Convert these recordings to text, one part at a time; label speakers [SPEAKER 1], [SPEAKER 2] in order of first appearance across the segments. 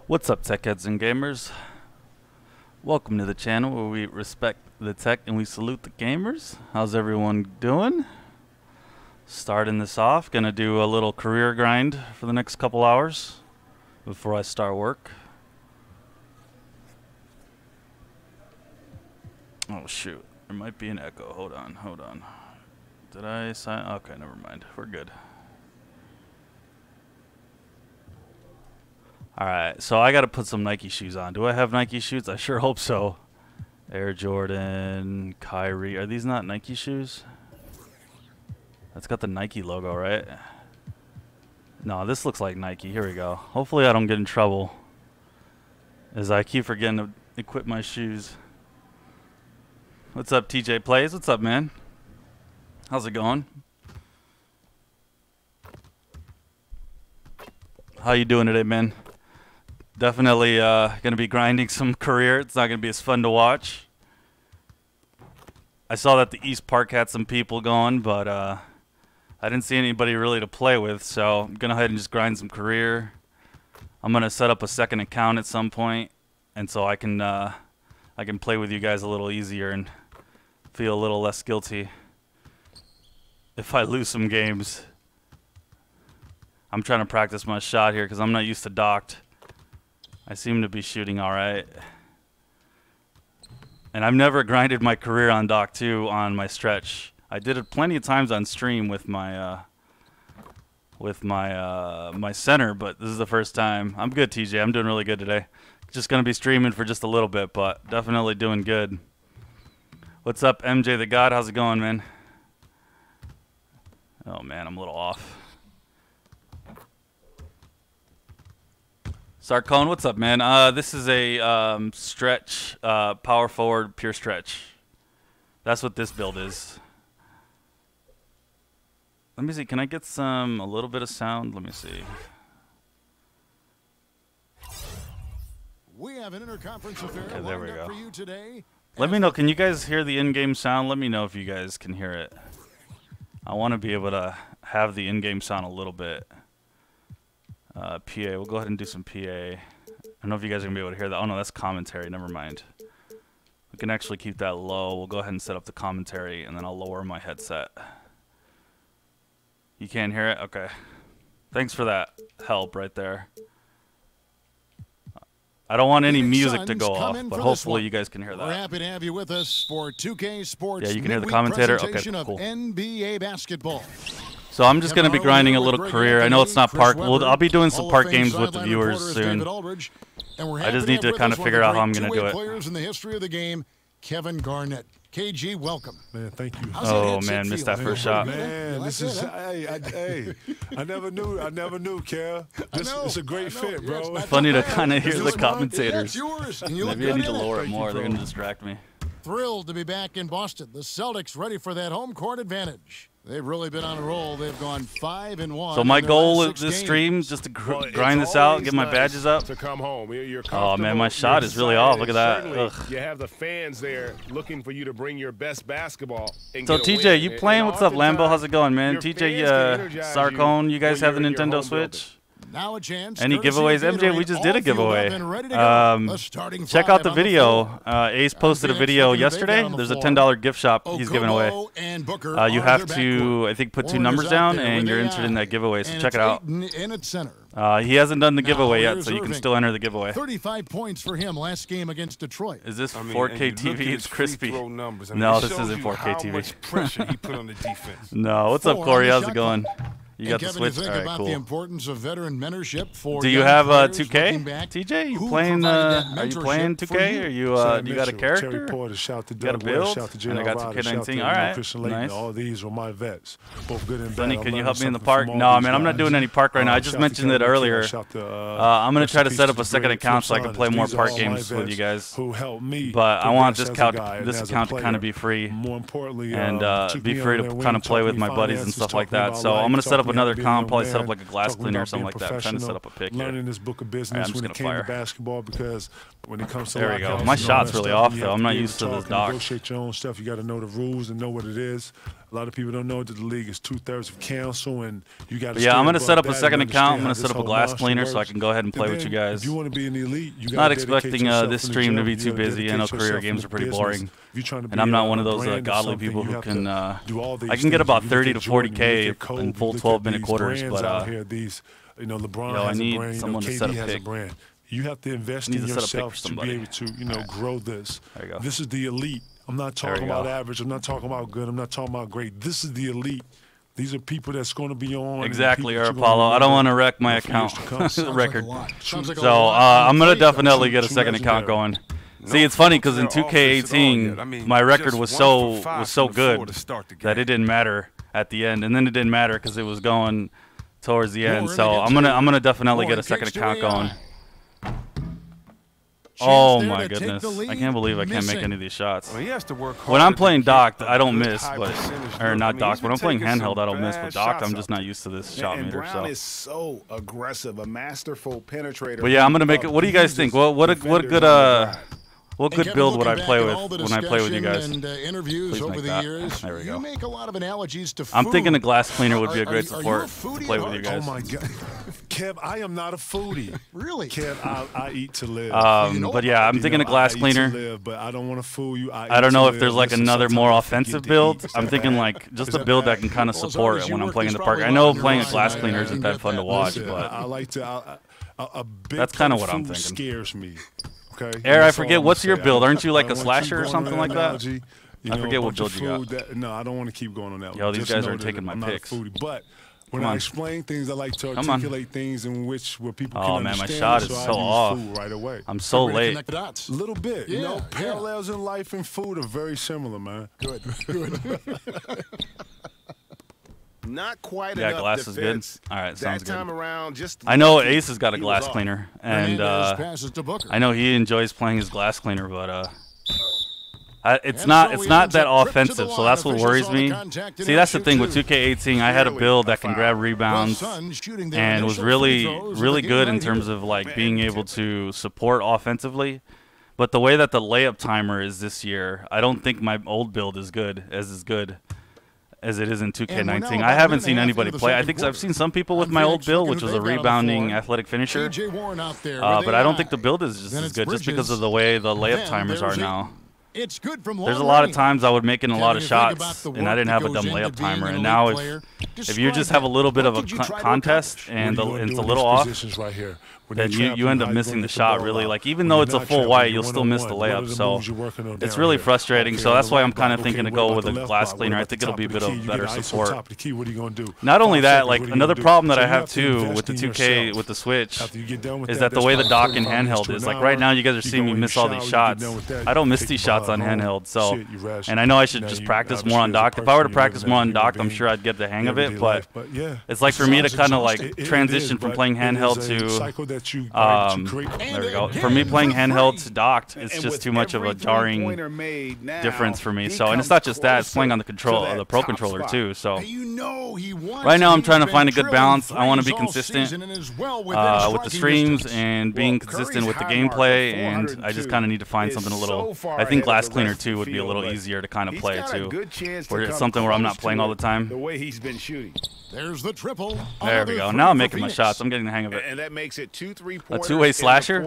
[SPEAKER 1] What's up, tech heads and gamers? Welcome to the channel where we respect the tech and we salute the gamers. How's everyone doing? Starting this off, gonna do a little career grind for the next couple hours before I start work. Oh shoot, there might be an echo. Hold on. Did I sign? Okay, never mind. We're good. Alright, so I gotta put some Nike shoes on. Do I have Nike shoes? I sure hope so. Air Jordan, Kyrie. Are these not Nike shoes? That's got the Nike logo, right? No, this looks like Nike. Here we go. Hopefully I don't get in trouble, as I keep forgetting to equip my shoes. What's up, TJ Plays? What's up, man? How's it going? How you doing today, man? Definitely going to be grinding some career. It's not going to be as fun to watch. I saw that the East Park had some people going, but I didn't see anybody really to play with, so I'm going to go ahead and just grind some career. I'm going to set up a second account at some point, and so I can play with you guys a little easier and feel a little less guilty if I lose some games. I'm trying to practice my shot here because I'm not used to docked. I seem to be shooting all right. And I've never grinded my career on Dock 2 on my stretch. I did it plenty of times on stream with my my center, but this is the first time. I'm good, TJ. I'm doing really good today. Just going to be streaming for just a little bit, but definitely doing good. What's up, MJ the God? How's it going, man? Oh, man, I'm a little off. Sarcone, what's up, man? This is a stretch, power forward, pure stretch. That's what this build is. Let me see. Can I get a little bit of sound? Let me see.
[SPEAKER 2] We have an interconference affair.
[SPEAKER 1] Okay, there we go.
[SPEAKER 2] For you today.
[SPEAKER 1] Let me know. Can you guys hear the in-game sound? Let me know if you guys can hear it. I want to be able to have the in-game sound a little bit. PA. We'll go ahead and do some PA. I don't know if you guys are going to be able to hear that. Oh, no, that's commentary. Never mind. We can actually keep that low. We'll go ahead and set up the commentary, and then I'll lower my headset. You can't hear it? Okay. Thanks for that help right there. I don't want any music to go off, but hopefully you guys can hear that.
[SPEAKER 2] We're happy to have you with us for 2K Sports.
[SPEAKER 1] Yeah, you can hear the commentator? Okay, cool.
[SPEAKER 2] NBA basketball.
[SPEAKER 1] So I'm just going to be grinding a little career. I know it's not park. I'll be doing some park games with the viewers soon. I just need to kind of figure out how I'm going to do it.
[SPEAKER 2] Players in the history of the game, Kevin Garnett. KG, welcome.
[SPEAKER 3] Man, thank you.
[SPEAKER 1] Oh man, missed that first shot.
[SPEAKER 3] Man, this is hey, I never knew, Kev. It's a great fit, bro.
[SPEAKER 1] It's funny to kind of hear the commentators. Maybe I need to lower it more. They're going to distract me.
[SPEAKER 2] Thrilled to be back in Boston. The Celtics ready for that home court advantage. They've really been on a roll. They've gone 5-1.
[SPEAKER 1] So my goal of this stream is just to grind this out, get my badges up.
[SPEAKER 3] To come home.
[SPEAKER 1] Oh man, my shot is really off. Look at that. Ugh.
[SPEAKER 3] You have the fans there looking for you to bring your best basketball.
[SPEAKER 1] So TJ, you playing? What's up, Lambo? How's it going, man? TJ, Sarcone, you guys have the Nintendo Switch?
[SPEAKER 2] Now a chance.
[SPEAKER 1] Any giveaways? MJ, we just did a giveaway. Check out the video. Ace posted a video yesterday. There's a $10 gift shop he's giving away. You have to, I think, put 2 numbers down, and you're entered in that giveaway, so check it out. He hasn't done the giveaway yet, so you can still enter the giveaway.
[SPEAKER 2] 35 points for him last game against Detroit.
[SPEAKER 1] Is this 4K TV? It's crispy. No, this isn't 4K TV. No, what's up, Corey? How's it going? You got the Switch? All right, cool.
[SPEAKER 2] The importance of veteran mentorship for
[SPEAKER 1] do you have 2K? TJ, you playing? Are you playing 2K? Or you got a character? You got a build? And I got 2K19. All right, nice.
[SPEAKER 3] All these were my vets, both good and bad.
[SPEAKER 1] Sonny, can you help me in the park? No, man, I'm not doing any park right now. I just mentioned it earlier. I'm gonna try to set up a second account so I can play more park games with you guys. But I want this account to kind of be free and be free to kind of play with my buddies and stuff like that. So I'm gonna set up another comp, probably set up like a glass cleaner or something like that. I'm trying to set up a pick here.
[SPEAKER 3] Learning this book of business
[SPEAKER 1] I'm just
[SPEAKER 3] when it came to basketball, because when it comes to
[SPEAKER 1] there we go. My shot's really off though. I'm not used to this dock.
[SPEAKER 3] Negotiate your own stuff. You got to know the rules and know what it is. A lot of people don't know that the league is 2/3 of council, and you got to.
[SPEAKER 1] Yeah, I'm gonna set up a second account. I'm gonna set up a glass cleaner so I can go ahead and play with you guys.
[SPEAKER 3] If you want to be in the elite, you
[SPEAKER 1] not expecting this stream to be too busy. I know career games are pretty boring, and I'm not one of those godly people who can. I can get about 30 to 40K in full 12-minute quarters, but I need someone to set a pick.
[SPEAKER 3] You have to invest in yourself to be able to, grow this.
[SPEAKER 1] There you go.
[SPEAKER 3] This is the elite. I'm not talking about average. I'm not talking about good. I'm not talking about great. This is the elite. These are people that's going to be on.
[SPEAKER 1] Exactly, Apollo. I don't want to wreck my account record. So I'm going to definitely get a second account going. See, it's funny because in 2K18, my record was so good that it didn't matter at the end, and then it didn't matter because it was going towards the end. So I'm gonna definitely get a second account going. Oh my goodness! I can't believe I can't make any of these shots.
[SPEAKER 4] Well, he has to work hard.
[SPEAKER 1] When I'm playing docked, I don't miss, or not docked. When I'm playing handheld, I don't miss, but docked, I'm just not used to this shot meter.
[SPEAKER 5] Brown is so aggressive, a masterful penetrator.
[SPEAKER 1] But yeah, I'm gonna make it. What do you guys think? What good build would I play with when I play with you guys?
[SPEAKER 2] Interviews over the years,
[SPEAKER 1] there we go.
[SPEAKER 2] You make a lot of analogies to food.
[SPEAKER 1] I'm thinking a glass cleaner would be a great support to play with you guys.
[SPEAKER 3] Oh my God, Kev, I am not a foodie.
[SPEAKER 2] Really?
[SPEAKER 3] Kev, I eat to live.
[SPEAKER 1] But yeah, I'm thinking a glass cleaner.
[SPEAKER 3] Live, but I don't want to fool you.
[SPEAKER 1] I don't know if there's like another more offensive build. I'm thinking like just a build that can kind of support it when I'm playing in the park. I know playing a glass cleaner isn't that fun to watch, but
[SPEAKER 3] I like to.
[SPEAKER 1] That's kind of what I'm thinking.
[SPEAKER 3] Scares me. Okay.
[SPEAKER 1] Air, I forget, what's your build? Aren't you like a slasher or something like that? I forget what build you got.
[SPEAKER 3] No, I don't want to keep going on that.
[SPEAKER 1] Yo, these guys are taking my picks.
[SPEAKER 3] But when I explain things, I like to articulate things in which where people can understand.
[SPEAKER 1] Oh man, my shot is so off.
[SPEAKER 3] Right away.
[SPEAKER 1] I'm so late.
[SPEAKER 3] A little bit. Parallels in life and food are very similar, man.
[SPEAKER 2] Good.
[SPEAKER 5] Not quite
[SPEAKER 1] enough.
[SPEAKER 5] Yeah,
[SPEAKER 1] glass is good. All right, sounds good.
[SPEAKER 5] Around,
[SPEAKER 1] I know Ace has got a glass cleaner, and I know he enjoys playing his glass cleaner, but it's not that offensive, so that's what worries me. See, that's the thing with 2K18. I had a build that can grab rebounds and was really good in terms of like being able to support offensively. But the way that the layup timer is this year, I don't think my old build is good as it is in 2K19. I haven't seen anybody play. I think I've seen some people with my old build, which was a rebounding athletic finisher. But I don't think the build is just as good just because of the way the layup timers are now.
[SPEAKER 2] It's good from
[SPEAKER 1] There's a lot of times I would make in a lot of shots, and I didn't have a dumb layup timer. And now if you just have a little bit of a contest and it's a little off, then you end up missing the shot, really. Like, even though it's a full white, you'll still miss the layup. So it's really frustrating. So that's why I'm kind of thinking to go with a glass cleaner. I think it'll be a bit of better support. Not only that, like, another problem that I have, too, with the 2K, with the Switch, is that the way the dock and handheld is. Like, right now, you guys are seeing me miss all these shots. I don't miss these shots on handheld. So, and I know I should just practice more on docked. If I were to practice more on docked, I'm sure I'd get the hang of it. But it's like for me to kind of, like, transition from playing handheld to... there we go. For me, playing handheld to docked, it's just too much of a jarring difference for me. So, and it's not just that; it's playing on the the Pro controller too. So, right now I'm trying to find a good balance. I want to be consistent with the streams and being consistent with the gameplay, and I just kind of need to find something a little. I think glass cleaner 2 would be a little easier to kind of play too, where it's something where I'm not playing all the time.
[SPEAKER 5] The way he's been shooting.
[SPEAKER 2] There's the triple.
[SPEAKER 1] There we go. Now I'm making my shots. I'm getting the hang of it.
[SPEAKER 5] And that makes it
[SPEAKER 1] a two-way slasher?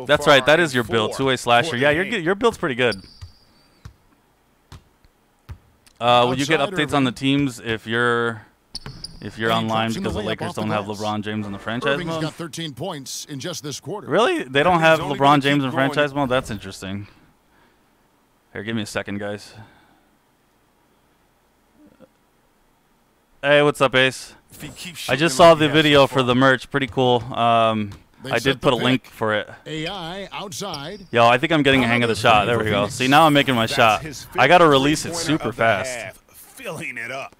[SPEAKER 1] That's right. That is your build. Two-way slasher. Yeah, your build's pretty good. Will you get updates on the teams if you're online because the Lakers don't have LeBron James in the franchise mode?
[SPEAKER 2] Got 13 points in just this quarter.
[SPEAKER 1] Really? They don't have LeBron James in franchise mode? That's interesting. Here, give me a second, guys. Hey, what's up, Ace? I just saw the video for the merch. Pretty cool. I did put a link for it.
[SPEAKER 2] AI outside.
[SPEAKER 1] Yo, I think I'm getting a hang of the shot. There we go. See, now I'm making my shot. I got to release it super fast.
[SPEAKER 5] Filling it up.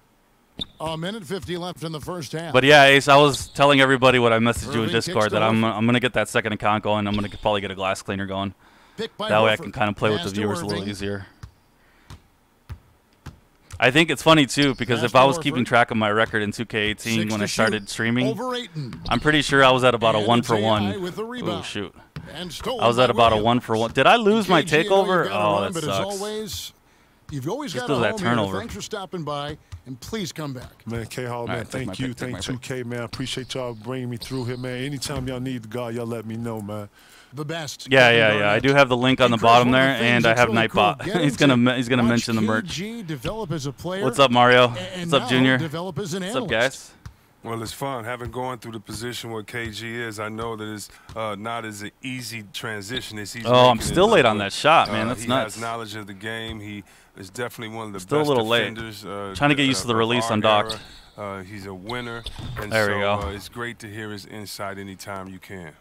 [SPEAKER 2] A minute 50 left in the first half.
[SPEAKER 1] But yeah, Ace, I was telling everybody what I messaged you in Discord that I'm gonna get that second account going. I'm gonna probably get a glass cleaner going. That way I can kind of play with the viewers a little easier. I think it's funny too because if I was keeping track of my record in 2K18 when I started streaming, I'm pretty sure I was at about a 1-for-1. Oh shoot! I was at about a 1-for-1. Did I lose my takeover? Oh, that sucks.
[SPEAKER 2] You've always
[SPEAKER 1] Just
[SPEAKER 2] got a
[SPEAKER 1] does that
[SPEAKER 2] home
[SPEAKER 1] turnover.
[SPEAKER 2] here. Thanks for stopping by, and please come back.
[SPEAKER 3] Man, K-Hall, man,
[SPEAKER 1] right, take my
[SPEAKER 3] thank you.
[SPEAKER 1] pick, take
[SPEAKER 3] Thank
[SPEAKER 1] my
[SPEAKER 3] 2K, man. I appreciate y'all bringing me through here, man. Anytime y'all need the guard, y'all let me know, man.
[SPEAKER 2] The best.
[SPEAKER 1] Yeah. I do have the link on the bottom there, and I have Nightbot. He's gonna mention the merch.
[SPEAKER 2] Develop as a player.
[SPEAKER 1] What's up, Mario?
[SPEAKER 2] And
[SPEAKER 1] What's up, Junior?
[SPEAKER 2] Develop as an
[SPEAKER 1] What's up,
[SPEAKER 2] analyst.
[SPEAKER 1] guys?
[SPEAKER 4] Well, it's fun. Having gone through the position where KG is, I know that it's not as an easy transition as he's
[SPEAKER 1] Oh, I'm
[SPEAKER 4] making it
[SPEAKER 1] still
[SPEAKER 4] look
[SPEAKER 1] late on
[SPEAKER 4] good.
[SPEAKER 1] that shot, man. That's
[SPEAKER 4] he
[SPEAKER 1] nuts.
[SPEAKER 4] has knowledge of the game. He is definitely one of the
[SPEAKER 1] Still a
[SPEAKER 4] best
[SPEAKER 1] little late.
[SPEAKER 4] defenders.
[SPEAKER 1] Trying to get used to the
[SPEAKER 4] of
[SPEAKER 1] release
[SPEAKER 4] our
[SPEAKER 1] undocked.
[SPEAKER 4] era. He's a winner, and
[SPEAKER 1] There we
[SPEAKER 4] so
[SPEAKER 1] go.
[SPEAKER 4] it's great to hear his insight anytime you can.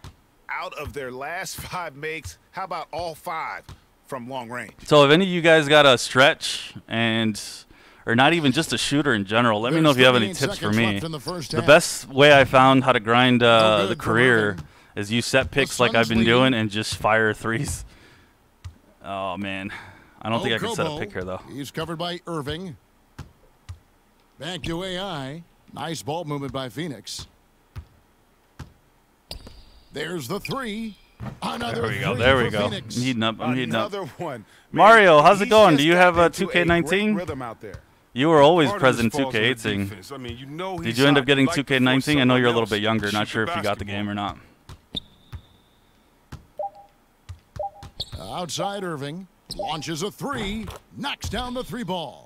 [SPEAKER 5] Out of their last 5 makes, how about all 5 from long range?
[SPEAKER 1] So if any of you guys got a stretch or not even just a shooter in general, let me know if you have any tips for me. The best way I found how to grind the career is use set picks like I've been doing and just fire threes. Oh, man. I don't think I can set a pick here, though.
[SPEAKER 2] He's covered by Irving. Back to AI. Nice ball movement by Phoenix. There's the 3. Another
[SPEAKER 1] There we go.
[SPEAKER 2] three
[SPEAKER 1] There we
[SPEAKER 2] for
[SPEAKER 1] go. I'm
[SPEAKER 2] Phoenix.
[SPEAKER 1] heating up. I'm heating up.
[SPEAKER 5] Another one.
[SPEAKER 1] Mario, how's it
[SPEAKER 5] he's
[SPEAKER 1] going?
[SPEAKER 5] just
[SPEAKER 1] Do you have a
[SPEAKER 5] gotten into a great
[SPEAKER 1] 2K19?
[SPEAKER 5] rhythm out there.
[SPEAKER 1] You were always
[SPEAKER 4] Part of
[SPEAKER 1] present
[SPEAKER 4] this falls on the
[SPEAKER 1] 2K18.
[SPEAKER 4] defense. I mean, you know
[SPEAKER 1] Did
[SPEAKER 4] he's
[SPEAKER 1] you end up
[SPEAKER 4] hot.
[SPEAKER 1] getting
[SPEAKER 4] Like to force
[SPEAKER 1] 2K19? I know you're a little
[SPEAKER 4] someone
[SPEAKER 1] bit younger.
[SPEAKER 4] else
[SPEAKER 1] Not
[SPEAKER 4] to
[SPEAKER 1] sure
[SPEAKER 4] shoot
[SPEAKER 1] if you got the
[SPEAKER 4] basketball.
[SPEAKER 1] game or not.
[SPEAKER 2] Outside Irving. Launches a 3. Knocks down the 3 ball.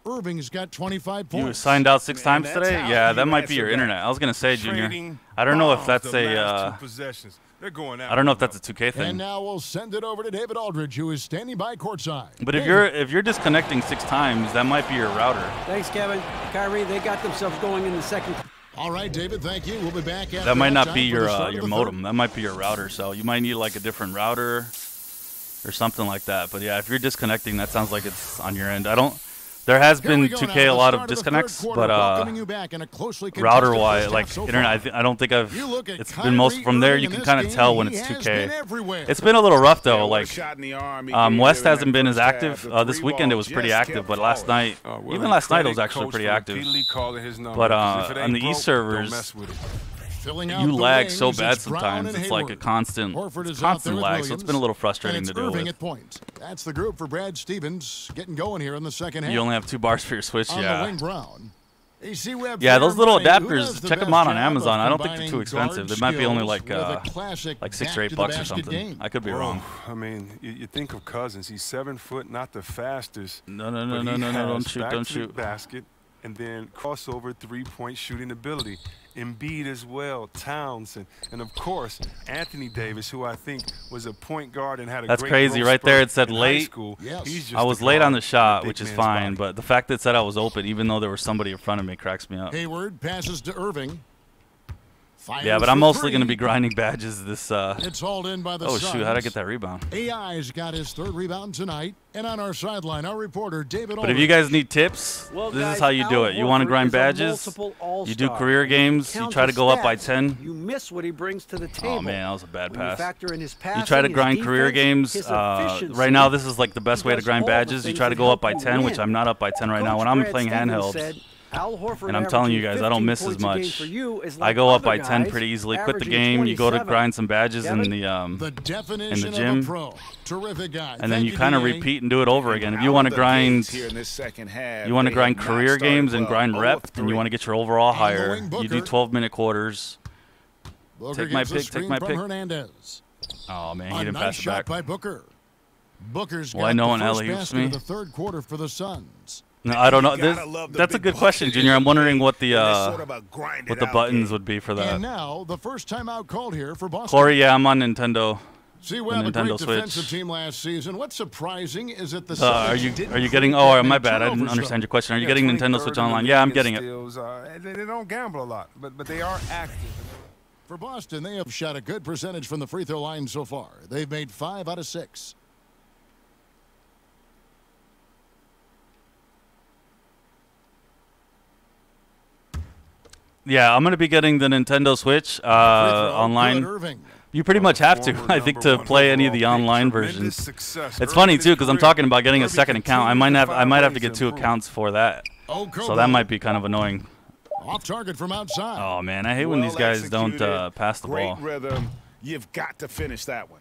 [SPEAKER 2] Irving's got 25 points.
[SPEAKER 1] You signed out 6 times
[SPEAKER 5] that's
[SPEAKER 1] today?
[SPEAKER 5] how
[SPEAKER 1] Yeah,
[SPEAKER 5] you
[SPEAKER 1] that might be
[SPEAKER 5] answer
[SPEAKER 1] your
[SPEAKER 5] back.
[SPEAKER 1] internet. I was going to say, Junior.
[SPEAKER 4] Trading
[SPEAKER 1] I don't know if
[SPEAKER 4] bombs
[SPEAKER 1] that's
[SPEAKER 4] the last
[SPEAKER 1] a...
[SPEAKER 4] 2 possessions. They're going out.
[SPEAKER 1] I don't know if that's a 2K
[SPEAKER 2] And
[SPEAKER 1] thing.
[SPEAKER 2] now we'll send it over to David Aldridge, who is standing by courtside.
[SPEAKER 1] But if you're disconnecting 6 times, that might be your router.
[SPEAKER 6] Thanks, Kevin. Kyrie, they got themselves going in the second.
[SPEAKER 2] All right, David, thank you. We'll be back after
[SPEAKER 1] That might not
[SPEAKER 2] halftime
[SPEAKER 1] be
[SPEAKER 2] for the start of
[SPEAKER 1] your
[SPEAKER 2] the
[SPEAKER 1] modem.
[SPEAKER 2] third.
[SPEAKER 1] That might be your router. So you might need like a different router or something like that. But yeah, if you're disconnecting, that sounds like it's on your end. There has
[SPEAKER 2] Here we
[SPEAKER 1] been
[SPEAKER 2] go
[SPEAKER 1] 2K
[SPEAKER 2] now,
[SPEAKER 1] a lot
[SPEAKER 2] the
[SPEAKER 1] of
[SPEAKER 2] start the third
[SPEAKER 1] disconnects,
[SPEAKER 2] quarter,
[SPEAKER 1] but
[SPEAKER 2] welcoming you back in a closely contested
[SPEAKER 1] router-wise,
[SPEAKER 2] first
[SPEAKER 1] like
[SPEAKER 2] half so
[SPEAKER 1] internet,
[SPEAKER 2] far.
[SPEAKER 1] I don't think
[SPEAKER 2] You look at
[SPEAKER 1] it's been
[SPEAKER 2] Kyrie
[SPEAKER 1] most from there.
[SPEAKER 2] Irving
[SPEAKER 1] You
[SPEAKER 2] in
[SPEAKER 1] can
[SPEAKER 2] this
[SPEAKER 1] kind of
[SPEAKER 2] game,
[SPEAKER 1] tell when
[SPEAKER 2] he
[SPEAKER 1] it's
[SPEAKER 2] has been
[SPEAKER 1] 2K.
[SPEAKER 2] everywhere.
[SPEAKER 1] It's been a little rough though.
[SPEAKER 5] Yeah, what a
[SPEAKER 1] Like
[SPEAKER 5] shot in the arm he gave
[SPEAKER 1] West
[SPEAKER 5] there in
[SPEAKER 1] hasn't
[SPEAKER 5] that
[SPEAKER 1] been as
[SPEAKER 5] first half.
[SPEAKER 1] active.
[SPEAKER 5] The
[SPEAKER 1] This
[SPEAKER 5] three
[SPEAKER 1] weekend it
[SPEAKER 5] ball
[SPEAKER 1] was pretty
[SPEAKER 5] just
[SPEAKER 1] active,
[SPEAKER 5] kept
[SPEAKER 1] but last
[SPEAKER 5] falling.
[SPEAKER 1] night,
[SPEAKER 4] Well,
[SPEAKER 1] even last night it
[SPEAKER 4] credit
[SPEAKER 1] was actually
[SPEAKER 4] coach
[SPEAKER 1] pretty
[SPEAKER 4] for
[SPEAKER 1] active.
[SPEAKER 4] repeatedly calling his number,
[SPEAKER 1] But,
[SPEAKER 4] 'cause if it
[SPEAKER 1] on
[SPEAKER 4] ain't
[SPEAKER 1] the East
[SPEAKER 4] broke,
[SPEAKER 1] servers,
[SPEAKER 4] don't mess with it.
[SPEAKER 2] Filling out
[SPEAKER 1] You
[SPEAKER 2] the
[SPEAKER 1] lag
[SPEAKER 2] wings,
[SPEAKER 1] so bad
[SPEAKER 2] it's Brown
[SPEAKER 1] sometimes.
[SPEAKER 2] and
[SPEAKER 1] It's like a
[SPEAKER 2] Hayward.
[SPEAKER 1] constant,
[SPEAKER 2] Horford
[SPEAKER 1] it's
[SPEAKER 2] is out there
[SPEAKER 1] constant
[SPEAKER 2] with
[SPEAKER 1] lag. So it's
[SPEAKER 2] Williams,
[SPEAKER 1] been a little
[SPEAKER 2] and
[SPEAKER 1] frustrating
[SPEAKER 2] it's
[SPEAKER 1] to deal
[SPEAKER 2] Irving
[SPEAKER 1] with.
[SPEAKER 2] at point. That's the group for Brad Stevens getting going here in the second half.
[SPEAKER 1] You only have 2 bars for your Switch,
[SPEAKER 2] on the
[SPEAKER 1] yeah.
[SPEAKER 2] wing, Brown. AC Webb
[SPEAKER 1] Yeah, those little
[SPEAKER 2] Fairmont, who
[SPEAKER 1] adapters,
[SPEAKER 2] does the
[SPEAKER 1] check them
[SPEAKER 2] best
[SPEAKER 1] out on
[SPEAKER 2] job
[SPEAKER 1] Amazon.
[SPEAKER 2] of
[SPEAKER 1] I don't think they're too
[SPEAKER 2] combining
[SPEAKER 1] expensive.
[SPEAKER 2] guard
[SPEAKER 1] They might be only
[SPEAKER 2] skills
[SPEAKER 1] like
[SPEAKER 2] with a classic
[SPEAKER 1] 6 or 8
[SPEAKER 2] back-to-the-basket
[SPEAKER 1] bucks or something.
[SPEAKER 2] game.
[SPEAKER 1] I could be wrong.
[SPEAKER 4] I mean, you think of Cousins. He's 7 foot, not the fastest.
[SPEAKER 1] No,
[SPEAKER 4] but he
[SPEAKER 1] don't
[SPEAKER 4] has
[SPEAKER 1] shoot,
[SPEAKER 4] back
[SPEAKER 1] don't
[SPEAKER 4] to the
[SPEAKER 1] shoot.
[SPEAKER 4] basket, and then crossover 3-point shooting ability. Embiid as well, Towns, and of course Anthony Davis, who I think was a point guard and had a
[SPEAKER 1] That's
[SPEAKER 4] great
[SPEAKER 1] crazy.
[SPEAKER 4] growth
[SPEAKER 1] Right there
[SPEAKER 4] spurt
[SPEAKER 1] it said
[SPEAKER 4] in high
[SPEAKER 1] late.
[SPEAKER 4] school.
[SPEAKER 2] Yes.
[SPEAKER 4] He's just
[SPEAKER 1] I was
[SPEAKER 4] a
[SPEAKER 1] late
[SPEAKER 4] guard
[SPEAKER 1] on the
[SPEAKER 4] in
[SPEAKER 1] shot,
[SPEAKER 4] big
[SPEAKER 1] which is
[SPEAKER 4] man's
[SPEAKER 1] fine,
[SPEAKER 4] body.
[SPEAKER 1] but the fact that it said I was open, even though there was somebody in front of me, cracks me up.
[SPEAKER 2] Hayward passes to Irving.
[SPEAKER 1] Yeah, but I'm mostly going to be grinding badges this.
[SPEAKER 2] It's hauled in by the
[SPEAKER 1] Oh,
[SPEAKER 2] Suns.
[SPEAKER 1] shoot. How'd I get that rebound?
[SPEAKER 2] AI's got his 3rd rebound tonight. And on our sideline, our reporter, David
[SPEAKER 1] But if you guys need tips,
[SPEAKER 6] Well,
[SPEAKER 1] this
[SPEAKER 6] guys,
[SPEAKER 1] is how you do
[SPEAKER 6] Al
[SPEAKER 1] it. You want to
[SPEAKER 6] Horford
[SPEAKER 1] grind
[SPEAKER 6] is a
[SPEAKER 1] badges,
[SPEAKER 6] multiple
[SPEAKER 1] you do
[SPEAKER 6] all-star.
[SPEAKER 1] career games, you
[SPEAKER 6] Count
[SPEAKER 1] try to
[SPEAKER 6] his
[SPEAKER 1] go up by
[SPEAKER 6] stats.
[SPEAKER 1] 10.
[SPEAKER 6] You miss what he brings to the table.
[SPEAKER 1] Oh, man, that was a bad
[SPEAKER 6] When you
[SPEAKER 1] pass.
[SPEAKER 6] factor in his
[SPEAKER 1] You
[SPEAKER 6] passing,
[SPEAKER 1] try to
[SPEAKER 6] his
[SPEAKER 1] grind career
[SPEAKER 6] defense,
[SPEAKER 1] games.
[SPEAKER 6] his
[SPEAKER 1] Right now,
[SPEAKER 6] efficiency,
[SPEAKER 1] this is like the best
[SPEAKER 6] he
[SPEAKER 1] way to
[SPEAKER 6] does
[SPEAKER 1] grind
[SPEAKER 6] all the
[SPEAKER 1] badges. You
[SPEAKER 6] things
[SPEAKER 1] try to
[SPEAKER 6] that
[SPEAKER 1] go up by
[SPEAKER 6] help you
[SPEAKER 1] 10, which
[SPEAKER 6] win.
[SPEAKER 1] I'm not up by 10 right now.
[SPEAKER 6] Coach
[SPEAKER 1] When I'm
[SPEAKER 6] Brad
[SPEAKER 1] playing
[SPEAKER 6] Stevens
[SPEAKER 1] handhelds,
[SPEAKER 6] said, Al Horford
[SPEAKER 1] and I'm telling you
[SPEAKER 6] averaging
[SPEAKER 1] guys, I don't
[SPEAKER 6] 15
[SPEAKER 1] miss as
[SPEAKER 6] points a game
[SPEAKER 1] much.
[SPEAKER 6] for you is
[SPEAKER 1] I
[SPEAKER 6] like
[SPEAKER 1] go up
[SPEAKER 6] other
[SPEAKER 1] by 10
[SPEAKER 6] guys
[SPEAKER 1] pretty easily. Quit the
[SPEAKER 6] averaging
[SPEAKER 1] game. You go to
[SPEAKER 6] 27.
[SPEAKER 1] grind some badges in
[SPEAKER 6] Kevin?
[SPEAKER 2] The
[SPEAKER 1] the
[SPEAKER 2] definition
[SPEAKER 1] gym.
[SPEAKER 2] of a pro. Terrific guy.
[SPEAKER 1] and then
[SPEAKER 2] Thank
[SPEAKER 1] you kind of
[SPEAKER 2] DA.
[SPEAKER 1] repeat and do it over again. If you
[SPEAKER 5] Out
[SPEAKER 1] want
[SPEAKER 5] of
[SPEAKER 1] to
[SPEAKER 5] the
[SPEAKER 1] grind,
[SPEAKER 5] gates here in this second half,
[SPEAKER 1] you want to
[SPEAKER 5] they
[SPEAKER 1] grind
[SPEAKER 5] have
[SPEAKER 1] career
[SPEAKER 5] not started
[SPEAKER 1] games and
[SPEAKER 5] well.
[SPEAKER 1] grind
[SPEAKER 5] 0
[SPEAKER 1] rep,
[SPEAKER 5] of
[SPEAKER 1] and you
[SPEAKER 5] 3.
[SPEAKER 1] want to get your overall
[SPEAKER 2] On the
[SPEAKER 1] higher.
[SPEAKER 2] wing,
[SPEAKER 1] You do
[SPEAKER 2] Booker.
[SPEAKER 1] 12-minute quarters.
[SPEAKER 2] Booker
[SPEAKER 1] Take my
[SPEAKER 2] gets the
[SPEAKER 1] pick, take
[SPEAKER 2] screen
[SPEAKER 1] my
[SPEAKER 2] from
[SPEAKER 1] pick.
[SPEAKER 2] Hernandez.
[SPEAKER 1] Oh man, he
[SPEAKER 2] A
[SPEAKER 1] didn't
[SPEAKER 2] nice
[SPEAKER 1] pass it
[SPEAKER 2] shot
[SPEAKER 1] back.
[SPEAKER 2] by Booker. Booker's
[SPEAKER 1] Well,
[SPEAKER 2] got
[SPEAKER 1] I know
[SPEAKER 2] the
[SPEAKER 1] when
[SPEAKER 2] first
[SPEAKER 1] alley-oops
[SPEAKER 2] basket
[SPEAKER 1] me.
[SPEAKER 2] of the 3rd quarter for the Suns.
[SPEAKER 1] No, I don't know.
[SPEAKER 5] You
[SPEAKER 1] This,
[SPEAKER 5] gotta love the
[SPEAKER 1] that's a
[SPEAKER 5] big
[SPEAKER 1] good question,
[SPEAKER 5] bucket
[SPEAKER 1] Junior. I'm wondering what the
[SPEAKER 5] in this sort of a grinded-out
[SPEAKER 1] buttons
[SPEAKER 5] game.
[SPEAKER 1] would be for that.
[SPEAKER 2] And now, the first timeout called here for Boston.
[SPEAKER 1] Corey, yeah, I'm on Nintendo.
[SPEAKER 2] See, we have a
[SPEAKER 1] Nintendo
[SPEAKER 2] great
[SPEAKER 1] Switch.
[SPEAKER 2] defensive team last season. What's surprising is that the
[SPEAKER 1] Are
[SPEAKER 2] Celtics
[SPEAKER 1] you
[SPEAKER 2] didn't
[SPEAKER 1] getting?
[SPEAKER 2] create
[SPEAKER 1] Oh,
[SPEAKER 2] that
[SPEAKER 1] my
[SPEAKER 2] many
[SPEAKER 1] bad. I didn't
[SPEAKER 2] turnovers,
[SPEAKER 1] understand
[SPEAKER 2] though.
[SPEAKER 1] your question. Are you
[SPEAKER 4] Yeah,
[SPEAKER 1] getting Nintendo
[SPEAKER 4] 23rd
[SPEAKER 1] Switch
[SPEAKER 4] in the
[SPEAKER 1] Online? Yeah, I'm
[SPEAKER 4] league in
[SPEAKER 1] getting it.
[SPEAKER 4] steals. They don't gamble a lot, but they are active.
[SPEAKER 2] For Boston, they have shot a good percentage from the free throw line so far. They've made 5 out of 6.
[SPEAKER 1] Yeah, I'm gonna be getting the Nintendo Switch
[SPEAKER 2] Free throw,
[SPEAKER 1] online.
[SPEAKER 2] good, Irving.
[SPEAKER 1] You pretty much have to,
[SPEAKER 4] Former
[SPEAKER 1] I think,
[SPEAKER 4] number
[SPEAKER 1] to
[SPEAKER 4] one
[SPEAKER 1] play any of the
[SPEAKER 4] overall pick,
[SPEAKER 1] online
[SPEAKER 4] tremendous
[SPEAKER 1] versions.
[SPEAKER 4] success
[SPEAKER 1] It's
[SPEAKER 4] early
[SPEAKER 1] funny
[SPEAKER 4] in his
[SPEAKER 1] too, because I'm
[SPEAKER 4] career.
[SPEAKER 1] talking about getting a
[SPEAKER 4] Irving
[SPEAKER 1] second account. I
[SPEAKER 4] continues to
[SPEAKER 1] might have
[SPEAKER 4] find
[SPEAKER 1] to get
[SPEAKER 4] ways
[SPEAKER 1] 2
[SPEAKER 4] improve.
[SPEAKER 1] accounts for that.
[SPEAKER 2] Oh,
[SPEAKER 1] So that might be kind of annoying.
[SPEAKER 2] Off target from outside.
[SPEAKER 1] Oh man, I hate when these guys don't
[SPEAKER 5] executed,
[SPEAKER 1] pass the
[SPEAKER 5] great
[SPEAKER 1] ball.
[SPEAKER 5] rhythm. You've got to finish that one.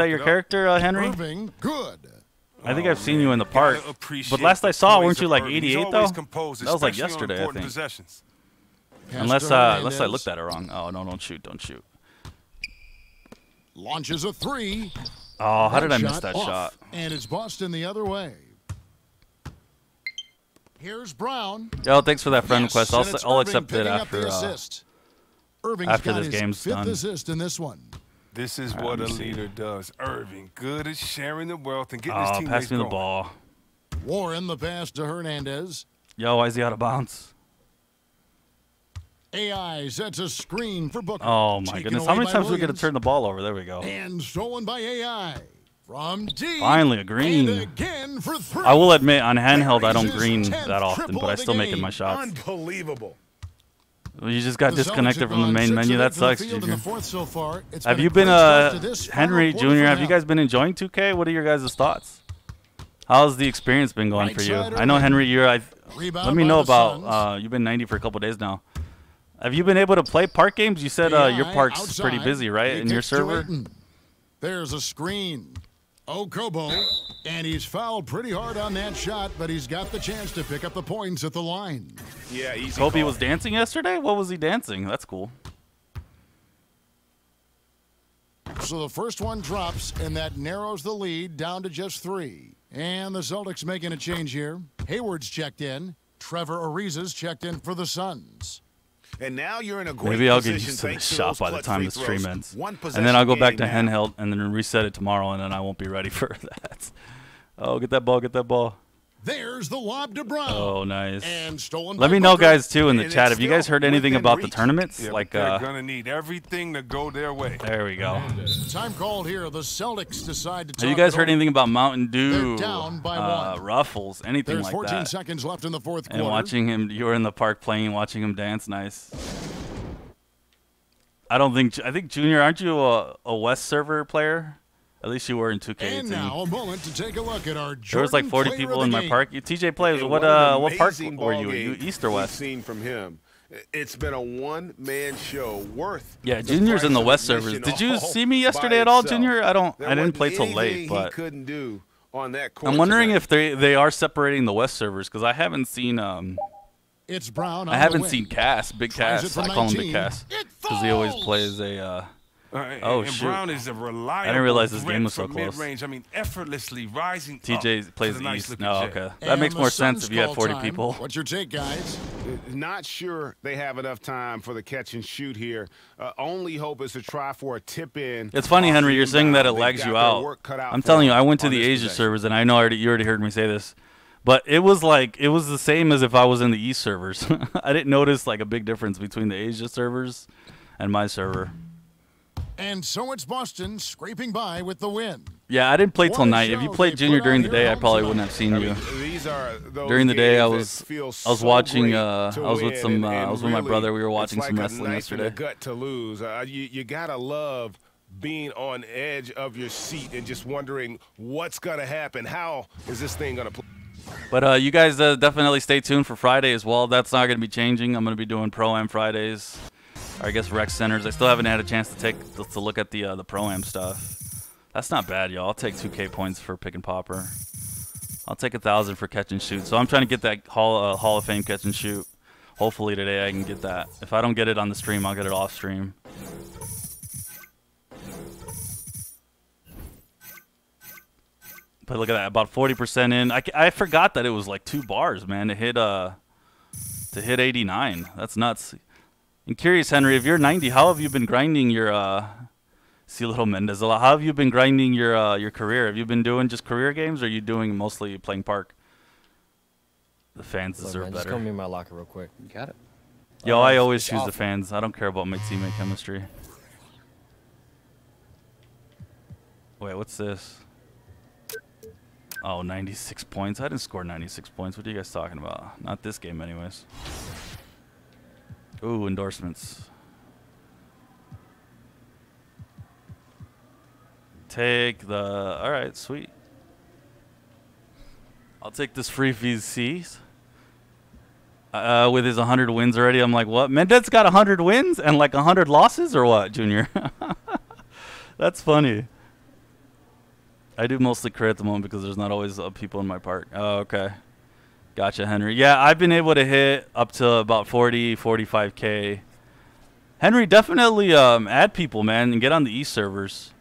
[SPEAKER 1] that your character, Henry?
[SPEAKER 2] Irving, good.
[SPEAKER 1] I think I've seen you in the park. But last I saw, weren't you like 88 though? That was like yesterday, I think. Unless I looked at it wrong. Oh no, don't shoot, don't shoot.
[SPEAKER 2] Launches a 3.
[SPEAKER 1] Oh, how did I miss that shot?
[SPEAKER 2] And it's Boston the other way. Here's Brown.
[SPEAKER 1] Yo, thanks for that friend
[SPEAKER 2] Yes,
[SPEAKER 1] request.
[SPEAKER 2] and it's
[SPEAKER 1] I'll
[SPEAKER 2] Irving
[SPEAKER 1] accept it
[SPEAKER 2] picking up
[SPEAKER 1] after
[SPEAKER 2] the assist. Irving's
[SPEAKER 1] after
[SPEAKER 2] got
[SPEAKER 1] this
[SPEAKER 2] his
[SPEAKER 1] game's
[SPEAKER 2] 5th
[SPEAKER 1] done.
[SPEAKER 2] assist in this one.
[SPEAKER 4] This is what a leader does. Irving, good at sharing the wealth and getting his teammates
[SPEAKER 1] pass me the
[SPEAKER 4] going.
[SPEAKER 1] ball.
[SPEAKER 2] Warren the pass to Hernandez.
[SPEAKER 1] Yo, why is he out of bounds?
[SPEAKER 2] AI sets a screen for Booker.
[SPEAKER 1] Oh, my
[SPEAKER 2] Taken
[SPEAKER 1] goodness.
[SPEAKER 2] away
[SPEAKER 1] How many
[SPEAKER 2] by
[SPEAKER 1] times are we going to
[SPEAKER 2] Williams.
[SPEAKER 1] turn the ball over? There we go.
[SPEAKER 2] And stolen by AI. From deep.
[SPEAKER 1] Finally, a green.
[SPEAKER 2] And again for 3.
[SPEAKER 1] I will admit, on handheld, I don't
[SPEAKER 2] Raises
[SPEAKER 1] green
[SPEAKER 2] 10th
[SPEAKER 1] that often,
[SPEAKER 2] triple
[SPEAKER 1] but I
[SPEAKER 2] of the
[SPEAKER 1] still making
[SPEAKER 2] game.
[SPEAKER 1] my shots.
[SPEAKER 5] Unbelievable.
[SPEAKER 1] You just got
[SPEAKER 2] The Celtics
[SPEAKER 1] disconnected
[SPEAKER 2] have
[SPEAKER 1] from the
[SPEAKER 2] gone
[SPEAKER 1] main
[SPEAKER 2] 6
[SPEAKER 1] menu.
[SPEAKER 2] of 8
[SPEAKER 1] That
[SPEAKER 2] from the
[SPEAKER 1] sucks,
[SPEAKER 2] field in
[SPEAKER 1] Junior.
[SPEAKER 2] the fourth so far. It's
[SPEAKER 1] Have
[SPEAKER 2] been
[SPEAKER 1] you
[SPEAKER 2] a
[SPEAKER 1] been,
[SPEAKER 2] great start to this
[SPEAKER 1] Henry
[SPEAKER 2] final quarter
[SPEAKER 1] Jr.,
[SPEAKER 2] for
[SPEAKER 1] have you
[SPEAKER 2] them.
[SPEAKER 1] guys been enjoying 2K? What are your guys' thoughts? How's the experience been going
[SPEAKER 2] Right
[SPEAKER 1] for you?
[SPEAKER 2] side
[SPEAKER 1] I know,
[SPEAKER 2] Irving.
[SPEAKER 1] Henry,
[SPEAKER 2] Rebound
[SPEAKER 1] let me
[SPEAKER 2] by
[SPEAKER 1] know
[SPEAKER 2] the
[SPEAKER 1] about,
[SPEAKER 2] Suns.
[SPEAKER 1] you've been 90 for a couple days now. Have you been able to play park games? You said your
[SPEAKER 2] AI
[SPEAKER 1] park's
[SPEAKER 2] outside.
[SPEAKER 1] pretty busy, right,
[SPEAKER 2] He
[SPEAKER 1] in your
[SPEAKER 2] kicks to
[SPEAKER 1] server?
[SPEAKER 2] Ayton. There's a screen. Okobo, and he's fouled pretty hard on that shot, but he's got the chance to pick up the points at the line.
[SPEAKER 5] Yeah, easy
[SPEAKER 1] Kobe
[SPEAKER 5] call.
[SPEAKER 1] was dancing yesterday? What was he dancing? That's cool.
[SPEAKER 2] So the first one drops, and that narrows the lead down to just 3. And the Celtics making a change here. Hayward's checked in. Trevor Ariza's checked in for the Suns.
[SPEAKER 5] And now you're in a great
[SPEAKER 1] Maybe I'll get
[SPEAKER 5] position
[SPEAKER 1] used to the
[SPEAKER 5] thanks to
[SPEAKER 1] shot
[SPEAKER 5] those
[SPEAKER 1] by the
[SPEAKER 5] clutch
[SPEAKER 1] time
[SPEAKER 5] free
[SPEAKER 1] the stream
[SPEAKER 5] throws.
[SPEAKER 1] ends.
[SPEAKER 5] One
[SPEAKER 1] And then I'll go back to
[SPEAKER 5] possession game now.
[SPEAKER 1] handheld and then reset it tomorrow, and then I won't be ready for that. Oh, get that ball, get that ball.
[SPEAKER 2] There's the lob to Brown.
[SPEAKER 1] Oh, nice.
[SPEAKER 2] And stolen
[SPEAKER 1] Let
[SPEAKER 2] by
[SPEAKER 1] me know,
[SPEAKER 2] Booker.
[SPEAKER 1] guys, too, in the
[SPEAKER 5] And
[SPEAKER 1] chat.
[SPEAKER 5] it's
[SPEAKER 1] Have you guys
[SPEAKER 5] still
[SPEAKER 1] heard anything
[SPEAKER 5] within
[SPEAKER 1] about the
[SPEAKER 5] reach.
[SPEAKER 1] tournaments?
[SPEAKER 4] Yeah,
[SPEAKER 1] Like,
[SPEAKER 4] they're going to need everything to go their way.
[SPEAKER 1] there we go.
[SPEAKER 2] Time called here. The Celtics decide to
[SPEAKER 1] Have you
[SPEAKER 2] talk
[SPEAKER 1] guys
[SPEAKER 2] it
[SPEAKER 1] heard
[SPEAKER 2] over.
[SPEAKER 1] anything about Mountain Dew,
[SPEAKER 2] They're down by 1.
[SPEAKER 1] Ruffles, anything
[SPEAKER 2] There's
[SPEAKER 1] like
[SPEAKER 2] 14
[SPEAKER 1] that?
[SPEAKER 2] seconds left in the fourth
[SPEAKER 1] And
[SPEAKER 2] quarter.
[SPEAKER 1] watching him, you were in the park playing, watching him dance, nice. I think Junior, aren't you a West server player? At least you were in 2K18.
[SPEAKER 2] And now a moment to take a look at our
[SPEAKER 1] There was like
[SPEAKER 2] Jordan
[SPEAKER 1] 40
[SPEAKER 2] player
[SPEAKER 1] people
[SPEAKER 2] of
[SPEAKER 1] in
[SPEAKER 2] the
[SPEAKER 1] my
[SPEAKER 2] game.
[SPEAKER 1] park. TJ plays.
[SPEAKER 5] And
[SPEAKER 1] What
[SPEAKER 5] an
[SPEAKER 1] what park
[SPEAKER 5] amazing
[SPEAKER 1] were
[SPEAKER 5] ball
[SPEAKER 1] you? You
[SPEAKER 5] game
[SPEAKER 1] East or
[SPEAKER 5] we've
[SPEAKER 1] West?
[SPEAKER 5] seen from him. It's been a one-man show worth.
[SPEAKER 1] Yeah,
[SPEAKER 5] the
[SPEAKER 1] Junior's in
[SPEAKER 5] price
[SPEAKER 1] the
[SPEAKER 5] of
[SPEAKER 1] West servers.
[SPEAKER 5] admission
[SPEAKER 1] Did you
[SPEAKER 5] all
[SPEAKER 1] see me
[SPEAKER 5] by
[SPEAKER 1] yesterday at all,
[SPEAKER 5] itself.
[SPEAKER 1] Junior? I
[SPEAKER 5] There
[SPEAKER 1] didn't
[SPEAKER 5] wasn't
[SPEAKER 1] play till late,
[SPEAKER 5] anything
[SPEAKER 1] but
[SPEAKER 5] he couldn't do on that court
[SPEAKER 1] I'm wondering
[SPEAKER 5] tonight.
[SPEAKER 1] if they are separating the West servers because I haven't seen
[SPEAKER 2] It's Brown.
[SPEAKER 1] I
[SPEAKER 2] on
[SPEAKER 1] haven't
[SPEAKER 2] the
[SPEAKER 1] seen
[SPEAKER 2] wing.
[SPEAKER 1] Cass, Big
[SPEAKER 2] Tries it
[SPEAKER 1] Cass.
[SPEAKER 2] from
[SPEAKER 1] I call him
[SPEAKER 2] 19.
[SPEAKER 1] Big Cass
[SPEAKER 2] It
[SPEAKER 1] because he always
[SPEAKER 2] falls.
[SPEAKER 1] plays a.
[SPEAKER 4] And
[SPEAKER 1] Oh, shoot.
[SPEAKER 4] Brown is a reliable.
[SPEAKER 1] I didn't realize this
[SPEAKER 4] threat
[SPEAKER 1] game was so
[SPEAKER 4] from
[SPEAKER 1] close.
[SPEAKER 4] Mid-range. I mean, effortlessly rising.
[SPEAKER 1] TJ
[SPEAKER 4] up
[SPEAKER 1] plays
[SPEAKER 4] to
[SPEAKER 1] the
[SPEAKER 4] the nice
[SPEAKER 1] East.
[SPEAKER 4] looking
[SPEAKER 1] No,
[SPEAKER 4] jet.
[SPEAKER 1] okay, that
[SPEAKER 2] And
[SPEAKER 1] makes
[SPEAKER 2] the
[SPEAKER 1] more sense
[SPEAKER 2] Suns
[SPEAKER 1] if you had
[SPEAKER 2] call
[SPEAKER 1] 40
[SPEAKER 2] time.
[SPEAKER 1] people.
[SPEAKER 2] What's your take, guys?
[SPEAKER 5] Not sure they have enough time for the catch and shoot here. Only hope is to try for a tip in.
[SPEAKER 1] It's funny,
[SPEAKER 5] off
[SPEAKER 1] Henry.
[SPEAKER 5] the
[SPEAKER 1] You're saying that it
[SPEAKER 5] inbound. They've
[SPEAKER 1] lags
[SPEAKER 5] got
[SPEAKER 1] you
[SPEAKER 5] their
[SPEAKER 1] out.
[SPEAKER 5] work cut out
[SPEAKER 1] I'm
[SPEAKER 5] for
[SPEAKER 1] telling you,
[SPEAKER 5] them
[SPEAKER 1] I went to
[SPEAKER 5] on
[SPEAKER 1] the
[SPEAKER 5] this
[SPEAKER 1] Asia
[SPEAKER 5] possession.
[SPEAKER 1] servers, and I know you already heard me say this, but it was the same as if I was in the East servers. I didn't notice like a big difference between the Asia servers and my server.
[SPEAKER 2] And so it's Boston scraping by with the win.
[SPEAKER 1] Yeah, I didn't play
[SPEAKER 2] What
[SPEAKER 1] till
[SPEAKER 2] a
[SPEAKER 1] night. If you
[SPEAKER 2] show
[SPEAKER 1] played
[SPEAKER 2] they
[SPEAKER 1] Junior
[SPEAKER 2] put
[SPEAKER 1] during
[SPEAKER 2] on
[SPEAKER 1] the
[SPEAKER 2] here
[SPEAKER 1] day, I
[SPEAKER 2] home
[SPEAKER 1] probably
[SPEAKER 2] tonight.
[SPEAKER 1] wouldn't have seen
[SPEAKER 5] I
[SPEAKER 1] you.
[SPEAKER 5] mean, these are those
[SPEAKER 1] During the day, I
[SPEAKER 5] games
[SPEAKER 1] was
[SPEAKER 5] that feel
[SPEAKER 1] I was
[SPEAKER 5] so
[SPEAKER 1] watching
[SPEAKER 5] great
[SPEAKER 1] I
[SPEAKER 5] to
[SPEAKER 1] was with
[SPEAKER 5] win
[SPEAKER 1] some
[SPEAKER 5] and
[SPEAKER 1] I was with my
[SPEAKER 5] really,
[SPEAKER 1] brother. We were
[SPEAKER 5] it's
[SPEAKER 1] watching
[SPEAKER 5] like
[SPEAKER 1] some
[SPEAKER 5] a
[SPEAKER 1] wrestling
[SPEAKER 5] knife in the
[SPEAKER 1] yesterday.
[SPEAKER 5] gut to lose. You gotta love being on edge of your seat and just wondering what's gonna happen. How is this thing gonna play?
[SPEAKER 1] But you guys definitely stay tuned for Friday as well. That's not going to be changing. I'm going to be doing Pro-Am Fridays. Or I guess Rec Centers. I still haven't had a chance to look at the Pro-Am stuff. That's not bad, y'all. I'll take 2K points for pick and popper. I'll take 1,000 for catch and shoot. So I'm trying to get that Hall of Fame catch and shoot. Hopefully today I can get that. If I don't get it on the stream, I'll get it off stream. But look at that, about 40% in. I forgot that it was like 2 bars, man, to hit 89. That's nuts. I'm curious, Henry, if you're 90, how have you been grinding your see little Mendez a lot? How have you been grinding your career? Have you been doing just career games, or are you doing mostly playing park? The fans
[SPEAKER 7] Look,
[SPEAKER 1] deserve
[SPEAKER 7] man, just
[SPEAKER 1] better.
[SPEAKER 7] come in my locker real quick. You got it.
[SPEAKER 1] Yo, I always
[SPEAKER 7] it's
[SPEAKER 1] choose the
[SPEAKER 7] awful.
[SPEAKER 1] fans. I don't care about my teammate chemistry. Wait, what's this? Oh, 96 points. I didn't score 96 points. What are you guys talking about? Not this game, anyways. Ooh, endorsements. Take the... Alright, sweet. I'll take this free VC. With his 100 wins already, I'm like, what? Mendez got 100 wins and like 100 losses or what, Junior? That's funny. I do mostly career at the moment because there's not always people in my park. Oh, okay. Gotcha, Henry. Yeah, I've been able to hit up to about 40, 45K. Henry, definitely add people, man, and get on the East servers.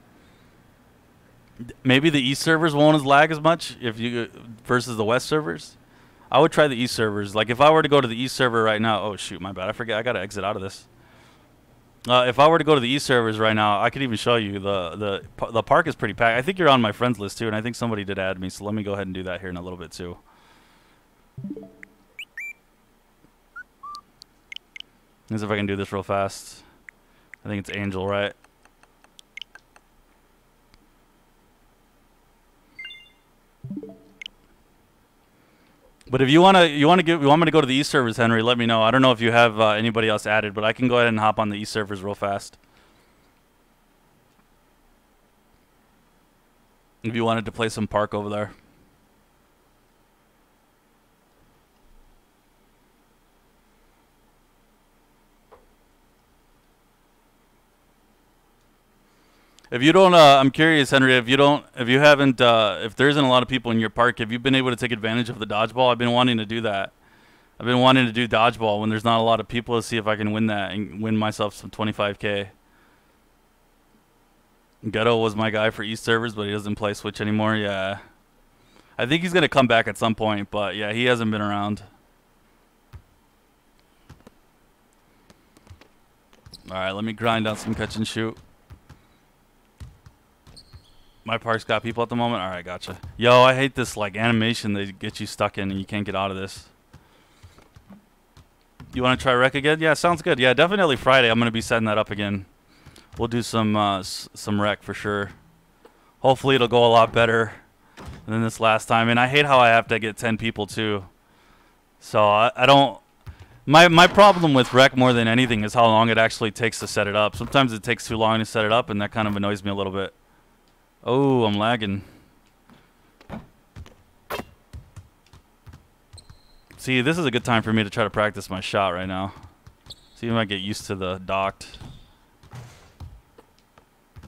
[SPEAKER 1] Maybe the East servers won't lag as much if you versus the West servers. I would try the East servers. Like if I were to go to the East server right now, oh shoot, my bad. I forget. I gotta exit out of this. If I were to go to the East servers right now, I could even show you the park is pretty packed. I think you're on my friends list too, and I think somebody did add me. So let me go ahead and do that here in a little bit too. Let's see if I can do this real fast. I think it's Angel, right? But if you want me to go to the East servers, Henry, let me know. I don't know if you have anybody else added, but I can go ahead and hop on the East servers real fast. If you wanted to play some park over there. If you don't, I'm curious, Henry. If there isn't a lot of people in your park, have you been able to take advantage of the dodgeball? I've been wanting to do that. I've been wanting to do dodgeball when there's not a lot of people to see if I can win that and win myself some 25K. Ghetto was my guy for East servers, but he doesn't play Switch anymore. Yeah, I think he's gonna come back at some point, but yeah, he hasn't been around. All right, let me grind out some catch and shoot. My park's got people at the moment. All right, gotcha. Yo, I hate this like animation they get you stuck in and you can't get out of this. You want to try rec again? Yeah, sounds good. Yeah, definitely Friday. I'm gonna be setting that up again. We'll do some rec for sure. Hopefully it'll go a lot better than this last time. And I hate how I have to get 10 people too. So I don't. My problem with rec more than anything is how long it actually takes to set it up. Sometimes it takes too long to set it up, and that kind of annoys me a little bit. Oh, I'm lagging. See, this is a good time for me to try to practice my shot right now. See if I get used to the docked.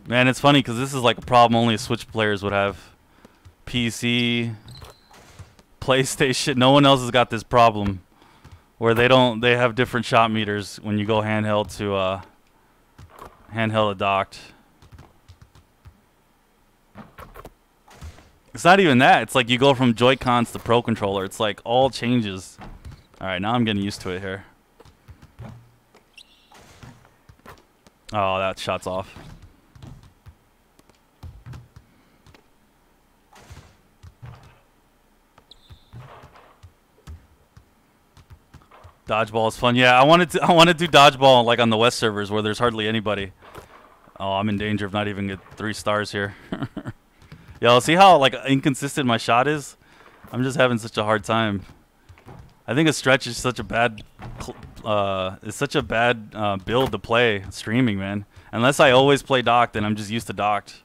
[SPEAKER 1] Man, it's funny because this is like a problem only Switch players would have. PC, PlayStation, no one else has got this problem. Where they have different shot meters when you go handheld to handheld to docked. It's not even that. It's like you go from Joy-Cons to Pro Controller. It's like all changes. All right, now I'm getting used to it here. Oh, that shot's off. Dodgeball is fun. Yeah, I want to do dodgeball like on the West servers where there's hardly anybody. Oh, I'm in danger of not even get 3 stars here. Yo, see how like inconsistent my shot is? I'm just having such a hard time. I think a stretch is such a bad build to play streaming, man. Unless I always play docked and I'm just used to docked.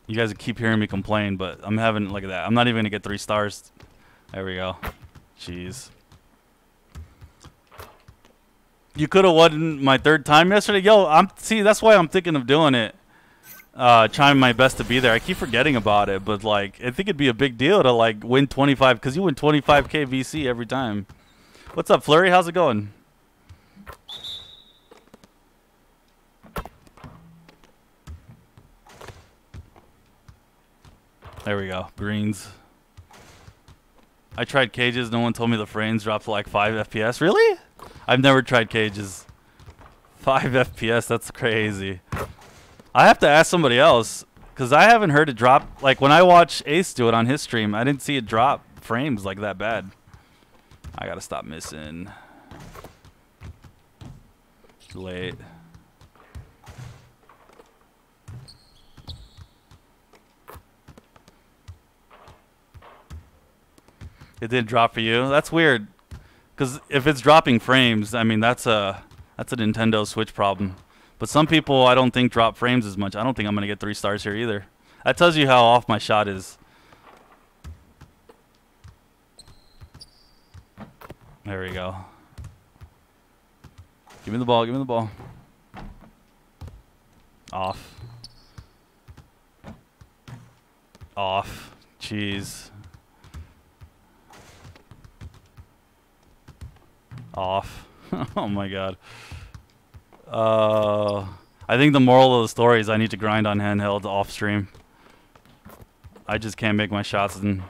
[SPEAKER 1] You guys keep hearing me complain, but I'm having look at that. I'm not even gonna get 3 stars. There we go. Jeez. You could have won my 3rd time yesterday. Yo, see that's why I'm thinking of doing it. Trying my best to be there. I keep forgetting about it, but like I think it'd be a big deal to like win 25 because you win 25K VC every time. What's up, Flurry? How's it going? There we go. Greens. I tried cages. No one told me the frames dropped to like 5 FPS. Really? I've never tried cages. 5 FPS. That's crazy. I have to ask somebody else because I haven't heard it drop. Like when I watch Ace do it on his stream, I didn't see it drop frames like that bad. I gotta stop missing. Too late. It did drop for you. That's weird. Because if it's dropping frames, I mean that's a Nintendo Switch problem. But some people I don't think drop frames as much. I don't think I'm gonna get 3 stars here either. That tells you how off my shot is. There we go. Give me the ball. Give me the ball. Off. Off. Jeez. Off. Oh my god. I think the moral of the story is I need to grind on handheld off stream. I just can't make my shots. And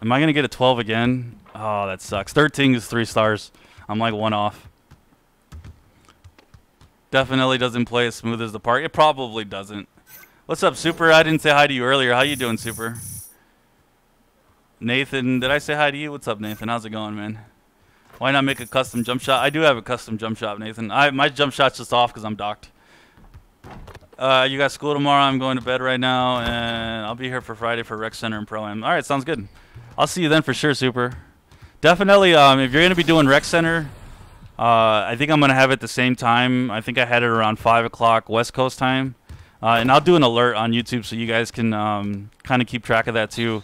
[SPEAKER 1] am I gonna get a 12 again? Oh, that sucks. 13 is 3 stars. I'm like 1 off. Definitely doesn't play as smooth as the park. It probably doesn't. What's up, Super? I didn't say hi to you earlier. How you doing, Super? Nathan, did I say hi to you? What's up, Nathan? How's it going, man? Why not make a custom jump shot? I do have a custom jump shot, Nathan. My jump shot's just off because I'm docked. You got school tomorrow. I'm going to bed right now, and I'll be here for Friday for Rec Center and Pro-Am. All right, sounds good. I'll see you then for sure, Super. Definitely, if you're going to be doing Rec Center, I think I'm going to have it at the same time. I think I had it around 5 o'clock West Coast time. And I'll do an alert on YouTube so you guys can kind of keep track of that too.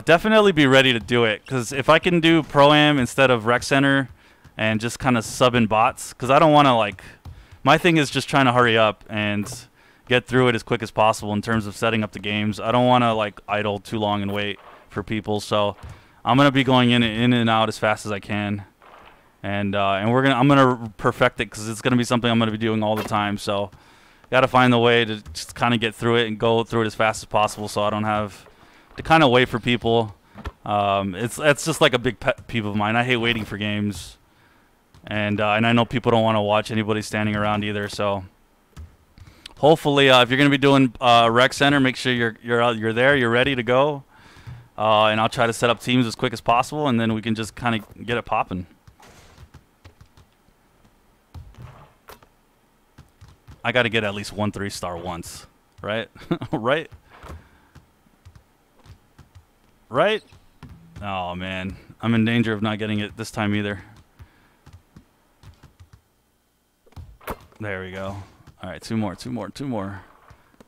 [SPEAKER 1] Definitely be ready to do it, because if I can do Pro-Am instead of Rec Center and just kind of sub in bots, because I don't want to, like, my thing is just trying to hurry up and get through it as quick as possible in terms of setting up the games. I don't want to, like, idle too long and wait for people, so I'm going to be going in and out as fast as I can. And I'm gonna perfect it, because it's gonna be something I'm gonna be doing all the time. So, gotta find the way to just kind of get through it and go through it as fast as possible, so I don't have to kind of wait for people. It's just like a big pet peeve of mine. I hate waiting for games, and I know people don't want to watch anybody standing around either. So, hopefully, if you're gonna be doing Rec Center, make sure you're there, you're ready to go, and I'll try to set up teams as quick as possible, and then we can just kind of get it popping. I got to get at least 1 3-star once, right? Right? Right? Oh, man. I'm in danger of not getting it this time either. There we go. All right, 2 more, 2 more, 2 more.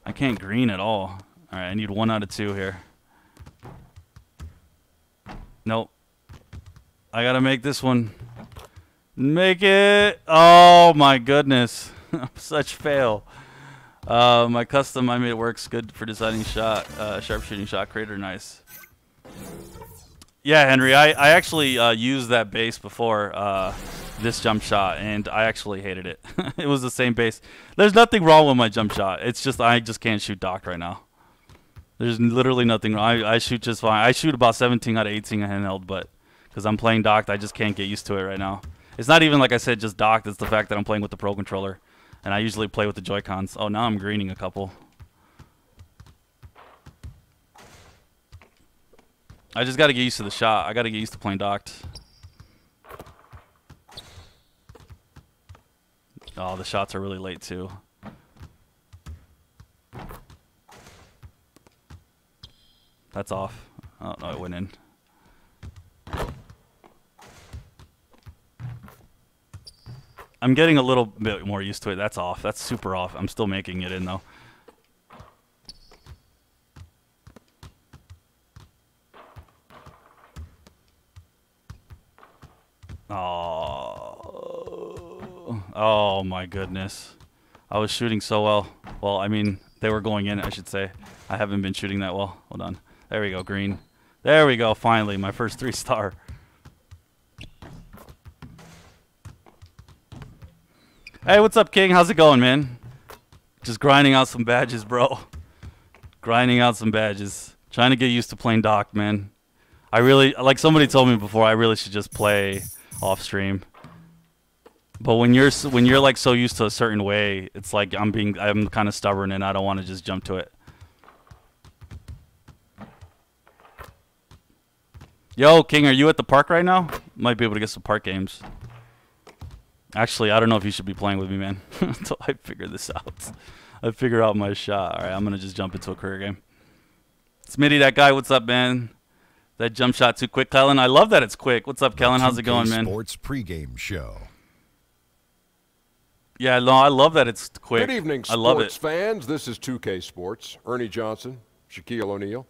[SPEAKER 1] I can't green at all. All right, I need 1 out of 2 here. Nope. I got to make this one. Make it. Oh, my goodness. Such fail. My custom, I made it works good for designing shot, sharpshooting shot creator. Nice. Yeah, Henry, I actually used that base before this jump shot, and I actually hated it. It was the same base. There's nothing wrong with my jump shot. It's just I just can't shoot docked right now. There's literally nothing wrong. I shoot just fine. I shoot about 17 out of 18 handheld, but because I'm playing docked, I just can't get used to it right now. It's not even, like I said, just docked. It's the fact that I'm playing with the Pro Controller. And I usually play with the Joy-Cons. Oh, now I'm greening a couple. I just got to get used to the shot. I got to get used to playing docked. Oh, the shots are really late, too. That's off. Oh, no, it went in. I'm getting a little bit more used to it. That's off. That's super off. I'm still making it in, though. Oh, my goodness. I was shooting so well. Well, I mean, they were going in, I should say. I haven't been shooting that well. Hold on. There we go, green. There we go, finally. My first 3-star. Hey, what's up, King? How's it going, man? Just grinding out some badges, bro. Grinding out some badges. Trying to get used to playing docked, man. I really, like somebody told me before, I really should just play off stream. But when you're like so used to a certain way, it's like I'm kind of stubborn and I don't want to just jump to it. Yo, King, are you at the park right now? Might be able to get some park games. Actually, I don't know if you should be playing with me, man, until I figure this out. I figure out my shot. All right, I'm going to just jump into a career game. Smitty, that guy, what's up, man? That jump shot too quick, Kellen? I love that it's quick. What's up, Kellen? How's it going, man?
[SPEAKER 7] Sports pregame show.
[SPEAKER 1] Yeah, no, I love that it's quick.
[SPEAKER 8] Good evening, sports fans. This is 2K Sports. Ernie Johnson, Shaquille O'Neal.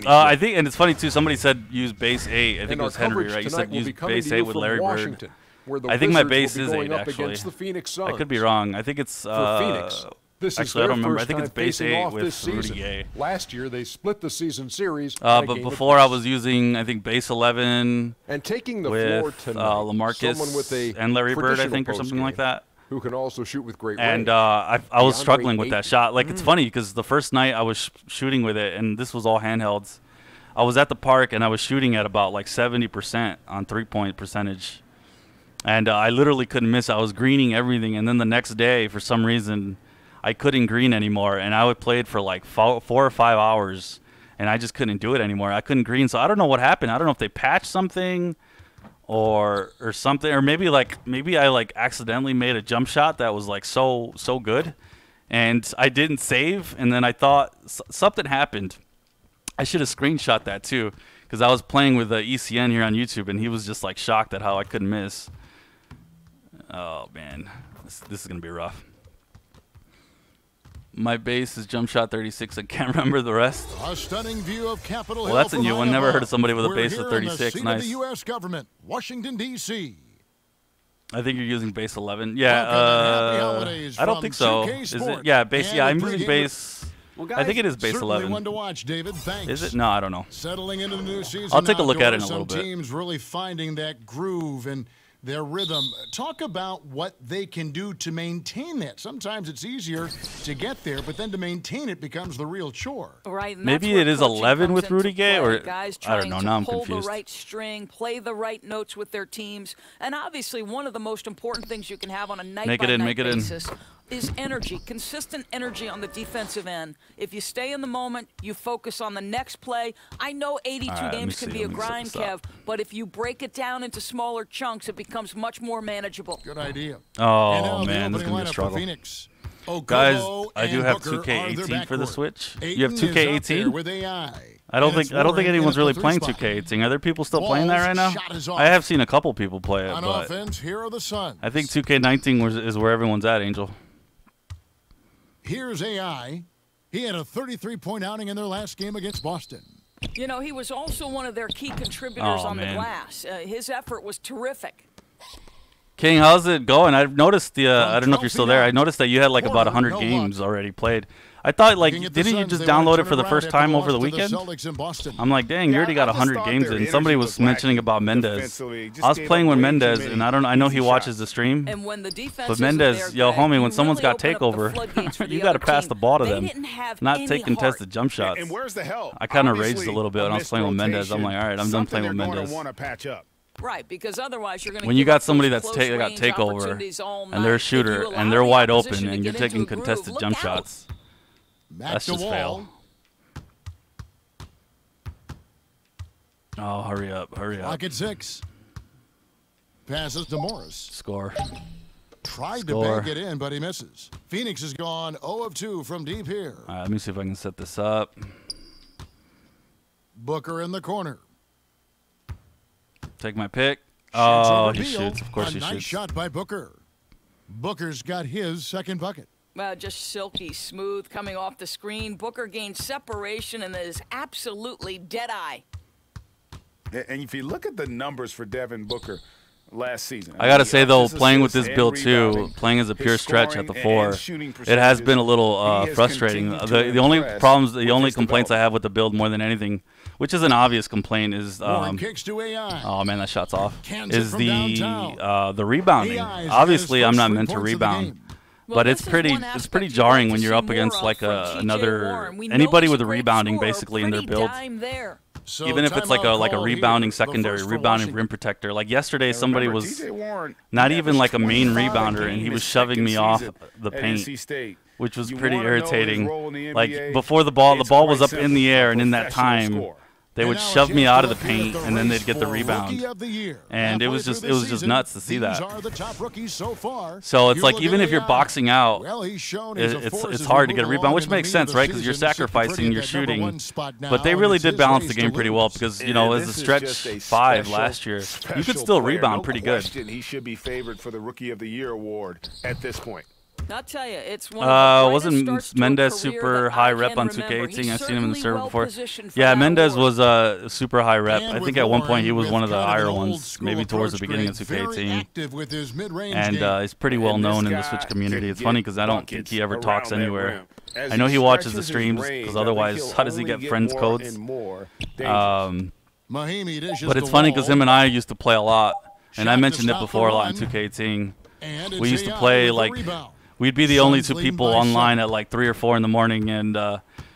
[SPEAKER 1] I think, and it's funny, too, somebody said use base 8. I think it was Henry, right? You said use base 8 with Larry Bird.
[SPEAKER 8] I
[SPEAKER 1] think my base is 8, actually. I could be wrong. I think it's
[SPEAKER 8] Phoenix.
[SPEAKER 1] Actually, I don't remember. I think it's base 8 with Rudy Gay.
[SPEAKER 8] Last year, they split the season series.
[SPEAKER 1] But before I was using, I think, base 11
[SPEAKER 8] and taking the
[SPEAKER 1] with
[SPEAKER 8] floor tonight,
[SPEAKER 1] LaMarcus and Larry Bird, I think, or something like that.
[SPEAKER 8] Who can also shoot with great
[SPEAKER 1] range.
[SPEAKER 8] And
[SPEAKER 1] I was struggling with that shot. Like, it's funny because the first night I was shooting with it, and this was all handhelds. I was at the park, and I was shooting at about, like, 70% on 3-point percentage. And I literally couldn't miss. I was greening everything, and then the next day, for some reason, I couldn't green anymore, and I would play it for like 4 or 5 hours, and I just couldn't do it anymore. I couldn't green, so I don't know what happened. I don't know if they patched something or something, or maybe I like accidentally made a jump shot that was like so good, and I didn't save, and then I thought something happened. I should have screenshot that too, because I was playing with ECN here on YouTube, and he was just like shocked at how I couldn't miss. Oh man, this is gonna be rough. My base is jump shot 36. I can't remember the rest.
[SPEAKER 2] A stunning view of Capitol Hill.
[SPEAKER 1] Well, that's a new one. Never heard of somebody with a base of 36.
[SPEAKER 2] Nice.
[SPEAKER 1] Nice.
[SPEAKER 2] The U.S. government, Washington D.C.
[SPEAKER 1] I think you're using base 11. Yeah. I don't think so. Is it? Yeah, base. Yeah, I'm using base.
[SPEAKER 6] Well, guys,
[SPEAKER 1] I think it is base 11.
[SPEAKER 2] One to watch, David. Thanks.
[SPEAKER 1] Is it? No, I don't know.
[SPEAKER 2] Settling into the new season.
[SPEAKER 1] I'll take a look at it in a little bit.
[SPEAKER 2] Some teams really finding that groove and their rhythm. Talk about what they can do to maintain that. Sometimes it's easier to get there, but then to maintain it becomes the real chore.
[SPEAKER 7] Right.
[SPEAKER 1] Maybe it is 11 with Rudy Gay, or
[SPEAKER 7] guys
[SPEAKER 1] I don't know. Now I'm
[SPEAKER 7] pull
[SPEAKER 1] confused.
[SPEAKER 7] The right string, play the right notes with their teams, and obviously one of the most important things you can have on a night-by-night basis is energy, consistent energy on the defensive end. If you stay in the moment, you focus on the next play. I know 82 games can be a grind, Kev, but if you break it down into smaller chunks, it becomes much more manageable.
[SPEAKER 2] Good idea.
[SPEAKER 1] Oh, man, this is going to be a struggle. Guys, I do have
[SPEAKER 2] Booker
[SPEAKER 1] 2K18 for the Switch. You have
[SPEAKER 2] Aiton
[SPEAKER 1] 2K18?
[SPEAKER 2] with AI.
[SPEAKER 1] I don't think anyone's really playing 2K18. Are there people still playing that right now? I have seen a couple people play it,
[SPEAKER 2] On
[SPEAKER 1] but
[SPEAKER 2] offense, here are the Suns.
[SPEAKER 1] I think 2K19 is where everyone's at, Angel.
[SPEAKER 2] Here's AI. He had a 33-point outing in their last game against Boston.
[SPEAKER 7] You know, he was also one of their key contributors on the glass. His effort was terrific.
[SPEAKER 1] King, how's it going? I've noticed I don't know if you're still there. I noticed that you had like about 100 games already played. I thought, like, didn't you just download it for the first time over the weekend? I'm like, dang, you already got 100 games in. Somebody was mentioning about Mendez. I was playing with Mendez, and I know he watches the stream. But Mendez, yo, homie, when someone's got takeover, you got to pass the ball to them, not take contested jump shots.
[SPEAKER 5] And where's the help?
[SPEAKER 1] I kind of raged a little bit when I was playing with Mendez. I'm like, all right, I'm done playing with Mendez.
[SPEAKER 7] Right, because otherwise you're going to
[SPEAKER 1] when you got somebody that's got takeover and they're a shooter and they're wide open and you're taking contested jump shots, that's just fail. Oh, hurry up, hurry up.
[SPEAKER 2] Clock at 6. Passes to Morris.
[SPEAKER 1] Score.
[SPEAKER 2] Tried to bank it in, but he misses. Phoenix has gone 0 of 2 from deep here.
[SPEAKER 1] All right, let me see if I can set this up.
[SPEAKER 2] Booker in the corner.
[SPEAKER 1] Take my pick. Oh, he shoots. Of course he shoots.
[SPEAKER 2] Nice shot by Booker. Booker's got his second bucket.
[SPEAKER 7] Well, just silky smooth coming off the screen. Booker gains separation and is absolutely dead-eye.
[SPEAKER 9] And if you look at the numbers for Devin Booker last season,
[SPEAKER 1] I gotta say though, playing with this build too, playing as a pure stretch at the 4, it has been a little frustrating. The only problems, the only complaints I have with the build more than anything, which is an obvious complaint, is oh man, that shot's off. Is the rebounding? Obviously, I'm not meant to rebound. But it's pretty jarring when you're up against like anybody with a rebounding basically in their build. Even if it's like a rebounding secondary, rebounding rim protector. Like yesterday, somebody was not even like a main rebounder, and he was shoving me off the paint, which was pretty irritating. Like before the ball was up in the air, and in that time, they would shove me out of the paint, and then they'd get the rebound. And it was just nuts to see that. So it's like even if you're boxing out, it's hard to get a rebound, which makes sense, right? Because you're sacrificing your shooting. But they really did balance the game pretty well because, you know, as a stretch 5 last year, you could still rebound pretty good.
[SPEAKER 5] He should be favored for the Rookie of the Year award at this point.
[SPEAKER 7] I'll tell you, it's one of
[SPEAKER 1] wasn't Mendez super high rep on 2K18? I've seen him in the server before. Yeah, Mendez was a super high rep. I think at one point he was one of the higher ones, maybe towards the beginning of 2K18. And he's pretty well known in the Switch community. It's funny because I don't think he ever talks anywhere. I know he watches the streams because otherwise, how does he get friends codes? But it's funny because him and I used to play a lot, and I mentioned it before a lot in 2K18. We used to play like. We'd be the only 2 people online at like 3 or 4 in the morning, and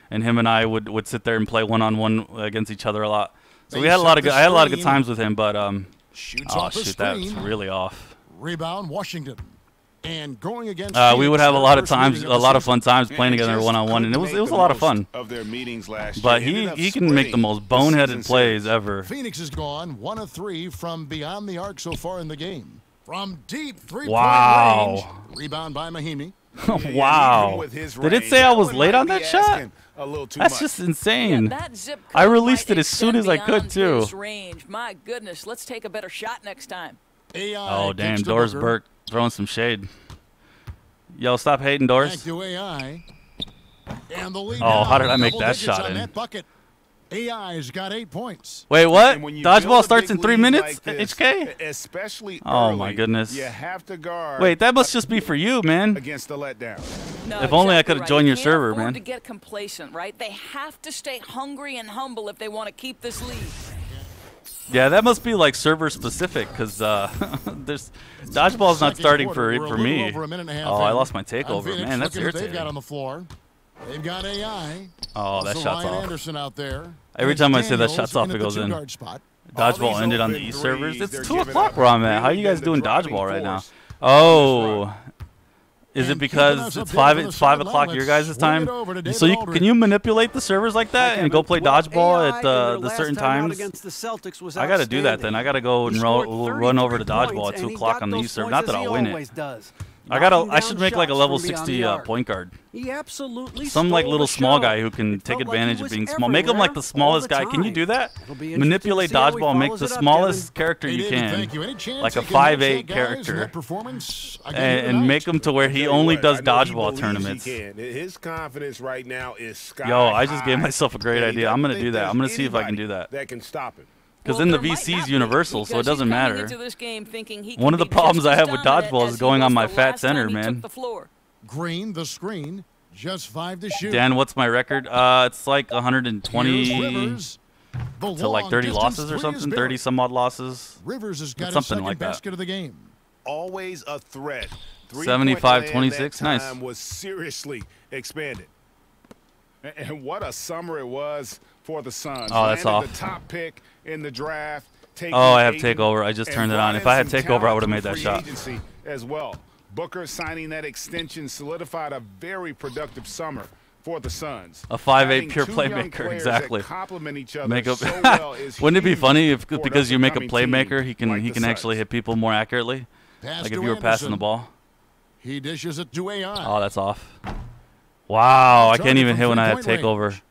[SPEAKER 1] him and I would sit there and play one-on-one against each other a lot. So we had a lot of good. I had a lot of good times with him, but oh shoot, that's really off.
[SPEAKER 2] Rebound, Washington. And going against
[SPEAKER 1] we would have a lot of fun times playing together one-on-one, and it was a lot of fun.
[SPEAKER 9] Of their meetings last
[SPEAKER 1] but
[SPEAKER 9] year,
[SPEAKER 1] he can make the most boneheaded plays ever.
[SPEAKER 2] Phoenix is gone 1 of 3 from beyond the arc so far in the game. From deep three-point range. Rebound by Mahimi.
[SPEAKER 1] Wow. Did it say I was late on that shot? That's just insane.
[SPEAKER 7] Yeah, that zip
[SPEAKER 1] I released it as soon as I could, too.
[SPEAKER 7] Range. My goodness, let's take a better shot next time.
[SPEAKER 1] Oh, damn, Doris Burke throwing some shade. Yo, stop hating, Doris.
[SPEAKER 2] Back to AI. And the lead
[SPEAKER 1] how did I make that shot in?
[SPEAKER 2] That bucket. AI's got 8 points.
[SPEAKER 1] Wait, what? Dodgeball starts in 3 minutes,
[SPEAKER 9] like this,
[SPEAKER 1] HK?
[SPEAKER 9] Especially
[SPEAKER 1] oh, my goodness.
[SPEAKER 9] You have to guard.
[SPEAKER 1] Wait, that must just be for you, man.
[SPEAKER 9] Against the letdown.
[SPEAKER 7] No,
[SPEAKER 1] if only I could have joined your server,
[SPEAKER 7] man. They
[SPEAKER 1] man.
[SPEAKER 7] to get complacent, right? They have to stay hungry and humble if they want to keep this lead.
[SPEAKER 1] Yeah, that must be like server specific, because there's Dodgeball's not starting for me. Oh, I lost my takeover, man. That's irritating.
[SPEAKER 2] They've got on the floor. They've got AI.
[SPEAKER 1] Oh, that shot's off.
[SPEAKER 2] Anderson out there.
[SPEAKER 1] Every time I say that shot's off, it goes in. Dodgeball ended on the East servers. It's 2 o'clock where I'm at. How are you guys doing Dodgeball right now? Oh. Is it because it's 5 o'clock your guys' time? So can you manipulate the servers like that and go play Dodgeball at the certain times? I got to do that then. I got to go and run over to Dodgeball at 2 o'clock on the East server. Not that I'll win it. I should make like a level 60 point guard.
[SPEAKER 6] He absolutely
[SPEAKER 1] some like little small guy who can take advantage of being small. Make him like the smallest guy. Can you do that? Manipulate Dodgeball, make the smallest character you can, like a 5'8" character, and make him to where he only does Dodgeball tournaments.
[SPEAKER 5] His confidence right now is sky
[SPEAKER 1] Yo, I just
[SPEAKER 5] high.
[SPEAKER 1] gave myself a great idea. I'm gonna do that. I'm gonna see if I can do that.
[SPEAKER 5] That can stop him.
[SPEAKER 1] Because then the VC's universal, so it doesn't matter. One of the
[SPEAKER 7] be
[SPEAKER 1] problems I have with
[SPEAKER 7] dominant
[SPEAKER 1] Dodgeball
[SPEAKER 7] as
[SPEAKER 1] is going
[SPEAKER 7] he was
[SPEAKER 1] on my
[SPEAKER 7] the
[SPEAKER 1] fat
[SPEAKER 7] last time
[SPEAKER 1] center,
[SPEAKER 7] he took
[SPEAKER 1] man.
[SPEAKER 7] the floor.
[SPEAKER 2] Green, the screen, just 5 to shoot.
[SPEAKER 1] Dan, what's my record? It's like 120
[SPEAKER 2] Here's
[SPEAKER 1] to like 30 losses or something, 30 some odd losses.
[SPEAKER 2] Rivers has got
[SPEAKER 1] something
[SPEAKER 2] his
[SPEAKER 1] like
[SPEAKER 2] second
[SPEAKER 1] that.
[SPEAKER 2] basket of the game.
[SPEAKER 5] Always a threat.
[SPEAKER 1] 75-26, nice.
[SPEAKER 5] Was seriously expanded. And what a summer it was for the Suns.
[SPEAKER 1] Oh, that's off.
[SPEAKER 5] The top pick in the draft.
[SPEAKER 1] Oh, I have takeover. I just turned it on. If I had takeover, I would have made that shot.
[SPEAKER 5] As well. Booker signing that extension solidified a very productive summer for the Suns.
[SPEAKER 1] A 5'8" pure playmaker, exactly. Make up.
[SPEAKER 5] So well
[SPEAKER 1] Wouldn't it be funny if because you make a
[SPEAKER 5] upcoming
[SPEAKER 1] playmaker, he can
[SPEAKER 5] like the
[SPEAKER 1] actually
[SPEAKER 5] Suns.
[SPEAKER 1] hit people more accurately?
[SPEAKER 2] Pass
[SPEAKER 1] Like
[SPEAKER 2] to
[SPEAKER 1] if you were passing the
[SPEAKER 2] Anderson.
[SPEAKER 1] ball.
[SPEAKER 2] He dishes it to AI.
[SPEAKER 1] Oh, that's off. Wow, I can't
[SPEAKER 2] Target
[SPEAKER 1] even
[SPEAKER 2] from
[SPEAKER 1] hit when I have
[SPEAKER 2] three-point
[SPEAKER 1] takeover.
[SPEAKER 2] range.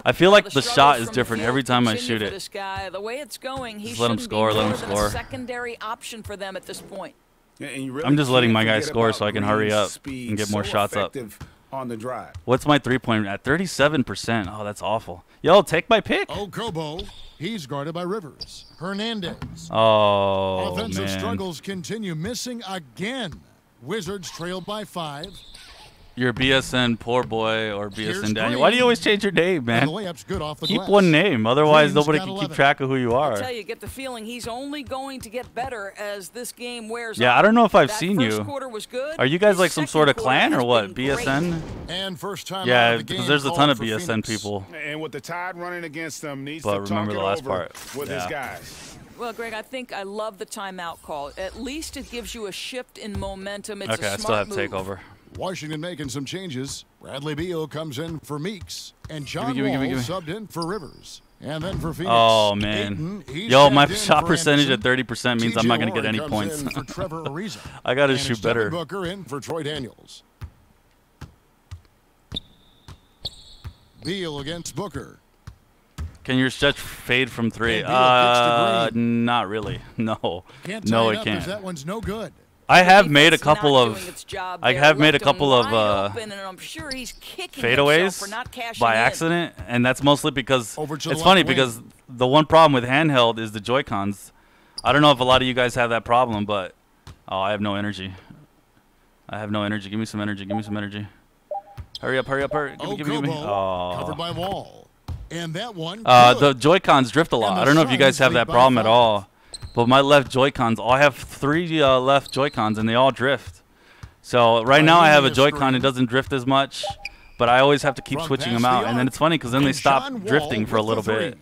[SPEAKER 1] I feel like the
[SPEAKER 7] struggles
[SPEAKER 1] shot is
[SPEAKER 7] from
[SPEAKER 1] different
[SPEAKER 7] field
[SPEAKER 1] every time I
[SPEAKER 7] continue
[SPEAKER 1] shoot
[SPEAKER 7] for
[SPEAKER 1] it.
[SPEAKER 7] This guy, the way it's going, he
[SPEAKER 1] Just let him
[SPEAKER 7] shouldn't
[SPEAKER 1] score,
[SPEAKER 7] be
[SPEAKER 1] let him
[SPEAKER 7] more than
[SPEAKER 1] score.
[SPEAKER 7] a secondary option for them at this point.
[SPEAKER 9] And you really
[SPEAKER 1] I'm just letting
[SPEAKER 9] can't
[SPEAKER 1] my guys
[SPEAKER 9] forget
[SPEAKER 1] score
[SPEAKER 9] about
[SPEAKER 1] so I can hurry
[SPEAKER 9] Green's
[SPEAKER 1] up
[SPEAKER 9] speed.
[SPEAKER 1] and get more
[SPEAKER 9] So
[SPEAKER 1] shots up.
[SPEAKER 9] effective on the drive.
[SPEAKER 1] What's my 3-point at? 37%. Oh, that's awful. Yo, take my pick.
[SPEAKER 2] Okobo, he's guarded by Rivers. Hernandez.
[SPEAKER 1] Oh,
[SPEAKER 2] Offensive
[SPEAKER 1] man.
[SPEAKER 2] struggles continue, missing again. Wizards trail by 5.
[SPEAKER 1] You're BSN poor boy or
[SPEAKER 2] Here's
[SPEAKER 1] BSN Daniel.
[SPEAKER 2] Green.
[SPEAKER 1] Why do you always change your name,
[SPEAKER 2] And
[SPEAKER 1] man?
[SPEAKER 2] the layup's good off the
[SPEAKER 1] Keep
[SPEAKER 2] glass.
[SPEAKER 1] one name. Otherwise,
[SPEAKER 2] Green's
[SPEAKER 1] nobody
[SPEAKER 2] got
[SPEAKER 1] can
[SPEAKER 2] 11.
[SPEAKER 1] keep track of who you
[SPEAKER 7] I
[SPEAKER 1] are.
[SPEAKER 7] tell you, get the feeling he's only going to get better as this game wears on.
[SPEAKER 1] Yeah, I don't know if I've
[SPEAKER 7] That
[SPEAKER 1] seen
[SPEAKER 7] first
[SPEAKER 1] you.
[SPEAKER 7] quarter was good.
[SPEAKER 1] Are you guys
[SPEAKER 7] His
[SPEAKER 1] like some
[SPEAKER 7] second
[SPEAKER 1] sort of
[SPEAKER 7] quarter
[SPEAKER 1] clan
[SPEAKER 7] has
[SPEAKER 1] or what?
[SPEAKER 7] been great.
[SPEAKER 1] BSN?
[SPEAKER 2] And first time out
[SPEAKER 1] Yeah,
[SPEAKER 2] of the
[SPEAKER 1] because
[SPEAKER 2] game
[SPEAKER 1] there's a ton
[SPEAKER 2] called
[SPEAKER 1] of
[SPEAKER 2] for
[SPEAKER 1] BSN
[SPEAKER 2] Phoenix.
[SPEAKER 1] people.
[SPEAKER 5] And with the Tide running against them, needs
[SPEAKER 1] But
[SPEAKER 5] to talk
[SPEAKER 1] remember
[SPEAKER 5] it
[SPEAKER 1] the last
[SPEAKER 5] over
[SPEAKER 1] part.
[SPEAKER 5] with his
[SPEAKER 1] Yeah.
[SPEAKER 5] guys.
[SPEAKER 7] Well, Greg, I think I love the timeout call. At least it gives you a shift in momentum. It's
[SPEAKER 1] Okay,
[SPEAKER 7] a
[SPEAKER 1] I still
[SPEAKER 7] smart
[SPEAKER 1] have
[SPEAKER 7] move.
[SPEAKER 1] takeover.
[SPEAKER 2] Washington making some changes. Bradley Beal comes in for Meeks. And John
[SPEAKER 1] Gimme, gimme,
[SPEAKER 2] Wall
[SPEAKER 1] gimme.
[SPEAKER 2] subbed in for Rivers. And then for Phoenix.
[SPEAKER 1] Oh, man.
[SPEAKER 2] Ayton, he's
[SPEAKER 1] Yo, my
[SPEAKER 2] checked in
[SPEAKER 1] shot
[SPEAKER 2] for
[SPEAKER 1] percentage
[SPEAKER 2] Anderson.
[SPEAKER 1] at 30% means I'm
[SPEAKER 2] TJ
[SPEAKER 1] not going to get
[SPEAKER 2] Warren
[SPEAKER 1] any
[SPEAKER 2] comes
[SPEAKER 1] points.
[SPEAKER 2] in for Trevor Ariza.
[SPEAKER 1] I got to
[SPEAKER 2] And
[SPEAKER 1] shoot
[SPEAKER 2] it's Devin
[SPEAKER 1] better.
[SPEAKER 2] Booker in for Troy Daniels. Beal against Booker.
[SPEAKER 1] Can your stretch fade from 3?
[SPEAKER 2] And Beal kicks to Green.
[SPEAKER 1] Not really. No.
[SPEAKER 2] Can't
[SPEAKER 1] No,
[SPEAKER 2] tie
[SPEAKER 1] it
[SPEAKER 2] up
[SPEAKER 1] can't.
[SPEAKER 2] as that one's no good.
[SPEAKER 1] I have
[SPEAKER 7] The
[SPEAKER 1] made a
[SPEAKER 7] defense not
[SPEAKER 1] couple
[SPEAKER 7] doing its
[SPEAKER 1] of
[SPEAKER 7] job
[SPEAKER 1] I
[SPEAKER 7] there.
[SPEAKER 1] have made a
[SPEAKER 7] Left him
[SPEAKER 1] couple of
[SPEAKER 7] wide open, and I'm sure he's kicking himself
[SPEAKER 1] fadeaways
[SPEAKER 7] for not cashing
[SPEAKER 1] by
[SPEAKER 7] in.
[SPEAKER 1] accident, and that's mostly because
[SPEAKER 2] Over to the
[SPEAKER 1] it's
[SPEAKER 2] left
[SPEAKER 1] funny
[SPEAKER 2] wing.
[SPEAKER 1] because the one problem with handheld is the Joy-Cons. I don't know if a lot of you guys have that problem, but I have no energy. I have no energy. Give me some energy. Give me some energy. Hurry up, hurry up, hurry. Give me.
[SPEAKER 2] Okobo, covered
[SPEAKER 1] Oh.
[SPEAKER 2] by Wall. And that one.
[SPEAKER 1] The
[SPEAKER 2] good.
[SPEAKER 1] Joy-Cons drift a lot.
[SPEAKER 2] And the
[SPEAKER 1] I don't know if you guys
[SPEAKER 2] Suns
[SPEAKER 1] have
[SPEAKER 2] lead
[SPEAKER 1] that
[SPEAKER 2] by
[SPEAKER 1] problem at
[SPEAKER 2] 5.
[SPEAKER 1] all. But my left Joy-Cons, I have 3 left Joy-Cons, and they all drift. So right now I have a Joy-Con. It doesn't drift as much, but I always have to keep
[SPEAKER 2] From
[SPEAKER 1] switching
[SPEAKER 2] past
[SPEAKER 1] them out.
[SPEAKER 2] the
[SPEAKER 1] And then
[SPEAKER 2] arc.
[SPEAKER 1] it's funny because then they
[SPEAKER 2] And
[SPEAKER 1] stop
[SPEAKER 2] John Wall
[SPEAKER 1] drifting for a
[SPEAKER 2] with
[SPEAKER 1] little
[SPEAKER 2] the
[SPEAKER 1] bit.
[SPEAKER 2] three.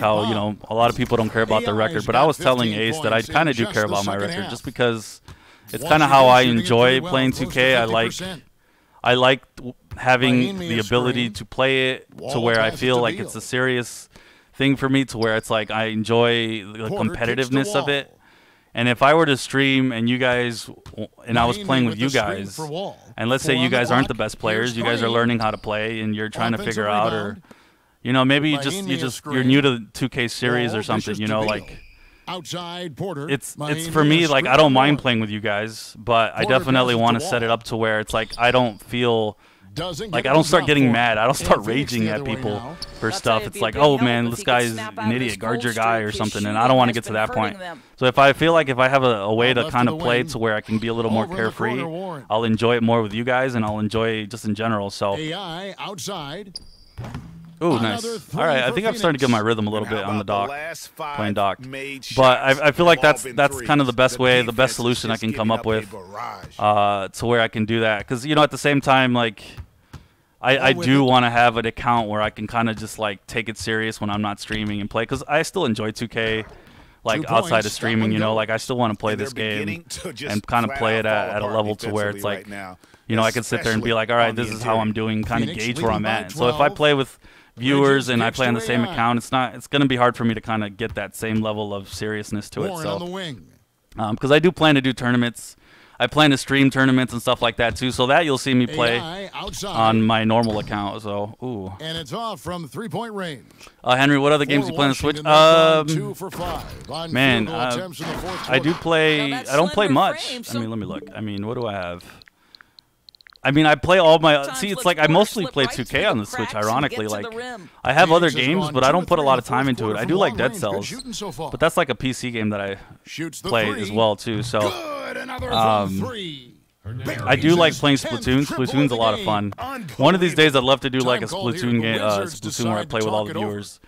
[SPEAKER 1] how, you know, a lot of people don't care about the record, but I was telling Ace that I kind of do care about my record just because it's kind of how I enjoy playing 2K. I like having the ability to play it to where I feel like it's a serious thing for me, to where it's like I enjoy the competitiveness of it. And if I were to stream and you guys and I was playing with you guys, and let's say you guys aren't the best players, you guys are learning how to play, and you're trying to figure out, or maybe you're new to 2K series or something, like.
[SPEAKER 2] Outside Porter.
[SPEAKER 1] It's for me, like, I don't mind playing with you guys, but I definitely want to set it up to where it's like I don't feel like I don't start getting mad. I don't start raging at people for stuff. It's like, oh man, this guy's an idiot, guard your guy or something, and I don't want to get to that point. So if I feel like if I have a way to kind of play to where I can be a little more carefree, I'll enjoy it more with you guys, and I'll enjoy it just in general. So.
[SPEAKER 2] AI outside.
[SPEAKER 1] Ooh, nice. All right, I think I'm starting to get my rhythm a little bit on the dock, playing dock. But I feel like that's kind of the best way, the best solution I can come up with to where I can do that. Because, at the same time, like, I do want to have an account where I can kind of just, like, take it serious when I'm not streaming and play. Because I still enjoy 2K, like, outside of streaming, like, I still want to play this game and kind of play it at a level to where it's like, I can sit there and be like, all right, this is how I'm doing, kind of gauge where I'm at. So if I play with viewers and I play on the same account, it's going to be hard for me to kind of get that same level of seriousness to it. So, because I do plan to do tournaments, I plan to stream tournaments and stuff like that too. So that you'll see me play on my normal account. So, ooh.
[SPEAKER 2] And it's off from 3-point range.
[SPEAKER 1] Henry, what other games you play on Switch? Man, I do play. I don't play much. I mean, let me look. I mean, what do I have? I mean, I play all my. See, it's like I mostly play 2K on the Switch. Ironically, like I have other games, but I don't put a lot of time into it. I do like Dead Cells, but that's like a PC game that I play as well too. So, I do like playing Splatoon. Splatoon's a lot of fun. One of these days, I'd love to do like a Splatoon game, Splatoon where I play with all the viewers.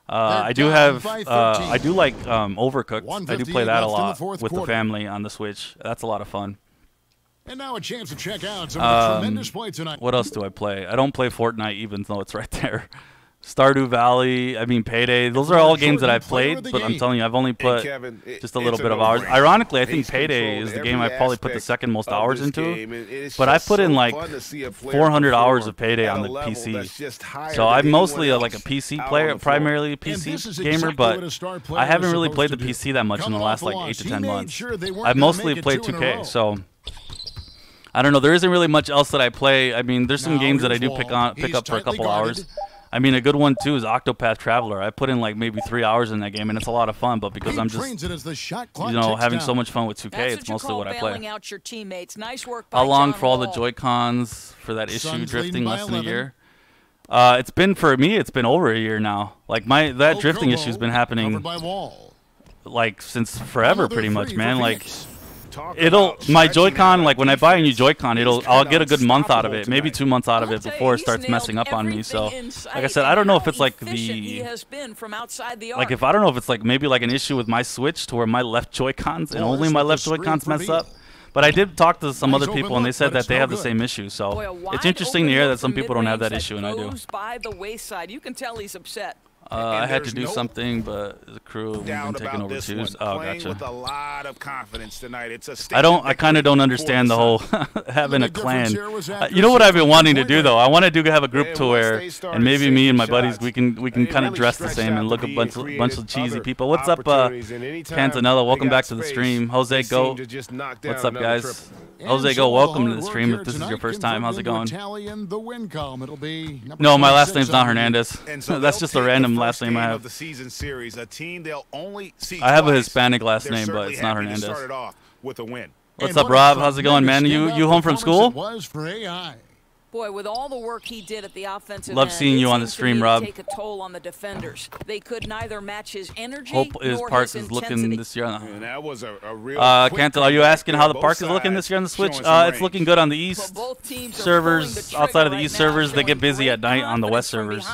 [SPEAKER 1] I do have. I do like Overcooked. I do play that a lot with the family on the Switch. That's a lot of fun.
[SPEAKER 2] And now a chance to check out some of the tremendous play tonight.
[SPEAKER 1] What else do I play? I don't play Fortnite even though it's right there. Stardew Valley, I mean Payday. Those are all games that I've played, but I'm telling you, I've only put just a little bit of hours. Ironically, I think Payday is the game I probably put the second most hours into. But I put in like 400 hours of Payday on the PC. So I'm mostly like a PC player, primarily a PC gamer, but I haven't really played the PC that much in the last like 8 to 10 months. I've mostly played 2K, so I don't know. There isn't really much else that I play. I mean, there's some games that I do pick up for a couple hours. I mean, a good one too is Octopath Traveler. I put in like maybe 3 hours in that game, and it's a lot of fun. But because I'm just, having so much fun with 2K, it's mostly what I play. How long for all the Joy-Cons for that issue drifting? Less than a year. It's been for me. It's been over a year now. Like that drifting issue's been happening like since forever, pretty much, man. Like. My Joy-Con, like when I buy a new Joy-Con, I'll get a good month out of it, maybe 2 months out of it before it starts messing up on me. So, like I said, I don't know if it's like I don't know if it's like maybe like an issue with my Switch to where my left Joy-Cons and only my left Joy-Cons mess up. But I did talk to some other people, and they said that they have the same issue. So it's interesting to hear that some people don't have that issue, and I do.
[SPEAKER 7] You can tell he's upset.
[SPEAKER 1] I had to do something, but the crew we've been taking over too. Oh, gotcha.
[SPEAKER 9] With a lot of confidence tonight. It's a
[SPEAKER 1] I kind of don't understand the whole having a clan. You know what I've been wanting to do though? I want to have a group to where, and maybe me and my buddies, we can kind of dress the same and look a bunch of cheesy people. What's up, Cantanella? Welcome back to the stream. Jose Go. What's up, guys? Jose Go. Welcome to the stream. If this is your first time, how's it going? No, my last name's not Hernandez. That's just a random last name I have. I have a Hispanic last name, but it's not Hernandez. What's up, Rob? How's it going, man? You home from school?
[SPEAKER 7] Boy, with all the work he did at the offensive
[SPEAKER 1] Love seeing you on the stream, Rob.
[SPEAKER 7] Take a toll on the defenders. They could neither match his energy
[SPEAKER 1] Hope his park is looking this year.
[SPEAKER 9] And that was a real
[SPEAKER 1] Cantal, are you asking how the park is looking this year on the Switch? It's looking good on the East servers. Outside of the East servers, they get busy at night on the West servers.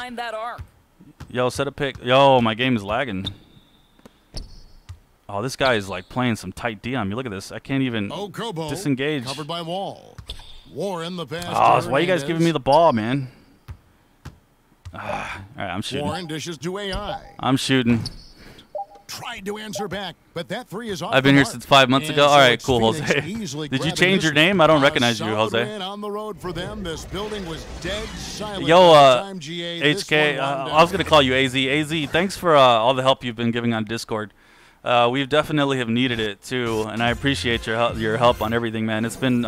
[SPEAKER 1] Yo, set a pick. Yo, my game is lagging. Oh, this guy is like playing some tight D on me. Look at this. I can't even disengage.
[SPEAKER 2] Covered by Wall. Warren the pass.
[SPEAKER 1] Oh, so why are you guys giving me the ball, man? All right, I'm shooting.
[SPEAKER 2] Warren dishes to AI.
[SPEAKER 1] I'm shooting.
[SPEAKER 2] Tried to answer back, but that three is off.
[SPEAKER 1] I've been here since 5 months ago. All right, cool, Jose. Did you change your name? I don't recognize you, Jose.
[SPEAKER 2] On the road for them. This building was dead silent.
[SPEAKER 1] Yo, HK, I was gonna call you AZ. AZ, thanks for all the help you've been giving on Discord. We've definitely have needed it too, and I appreciate your help on everything, man. It's been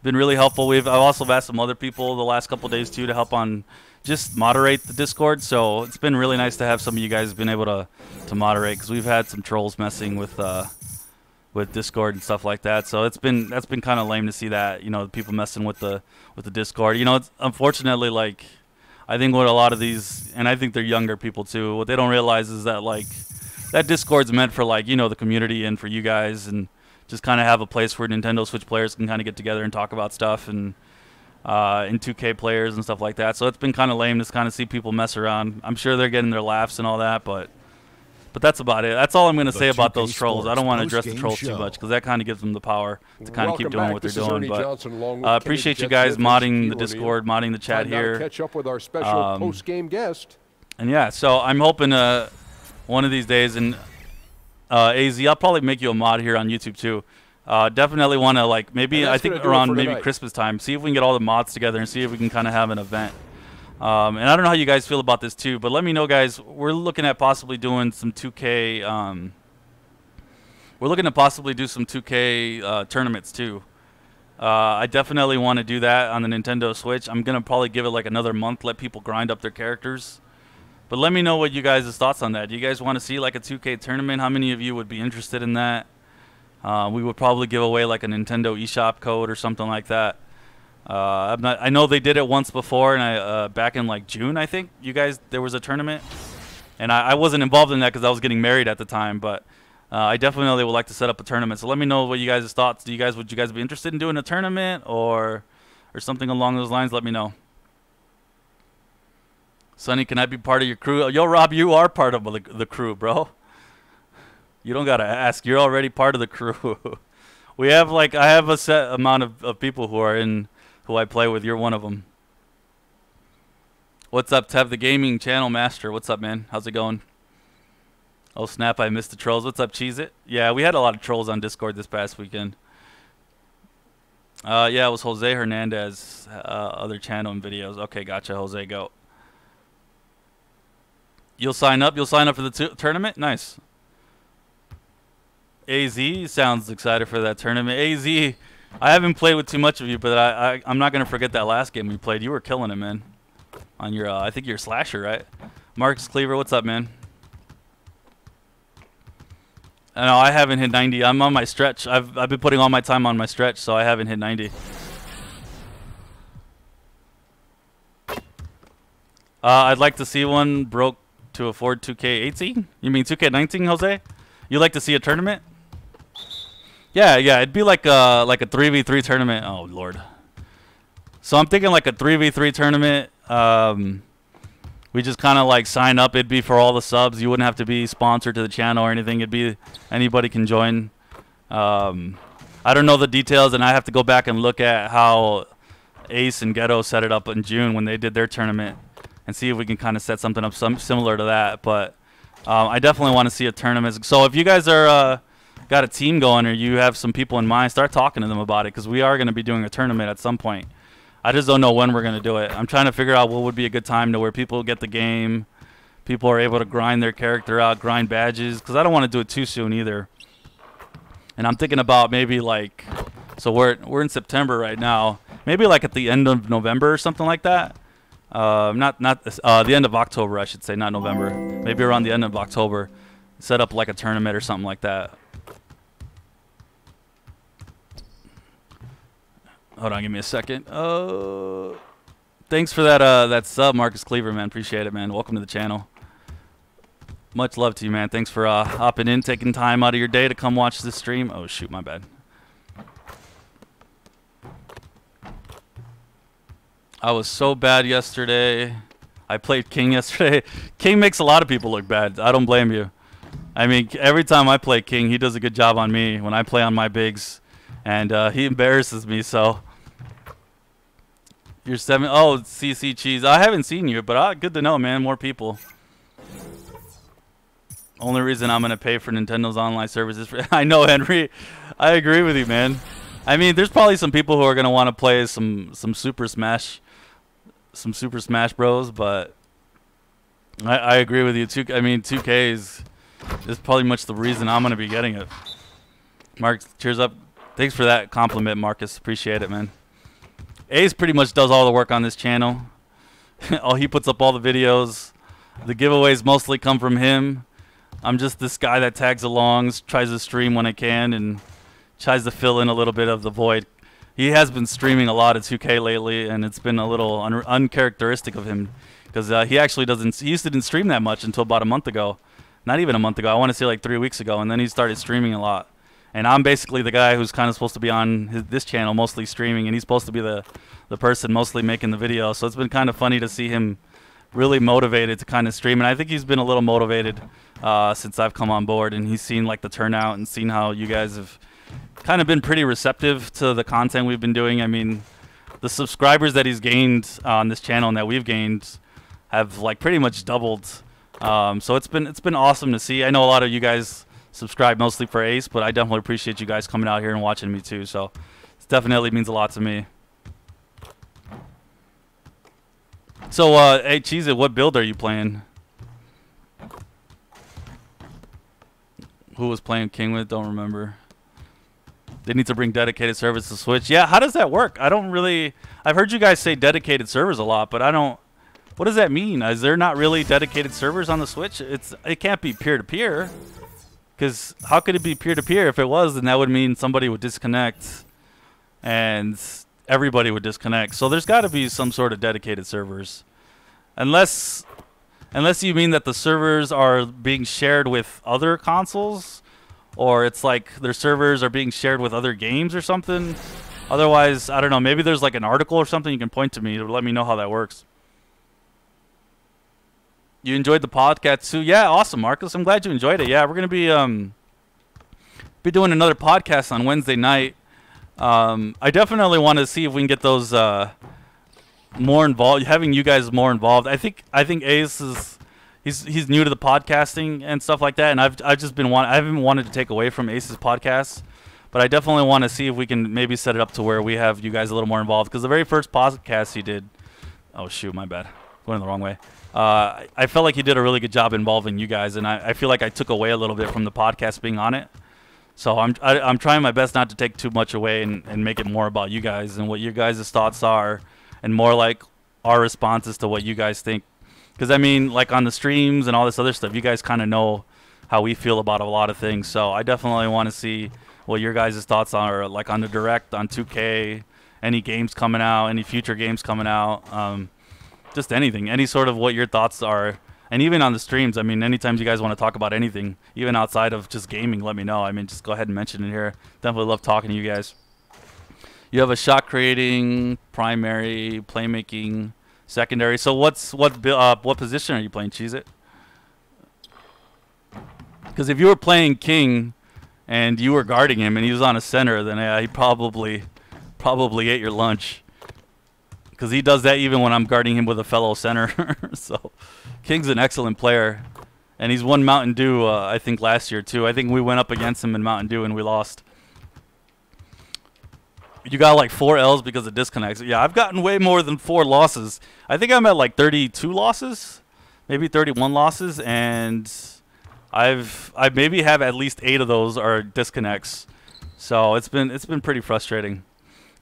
[SPEAKER 1] really helpful. I've also asked some other people the last couple of days too to help on just moderate the Discord. So it's been really nice to have some of you guys been able to moderate, because we've had some trolls messing with Discord and stuff like that. So that's been kind of lame to see that, people messing with the Discord. It's unfortunately, like, I think what a lot of these, and I think they're younger people too, what they don't realize is that, like, that Discord's meant for, like, the community and for you guys, and just kind of have a place where Nintendo Switch players can kind of get together and talk about stuff, and 2K players and stuff like that. So it's been kind of lame to kind of see people mess around. I'm sure they're getting their laughs and all that, but that's about it. That's all I'm going to say about those trolls. I don't want to address the trolls too much, because that kind of gives them the power to kind of keep doing what they're doing. But appreciate you guys modding the Discord, modding the chat here.
[SPEAKER 8] Catch up with our special post-game guest.
[SPEAKER 1] And yeah, so I'm hoping one of these days, and AZ, I'll probably make you a mod here on YouTube too. Definitely want to, like, maybe I think around maybe Christmas time, see if we can get all the mods together and see if we can kind of have an event. And I don't know how you guys feel about this too, but let me know, guys. We're looking at possibly doing some 2K. We're looking to possibly do some 2K tournaments too. I definitely want to do that on the Nintendo Switch. I'm gonna probably give it like another month, let people grind up their characters. But let me know what you guys' thoughts on that. Do you guys want to see like a 2K tournament? How many of you would be interested in that? We would probably give away like a Nintendo eShop code or something like that. I know they did it once before, and back in like June, I think there was a tournament, and I wasn't involved in that because I was getting married at the time. But I definitely would like to set up a tournament. So let me know what you guys' thoughts. Would you guys be interested in doing a tournament or something along those lines? Let me know. Sonny, can I be part of your crew? Yo, Rob, you are part of the crew, bro. You don't gotta ask. You're already part of the crew. I have a set amount of people who I play with. You're one of them. What's up, Tev, the gaming channel master? What's up, man? How's it going? Oh, snap, I missed the trolls. What's up, Cheese It? Yeah, we had a lot of trolls on Discord this past weekend. Yeah, it was Jose Hernandez, other channel and videos. Okay, gotcha, Jose, go. You'll sign up? You'll sign up for the tournament? Nice. AZ sounds excited for that tournament. AZ, I haven't played with too much of you, but I'm not going to forget that last game we played. You were killing it, man. On your, I think you're Slasher, right? Marcus Cleaver, what's up, man? No, I haven't hit 90. I'm on my stretch. I've been putting all my time on my stretch, so I haven't hit 90. I'd like to see one broke to afford 2K18. You mean 2K19, Jose? You like to see a tournament? Yeah, it'd be like a 3v3 tournament. Oh Lord. So I'm thinking like a 3v3 tournament. We just kind of like sign up. It'd be for all the subs. You wouldn't have to be sponsored to the channel or anything. It'd be anybody can join. I don't know the details, and I have to go back and look at how Ace and Ghetto set it up in June when they did their tournament, and see if we can kind of set something up similar to that. But I definitely want to see a tournament. So if you guys are got a team going, or you have some people in mind, start talking to them about it, because we are going to be doing a tournament at some point. I just don't know when we're going to do it. I'm trying to figure out what would be a good time to where people get the game, people are able to grind their character out, grind badges, because I don't want to do it too soon either. And I'm thinking about maybe like, so we're in September right now, maybe like at the end of November or something like that. Not the end of October, I should say, not November. Maybe around the end of October, set up like a tournament or something like that. Hold on, give me a second. Thanks for that sub, Marcus Cleaver, man. Appreciate it, man. Welcome to the channel. Much love to you, man. Thanks for hopping in, taking time out of your day to come watch this stream. Oh shoot, my bad. I was so bad yesterday. I played King yesterday. King makes a lot of people look bad. I don't blame you. I mean, every time I play King, he does a good job on me when I play on my bigs. And he embarrasses me, so. You're 7. Oh, CC Cheese. I haven't seen you, but good to know, man. More people. Only reason I'm going to pay for Nintendo's online services. I know, Henry. I agree with you, man. I mean, there's probably some people who are going to want to play some Super Smash Bros, but I agree with you. 2K is, is probably much the reason I'm going to be getting it. Mark, cheers up. Thanks for that compliment, Marcus. Appreciate it, man. Ace pretty much does all the work on this channel. Oh, he puts up all the videos. The giveaways mostly come from him. I'm just this guy that tags along, tries to stream when I can, and tries to fill in a little bit of the void. He has been streaming a lot of 2K lately, and it's been a little uncharacteristic of him because he actually doesn't. He used to didn't stream that much until about a month ago. Not even a month ago. I want to say like 3 weeks ago, and then he started streaming a lot. And I'm basically the guy who's kind of supposed to be on this channel, mostly streaming, and he's supposed to be the person mostly making the video. So it's been kind of funny to see him really motivated to kind of stream. And I think he's been a little motivated since I've come on board, and he's seen like the turnout and seen how you guys have kind of been pretty receptive to the content we've been doing. I mean, the subscribers that he's gained on this channel and that we've gained have like pretty much doubled. So it's been awesome to see. I know a lot of you guys subscribe mostly for Ace, but I definitely appreciate you guys coming out here and watching me too. So it definitely means a lot to me. So hey Cheez-It, what build are you playing? Who was playing King with? Don't remember. They need to bring dedicated servers to Switch. Yeah, how does that work? I don't really. I've heard you guys say dedicated servers a lot, but I don't. What does that mean? Is there not really dedicated servers on the Switch? It can't be peer-to-peer. Because how could it be peer-to-peer? If it was, then that would mean somebody would disconnect and everybody would disconnect. So there's got to be some sort of dedicated servers. Unless you mean that the servers are being shared with other consoles, or it's like their servers are being shared with other games or something. Otherwise, I don't know. Maybe there's like an article or something you can point to me to let me know how that works. You enjoyed the podcast too? Yeah, awesome, Marcus. I'm glad you enjoyed it. Yeah, we're gonna be doing another podcast on Wednesday night. I definitely want to see if we can get those more involved, having you guys more involved. I think Ace is he's new to the podcasting and stuff like that, and I haven't wanted to take away from Ace's podcast, but I definitely want to see if we can maybe set it up to where we have you guys a little more involved. Because the very first podcast he did, oh shoot, my bad, going the wrong way. I felt like he did a really good job involving you guys, and I feel like I took away a little bit from the podcast being on it. So I'm trying my best not to take too much away and make it more about you guys and what your guys' thoughts are, and more like our responses to what you guys think. Because I mean, like on the streams and all this other stuff, you guys kind of know how we feel about a lot of things. So I definitely want to see what your guys' thoughts are, like on the Direct, on 2K, any games coming out, any future games coming out. Just anything, any sort of what your thoughts are. And even on the streams, I mean, anytime you guys want to talk about anything, even outside of just gaming, let me know. I mean, just go ahead and mention it here. Definitely love talking to you guys. You have a shot creating, primary, playmaking, secondary. So what position are you playing, Cheez-It? Because if you were playing King and you were guarding him and he was on a center, then yeah, he probably ate your lunch. Because he does that even when I'm guarding him with a fellow center. So King's an excellent player. And he's won Mountain Dew, I think, last year, too. I think we went up against him in Mountain Dew and we lost. You got like 4 L's because of disconnects. Yeah, I've gotten way more than 4 losses. I think I'm at like 32 losses, maybe 31 losses. And I maybe have at least 8 of those are disconnects. So it's been pretty frustrating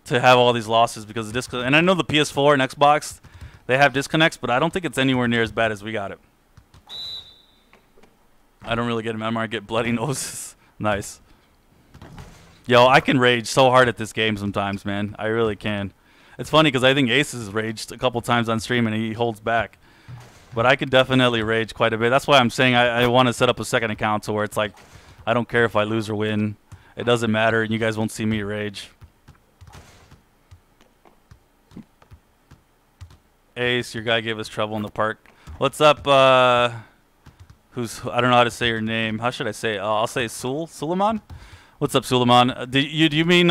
[SPEAKER 1] to have all these losses because of disconnects. And I know the PS4 and Xbox, they have disconnects, but I don't think it's anywhere near as bad as we got it. I don't really get them. I get bloody noses. Nice. Yo, I can rage so hard at this game sometimes, man. I really can. It's funny because I think Ace has raged a couple times on stream and he holds back. But I can definitely rage quite a bit. That's why I'm saying I want to set up a second account to where it's like, I don't care if I lose or win. It doesn't matter, and you guys won't see me rage. Ace, your guy gave us trouble in the park. What's up, I don't know how to say your name. How should I say it? I'll say Suleiman? What's up, Suleiman? Do you mean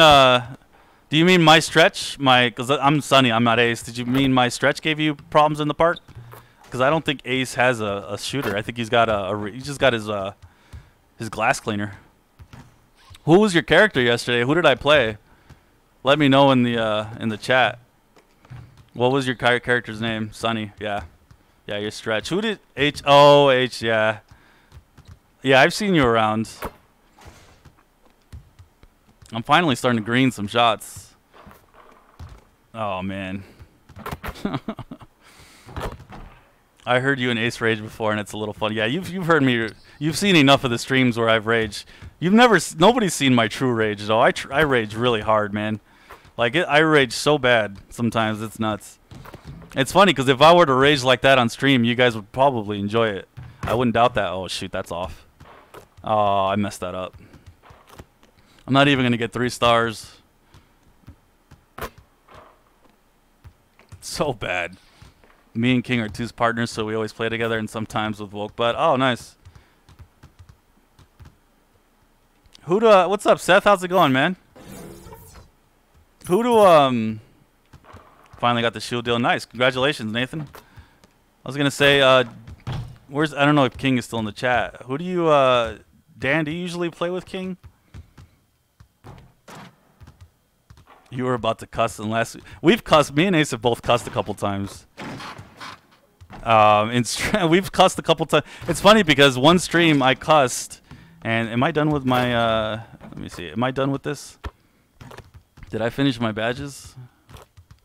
[SPEAKER 1] my stretch? Because I'm Sunny, I'm not Ace. Did you mean my stretch gave you problems in the park? Because I don't think Ace has a shooter. I think he's got he just got his glass cleaner. Who was your character yesterday? Who did I play? Let me know in the chat. What was your character's name? Sunny. Yeah. Yeah, your stretch. Who did H? Oh, H. Yeah. Yeah, I've seen you around. I'm finally starting to green some shots. Oh, man. I heard you in Ace Rage before, and it's a little funny. Yeah, you've heard me. You've seen enough of the streams where I've raged. Nobody's seen my true rage, though. I rage really hard, man. Like, I rage so bad sometimes. It's nuts. It's funny, because if I were to rage like that on stream, you guys would probably enjoy it. I wouldn't doubt that. Oh, shoot, that's off. Oh, I messed that up. I'm not even going to get 3 stars. So bad. Me and King are 2's partners, so we always play together, and sometimes with Woke. But oh, nice. What's up, Seth? How's it going, man? Finally got the shield deal. Nice. Congratulations, Nathan. I was gonna say, I don't know if King is still in the chat. Who do you, Dan, do you usually play with, King? You were about to cuss in last week. We've cussed. Me and Ace have both cussed a couple times. We've cussed a couple times. It's funny because one stream I cussed, and am I done with my? Let me see. Am I done with this? Did I finish my badges?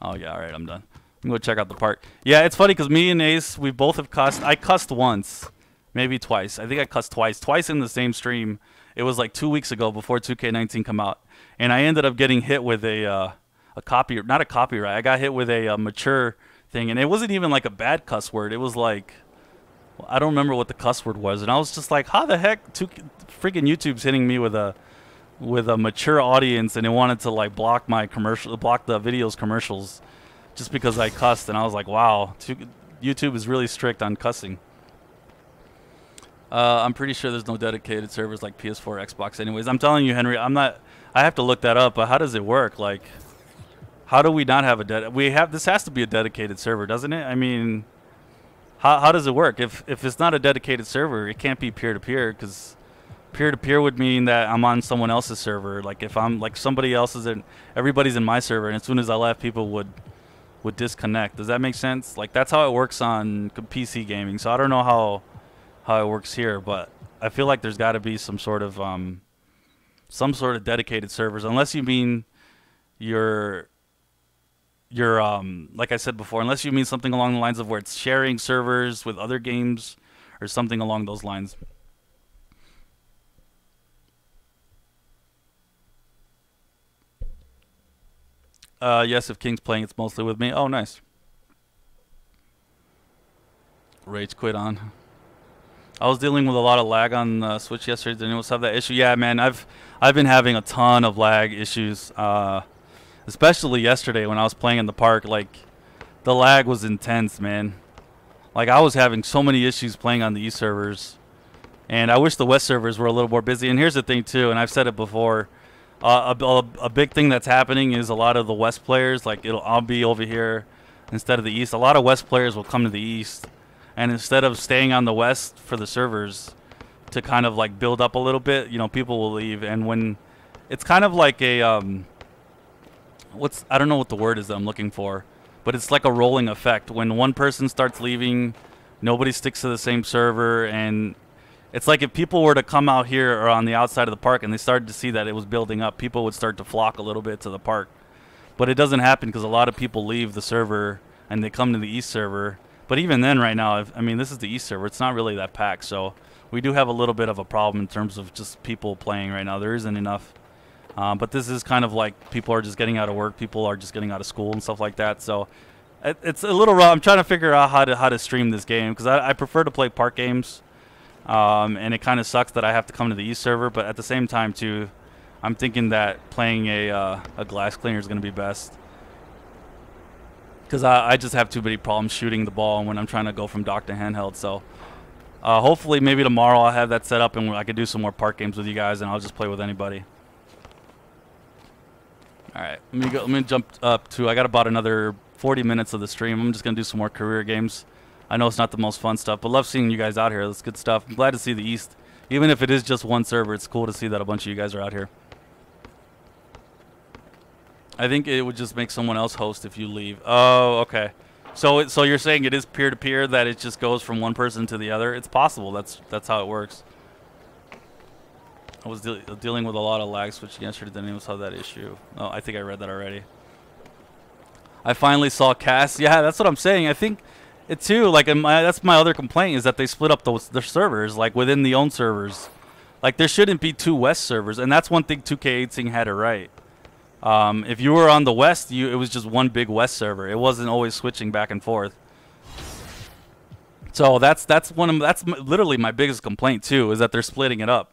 [SPEAKER 1] Oh yeah. All right, I'm done. I'm gonna check out the park. Yeah, it's funny because me and Ace, we both have cussed. I cussed once, maybe twice. I think I cussed twice. Twice in the same stream. It was like 2 weeks ago before 2K19 come out. And I ended up getting hit with not a copyright. I got hit with a mature thing, and it wasn't even like a bad cuss word. It was like, I don't remember what the cuss word was, and I was just like, how the heck? Freaking YouTube's hitting me with a mature audience, and it wanted to like block the video's commercials, just because I cussed, and I was like, wow, YouTube is really strict on cussing. I'm pretty sure there's no dedicated servers like PS4 or Xbox anyways. I'm telling you, Henry, I have to look that up, but how does it work? Like, how do we not have this has to be a dedicated server, doesn't it? I mean, how does it work? If it's not a dedicated server, it can't be peer-to-peer, because peer-to-peer would mean that I'm on someone else's server. Like, if I'm, like, somebody else is everybody's in my server, and as soon as I left, people would disconnect. Does that make sense? Like, that's how it works on PC gaming, so I don't know how it works here, but I feel like there's got to be some sort of dedicated servers, unless you mean your like I said before, unless you mean something along the lines of where it's sharing servers with other games or something along those lines. Yes, if King's playing, it's mostly with me. Oh, nice. Rage quit on. I was dealing with a lot of lag on Switch yesterday. Did anyone else have that issue? Yeah, man, I've been having a ton of lag issues, especially yesterday when I was playing in the park. Like, the lag was intense, man. Like, I was having so many issues playing on the East servers, and I wish the West servers were a little more busy. And here's the thing too, and I've said it before, a big thing that's happening is a lot of the West players, like I'll be over here instead of the East. A lot of West players will come to the East, and instead of staying on the West for the servers to kind of like build up a little bit, you know, people will leave. And when it's kind of like a I don't know what the word is that I'm looking for, but it's like a rolling effect. When one person starts leaving, nobody sticks to the same server, and it's like if people were to come out here or on the outside of the park and they started to see that it was building up, people would start to flock a little bit to the park. But it doesn't happen because a lot of people leave the server and they come to the East server. But even then right now, I mean, this is the East server. It's not really that packed, so we do have a little bit of a problem in terms of just people playing right now. There isn't enough. But this is kind of like people are just getting out of work. People are just getting out of school and stuff like that. So it's a little rough. I'm trying to figure out how to stream this game because I prefer to play park games. And it kind of sucks that I have to come to the East server. But at the same time, too, I'm thinking that playing a glass cleaner is going to be best. Because I just have too many problems shooting the ball when I'm trying to go from dock to handheld. So hopefully maybe tomorrow I'll have that set up and I can do some more park games with you guys and I'll just play with anybody. All right, let me jump up to, I got about another 40 minutes of the stream. I'm just going to do some more career games. I know it's not the most fun stuff, but love seeing you guys out here. That's good stuff. I'm glad to see the East. Even if it is just one server, it's cool to see that a bunch of you guys are out here. I think it would just make someone else host if you leave. Oh, okay. So you're saying it is peer-to-peer, that it just goes from one person to the other? It's possible. That's how it works. I was dealing with a lot of lag switching yesterday. Didn't even saw that issue. Oh, I think I read that already. I finally saw Cass. Yeah, that's what I'm saying. I think it too. Like, that's my other complaint is that they split up their servers, like within the own servers. Like, there shouldn't be 2 West servers, and that's one thing 2K18 had it right. If you were on the West, it was just one big West server. It wasn't always switching back and forth. So that's literally my biggest complaint too, is that they're splitting it up.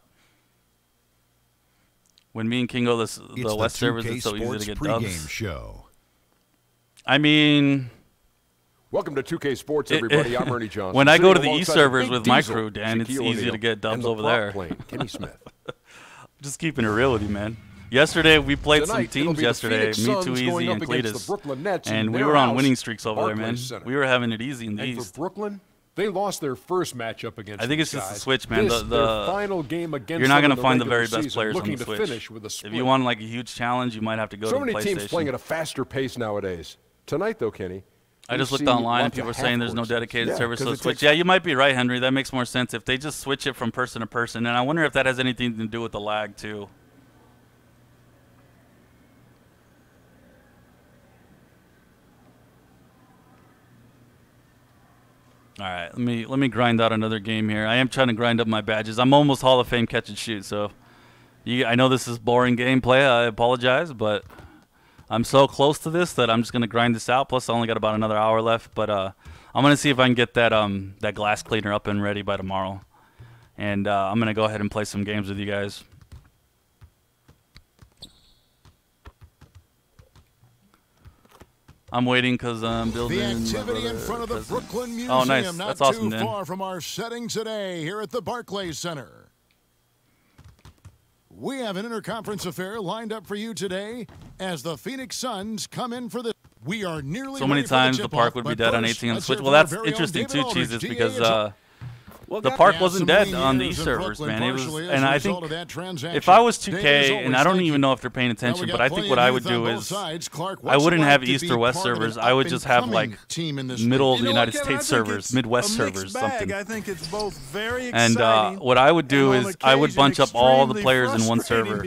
[SPEAKER 1] When me and King go the West servers, it's so easy to get dubs.
[SPEAKER 10] Show.
[SPEAKER 1] I mean,
[SPEAKER 8] welcome to 2K Sports, everybody. I'm Ernie Johnson.
[SPEAKER 1] When I go to the East servers with my crew, Dan, it's easy to get dubs over there.
[SPEAKER 8] Kenny Smith.
[SPEAKER 1] Just keeping it real with you, man. Yesterday, we played some teams yesterday, me, Too Easy, and Cletus, and we were on winning streaks over there, man. We were having it easy in the East.
[SPEAKER 8] For Brooklyn, they lost their first matchup against.
[SPEAKER 1] I think it's just the Switch, man.
[SPEAKER 8] The final game against.
[SPEAKER 1] You're not going to find the very best players on the
[SPEAKER 8] to
[SPEAKER 1] Switch.
[SPEAKER 8] Finish with a
[SPEAKER 1] if you want like a huge challenge, you might have to go to the PlayStation.
[SPEAKER 8] So many teams playing at a faster pace nowadays. Tonight, though, Kenny.
[SPEAKER 1] I just looked online and people were saying there's no dedicated service to Switch. Yeah, you might be right, Henry. That makes more sense if they just switch it from person to person. And I wonder if that has anything to do with the lag, too. All right, let me grind out another game here. I am trying to grind up my badges. I'm almost Hall of Fame catch and shoot, so I know this is boring gameplay. I apologize, but I'm so close to this that I'm just gonna grind this out. Plus, I only got about another hour left, but I'm gonna see if I can get that that glass cleaner up and ready by tomorrow, and I'm gonna go ahead and play some games with you guys. I'm waiting because I'm building.
[SPEAKER 2] The activity in front of the Brooklyn Museum.
[SPEAKER 1] Oh, nice. That's awesome,
[SPEAKER 2] not too far from our setting today here at the Barclays Center. We have an interconference affair lined up for you today as the Phoenix Suns come in for the. We are nearly.
[SPEAKER 1] So many times the park would be dead on 18 on the Switch. Well, that's interesting too, Cheese, is because the park wasn't dead on the East servers, man. It was, and I think if I was 2K, and I don't even know if they're paying attention, but I think what I would do is I wouldn't have East or West servers. I would just have like middle of the United States servers, Midwest servers, something.
[SPEAKER 11] I think it's both very exciting.
[SPEAKER 1] And what I would do is I would bunch up all the players in one server,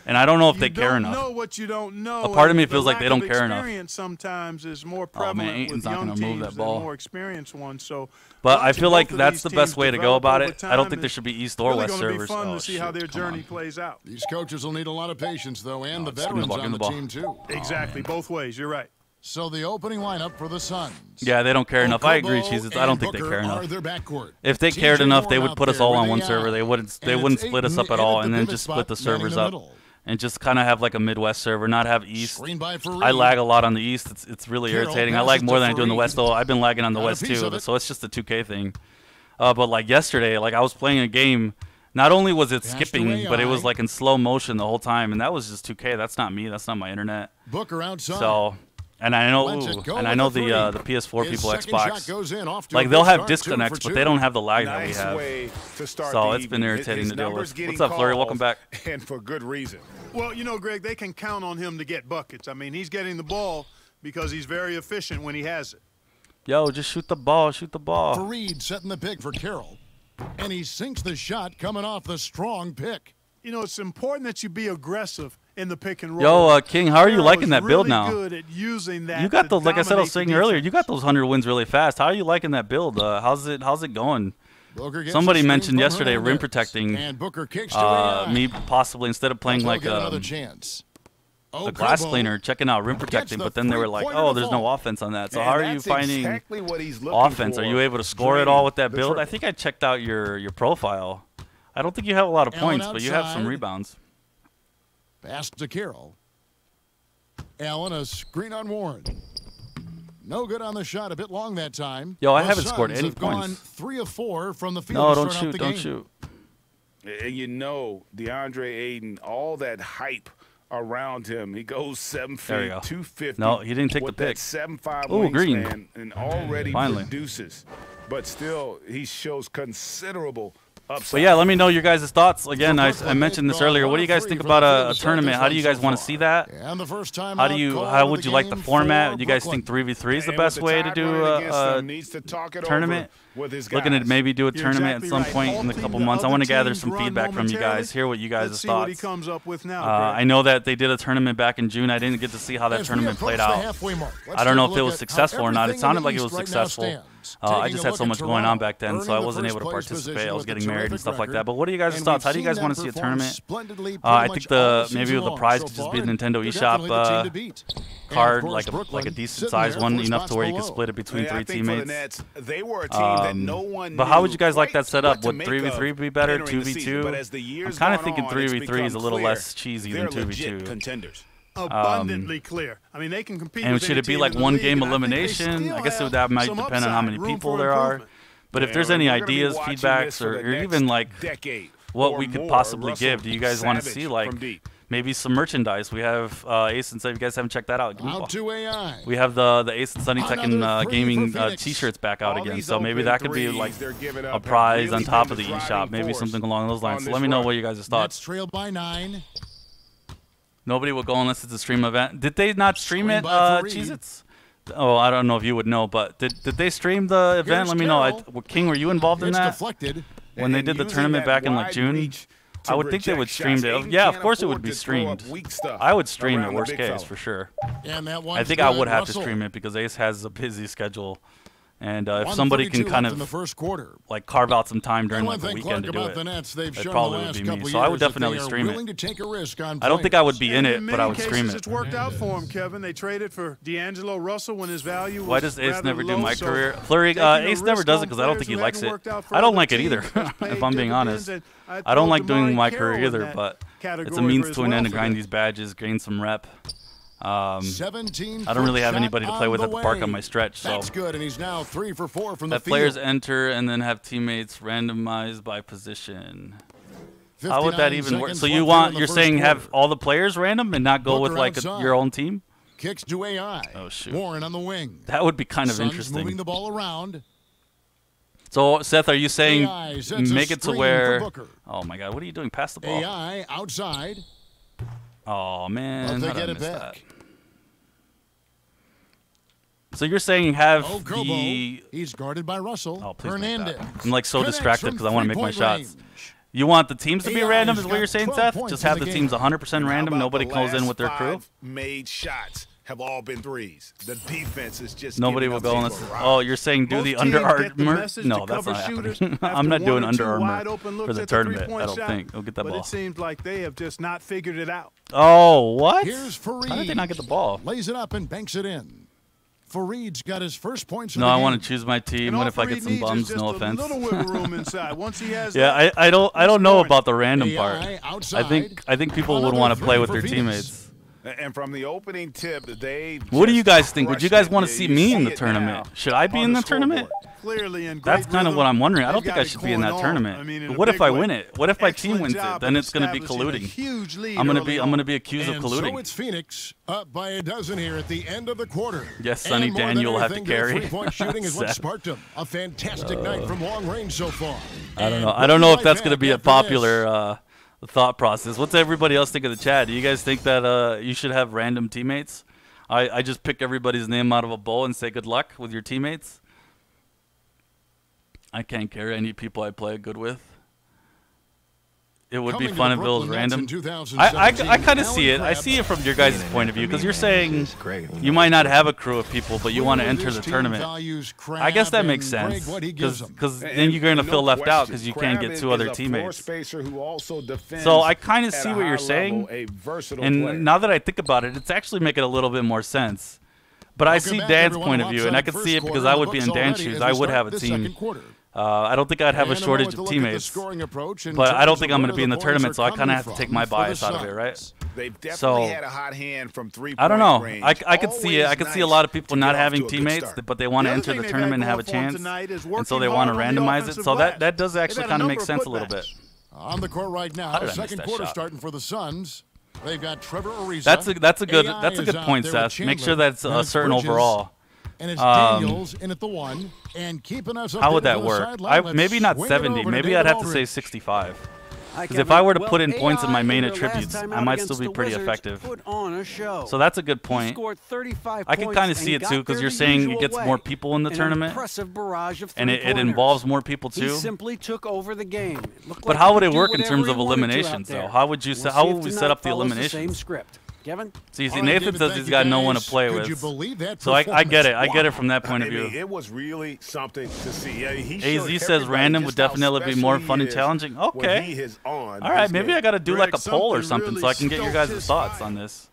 [SPEAKER 1] and I don't know if they care enough. A part of me feels like they don't care enough.
[SPEAKER 11] Sometimes is more prevalent with young teams than more experienced ones. So,
[SPEAKER 1] but I feel like that's the best way to go about it. I don't think there should be East or West servers.
[SPEAKER 11] It's fun to see how their journey plays out.
[SPEAKER 2] These coaches will need a lot of patience, though, and the veterans on the team, too.
[SPEAKER 11] Exactly, both ways. You're right.
[SPEAKER 2] So the opening lineup for the Suns.
[SPEAKER 1] Yeah, they don't care enough. I agree, Cheez. I don't think they care enough. If they cared enough, they would put us all on one server. They wouldn't split us up at all and then just split the servers up. And just kind of have like a Midwest server, not have East. I lag a lot on the East. It's really irritating. I lag more than I do in the West, though. I've been lagging on the West, too. So it's just a 2K thing. But like yesterday, like I was playing a game. Not only was it skipping, but it was like in slow motion the whole time. And that was just 2K. That's not me. That's not my internet.
[SPEAKER 2] Booker outside.
[SPEAKER 1] So, and I know the PS4 people, Xbox, like they'll have disconnects, but they don't have the lag that we have. So it's been irritating to deal with. What's up, Flurry? Welcome back.
[SPEAKER 5] And for good reason.
[SPEAKER 11] Well, you know, Greg, they can count on him to get buckets. I mean, he's getting the ball because he's very efficient when he has it.
[SPEAKER 1] Yo, just shoot the ball. Shoot the ball.
[SPEAKER 2] Fareed setting the pick for Carroll. And he sinks the shot coming off the strong pick.
[SPEAKER 11] You know, it's important that you be aggressive in the pick and roll.
[SPEAKER 1] Yo, King, how are you liking that build now?
[SPEAKER 11] Good at using that.
[SPEAKER 1] You got those, like I said, I was saying earlier, you got those 100 wins really fast. How are you liking that build? How's it going? Somebody mentioned yesterday rim protecting.
[SPEAKER 2] And Booker kicks
[SPEAKER 1] me possibly instead of playing like a glass cleaner, checking out rim protecting, but then they were like, oh, there's no offense on that. So how are you finding offense? Are you able to score it all with that build? I think I checked out your profile. I don't think you have a lot of points, but you have some rebounds.
[SPEAKER 2] Pass to Carroll. Allen, a screen on Warren. No good on the shot. A bit long that time.
[SPEAKER 1] Yo, I haven't scored any points.
[SPEAKER 2] 3 of 4 from the field.
[SPEAKER 1] No, don't shoot. Don't shoot.
[SPEAKER 9] And you know, DeAndre Ayton, all that hype around him. He goes 7 feet, 250.
[SPEAKER 1] No, he didn't take the pick.
[SPEAKER 9] 7'5"
[SPEAKER 1] wingspan
[SPEAKER 9] and already produces. But still, he shows considerable
[SPEAKER 5] upside.
[SPEAKER 1] But yeah, let me know your guys' thoughts. Again, I mentioned this earlier. What do you guys think about a tournament? How do you guys want to see that? How would you like the format? Do you guys think 3v3 is the best way to do a tournament? Looking at maybe do a tournament at some point in a couple months. I want to gather some feedback from you guys, hear what you guys' thoughts. I know that they did a tournament back in June. I didn't get to see how that tournament played out. I don't know if it was successful or not. It sounded like it was successful. I just had so much going on back then, so I wasn't able to participate. I was getting married and stuff like that. But what are you guys' thoughts? How do you guys want to see a tournament? I think maybe the prize could just be the Nintendo eShop card, like a decent sized one, enough to where you could split it between 3 teammates. But how would you guys like that set up? Would 3v3 be better? 2v2? I'm kind of thinking 3v3 is a little less cheesy than 2v2.
[SPEAKER 11] Abundantly clear. I mean, they can compete.
[SPEAKER 1] And should it be like one game elimination? I guess that might depend on how many people there are. But if there's any ideas, feedbacks, or even like what we could possibly give, do you guys want to see like maybe some merchandise? We have Ace and Sunny. If you guys haven't checked that out, we have the Ace and Sunny Tekken gaming T-shirts back out again. So maybe that could be like a prize on top of the eShop, maybe something along those lines. So let me know what you guys' thoughts.
[SPEAKER 2] Trailed by 9.
[SPEAKER 1] Nobody will go unless it's a stream event. Did they not stream it, Cheez-Its? Oh, I don't know if you would know, but did they stream the event? Let me know. King, were you involved in that? When they did the tournament back in like June? I would think they would stream it. Yeah, of course it would be streamed. I would stream it, worst case, for sure. I think I would have to stream it because Ace has a busy schedule. And if somebody can kind of like carve out some time during like the weekend to do it, that probably would be me. So I would definitely stream it. I don't think I would be in it, but I would stream it.
[SPEAKER 11] It's worked out for him, Kevin. They traded for D'Angelo Russell when his value was.
[SPEAKER 1] Why does Ace never do my career? Flurry, Ace never does it because I don't think he likes it. I don't like it either, if I'm being honest. I don't like doing my career either, but it's a means to an end to grind these badges, gain some rep. I don't really have anybody to play with at the park on my stretch, so
[SPEAKER 2] that's good, and he's now 3 for 4 from the field.
[SPEAKER 1] Players enter and then have teammates randomized by position. How would that even work? So you're saying have all the players random and not go with like your own team?
[SPEAKER 2] Kicks to AI.
[SPEAKER 1] Oh shoot.
[SPEAKER 2] Warren on the wing.
[SPEAKER 1] That would be kind of interesting.
[SPEAKER 2] Moving the ball around.
[SPEAKER 1] So Seth, are you saying make it to where? Oh my God, what are you doing? Pass the ball.
[SPEAKER 2] AI outside.
[SPEAKER 1] Oh man, how did I miss that? So you're saying have
[SPEAKER 2] he's guarded by Russell.
[SPEAKER 1] Oh, please Hernandez. I'm like so distracted because I want to make my shots. You want the teams to be random is what you're saying, Seth? Just have the teams 100% random. Nobody goes in with their crew.
[SPEAKER 5] Made shots have all been threes. The defense is just
[SPEAKER 1] nobody will go unless. Oh, you're saying do the Under Armour? No, that's not happening. I'm not doing Under Armour for the tournament. I don't think. They'll get that ball.
[SPEAKER 11] But it seems like they have just not figured it out.
[SPEAKER 1] Oh, what?
[SPEAKER 2] Here's Fareed.
[SPEAKER 1] How did they not get the ball?
[SPEAKER 2] Lays it up and banks it in. Fareed's got his first points.
[SPEAKER 1] No, I want to choose my team. What if I get some bums? No offense.
[SPEAKER 11] Once he has
[SPEAKER 1] yeah, I don't know about the random part. I think people would want to play with their teammates.
[SPEAKER 5] And from the opening tip,
[SPEAKER 1] what do you guys think? Would you guys want to see me in the tournament? Should I be in the tournament? That's kind of what I'm wondering. I don't think I should be in that tournament. But what if I win it? What if my team wins it? Then it's going to be colluding. I'm going to be accused of colluding.
[SPEAKER 2] So it's Phoenix up by a dozen here at the end of the quarter.
[SPEAKER 1] Yes, Sonny Daniel will have to carry.
[SPEAKER 2] Three-point shooting is what sparked him. A fantastic night from long range so far.
[SPEAKER 1] I don't know. I don't know if that's going to be a popular thought process. What's everybody else think of the chat? Do you guys think that you should have random teammates? I just pick everybody's name out of a bowl and say good luck with your teammates. I can't carry any people I play good with. It would be fun if it was random. I kind of see it. I see it from your guys' point of view because you're saying you might not have a crew of people, but you want to enter the tournament. I guess that makes sense because then you're going to feel left out because you can't get 2 other teammates. So I kind of see what you're saying, and now that I think about it, it's actually making a little bit more sense. But I see Dan's point of view, and I can see it because I would be in Dan's shoes. I would have a team. I don't think I'd have a shortage of teammates, but I don't think I'm going to be in the tournament, so I kind of have to take my bias out of it, right? So I don't know. I could see it. I could see a lot of people not having teammates, but they want to enter the tournament and have a chance, and so they want to randomize it. So that does actually kind of make sense a little bit.
[SPEAKER 2] On the court right now, second quarter starting for the Suns. They've got Trevor Ariza.
[SPEAKER 1] That's a good point, Seth. Make sure that's a certain overall.
[SPEAKER 2] And it's Daniels in at the 1 and keeping us up.
[SPEAKER 1] How would that work? Maybe not 70. Maybe I'd have to say 65. Because if I were to put in points in my main attributes, I might still be pretty effective. So that's a good point. I can kind of see it too, because you're saying it gets more people in the tournament, and it involves more people too.
[SPEAKER 6] Simply took over the game.
[SPEAKER 1] But how would it work in terms of eliminations, though? How would you how would we set up the eliminations?
[SPEAKER 6] Kevin?
[SPEAKER 1] See, Nathan says he's got no one to play with. So I get it. I get it from that point of view.
[SPEAKER 5] It was really something to see.
[SPEAKER 1] AZ says random would definitely be more fun and challenging. Okay. All right, maybe I got to do like a poll or something so I can get your guys' thoughts on this.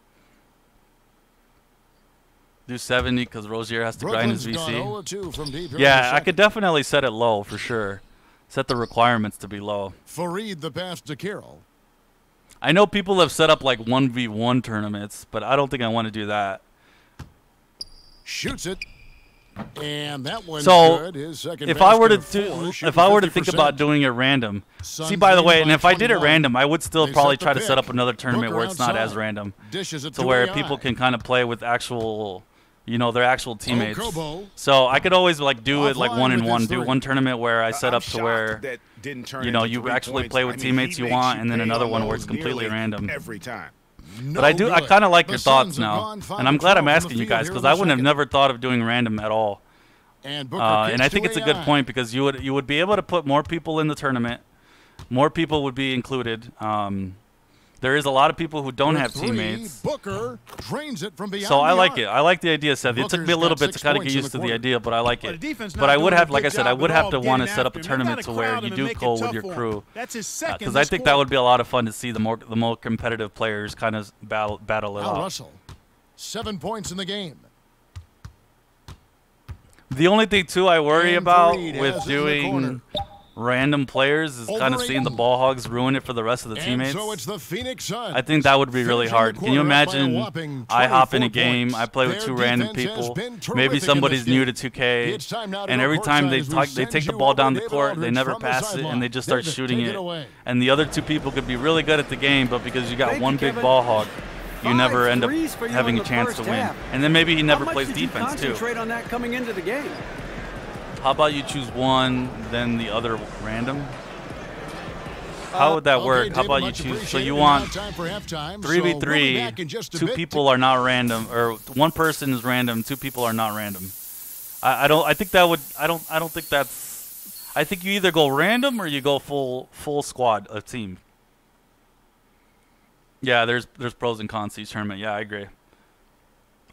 [SPEAKER 1] Do 70 because Rozier has to grind his VC. Yeah, I could definitely set it low for sure. Set the requirements to be low.
[SPEAKER 2] Fareed the pass to Carroll.
[SPEAKER 1] I know people have set up like 1v1 tournaments, but I don't think I want to do that.
[SPEAKER 2] Shoots it, and that one's
[SPEAKER 1] so
[SPEAKER 2] good. His second
[SPEAKER 1] if I were to
[SPEAKER 2] think
[SPEAKER 1] about doing it random, see, by the way, and if I did it random, I would still probably try to set up another tournament where it's not as random, so where people can kind of play with actual, you know, their actual teammates. So I could always like do it like 1-in-1, do one tournament where I set up to where, you know, you actually play with teammates you want, and then another one where it's completely random.
[SPEAKER 5] Every time.
[SPEAKER 1] But I kind of like your thoughts now, and I'm glad I'm asking you guys because I wouldn't have never thought of doing random at all. And I think it's a good point because you would be able to put more people in the tournament, more people would be included. There is a lot of people who don't have teammates.
[SPEAKER 2] Booker drains it from beyond
[SPEAKER 1] so I like it. I like the idea, Seth. It took me a little bit to kind of get used to the idea, but I like it. But I would have, like I said, I would have to want to set up a tournament to where you do go with your crew. Because I think that would be a lot of fun to see the more competitive players kind of battle it out.
[SPEAKER 2] Russell, 7 points in the game.
[SPEAKER 1] The only thing, too, I worry about with doing random players is kind of seeing the ball hogs ruin it for the rest of the teammates.
[SPEAKER 2] So it's the Phoenix Suns.
[SPEAKER 1] I think that would be really hard. Can you imagine I hop in a game, I play with 2 random people, maybe somebody's new to 2K, and every time they take the ball down the court, they never pass it, and they just start shooting it. And the other 2 people could be really good at the game, but because you got one big ball hog, you never end up having a chance to win. And then maybe he never plays defense, too.
[SPEAKER 6] On that coming into the game?
[SPEAKER 1] How about you choose one, then the other random? How would that work? How about you choose? So you want 3v3, 2 people are not random, or 1 person is random, 2 people are not random. I think that's. I think you either go random or you go full squad, a team. Yeah, there's pros and cons to each tournament. Yeah, I agree.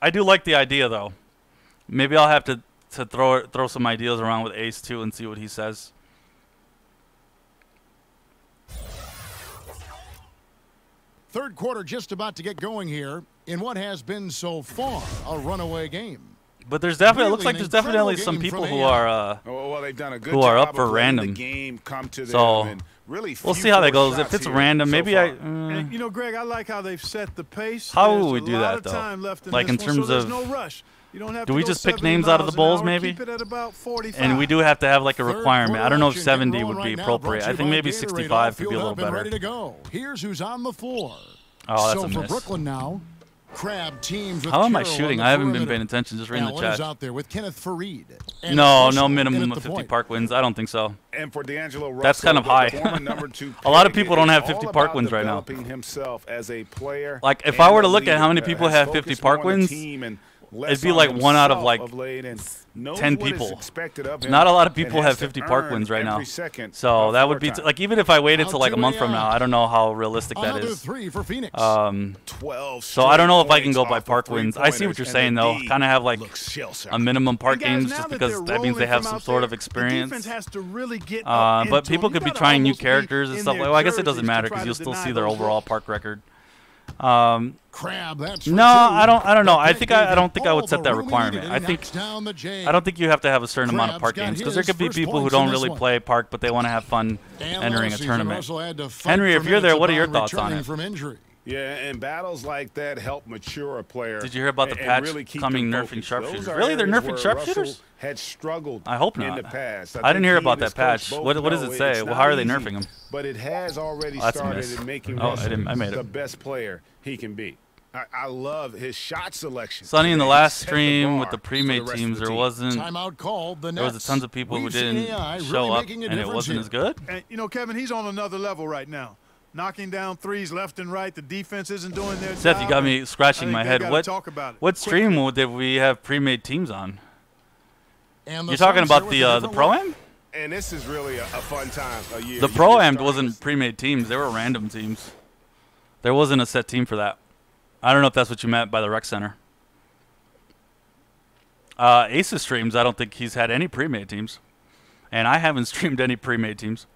[SPEAKER 1] I do like the idea though. Maybe I'll have to throw some ideas around with Ace too and see what he says.
[SPEAKER 2] Third quarter just about to get going here in what has been so far a runaway game.
[SPEAKER 1] But there's definitely, it looks like there's definitely some people who are
[SPEAKER 5] they've done a good
[SPEAKER 1] who are
[SPEAKER 5] job
[SPEAKER 1] up for
[SPEAKER 5] of
[SPEAKER 1] random.
[SPEAKER 5] The game come to them
[SPEAKER 1] so
[SPEAKER 5] and really
[SPEAKER 1] we'll see how that goes. If it's random, maybe
[SPEAKER 11] and, you know, Greg, I like how they've set the pace.
[SPEAKER 1] How would we do that though? Like in terms of,
[SPEAKER 11] no rush. You don't have
[SPEAKER 1] do we just pick names out of the bowls maybe? And we do have to have like a requirement. I don't know if 70 would be appropriate. I think maybe 65 could be a little better.
[SPEAKER 2] Ready to go. Here's who's on the floor.
[SPEAKER 1] Oh, that's
[SPEAKER 2] so
[SPEAKER 1] a miss.
[SPEAKER 2] for Brooklyn now, Crab teams with
[SPEAKER 1] how am I
[SPEAKER 2] Carroll
[SPEAKER 1] shooting? I haven't been paying attention. Just reading the chat.
[SPEAKER 2] Out there with Kenneth Fareed.
[SPEAKER 1] No minimum of 50 park wins. I don't think so.
[SPEAKER 5] And for D'Angelo Russell,
[SPEAKER 1] that's kind of high. A lot of people don't have 50 park wins right now.
[SPEAKER 5] Himself as a player,
[SPEAKER 1] like if I were to look at how many people have 50 park wins, it'd be like 1 out of like 10 people. Not a lot of people have 50 park wins right now. So that would be like, even if I waited till like a month from now, I don't know how realistic that is. So I don't know if I can go by park wins. I see what you're saying though. Kind of have like a minimum park games just because that means they have some sort of experience. But people could be trying new characters and stuff like. Well, I guess it doesn't matter because you'll still see their overall park record.
[SPEAKER 2] Crab,
[SPEAKER 1] no, I don't know. I don't think I would set that requirement. I don't think you have to have a certain amount of park games because there could be people who don't really play park but they want to have fun entering a tournament. Henry, if you're there, what are your thoughts on it?
[SPEAKER 5] Yeah, and battles like that help mature a player.
[SPEAKER 1] Did you hear about the patch coming nerfing sharpshooters? Really, they're nerfing sharpshooters?
[SPEAKER 5] Had struggled.
[SPEAKER 1] I hope not.
[SPEAKER 5] In the past.
[SPEAKER 1] I didn't hear about that patch. What does it say? Well, how are they nerfing him?
[SPEAKER 5] But it has already started in making Russell the best player he can be. I love his shot selection.
[SPEAKER 1] Sonny, in the last stream with the pre-made teams, there wasn't.
[SPEAKER 2] Timeout called.
[SPEAKER 1] There was tons of people who didn't show up, and it wasn't as good.
[SPEAKER 11] And you know, Kevin, he's on another level right now. Knocking down threes left and right. The defense isn't doing their job.
[SPEAKER 1] Seth, you got me scratching my head. What stream did we have pre-made teams on? You're talking about the Pro-Am?
[SPEAKER 5] And this is really a fun time of year.
[SPEAKER 1] The Pro-Am wasn't pre-made teams. They were random teams. There wasn't a set team for that. I don't know if that's what you meant by the rec center. Ace's streams, I don't think he's had any pre-made teams. And I haven't streamed any pre-made teams.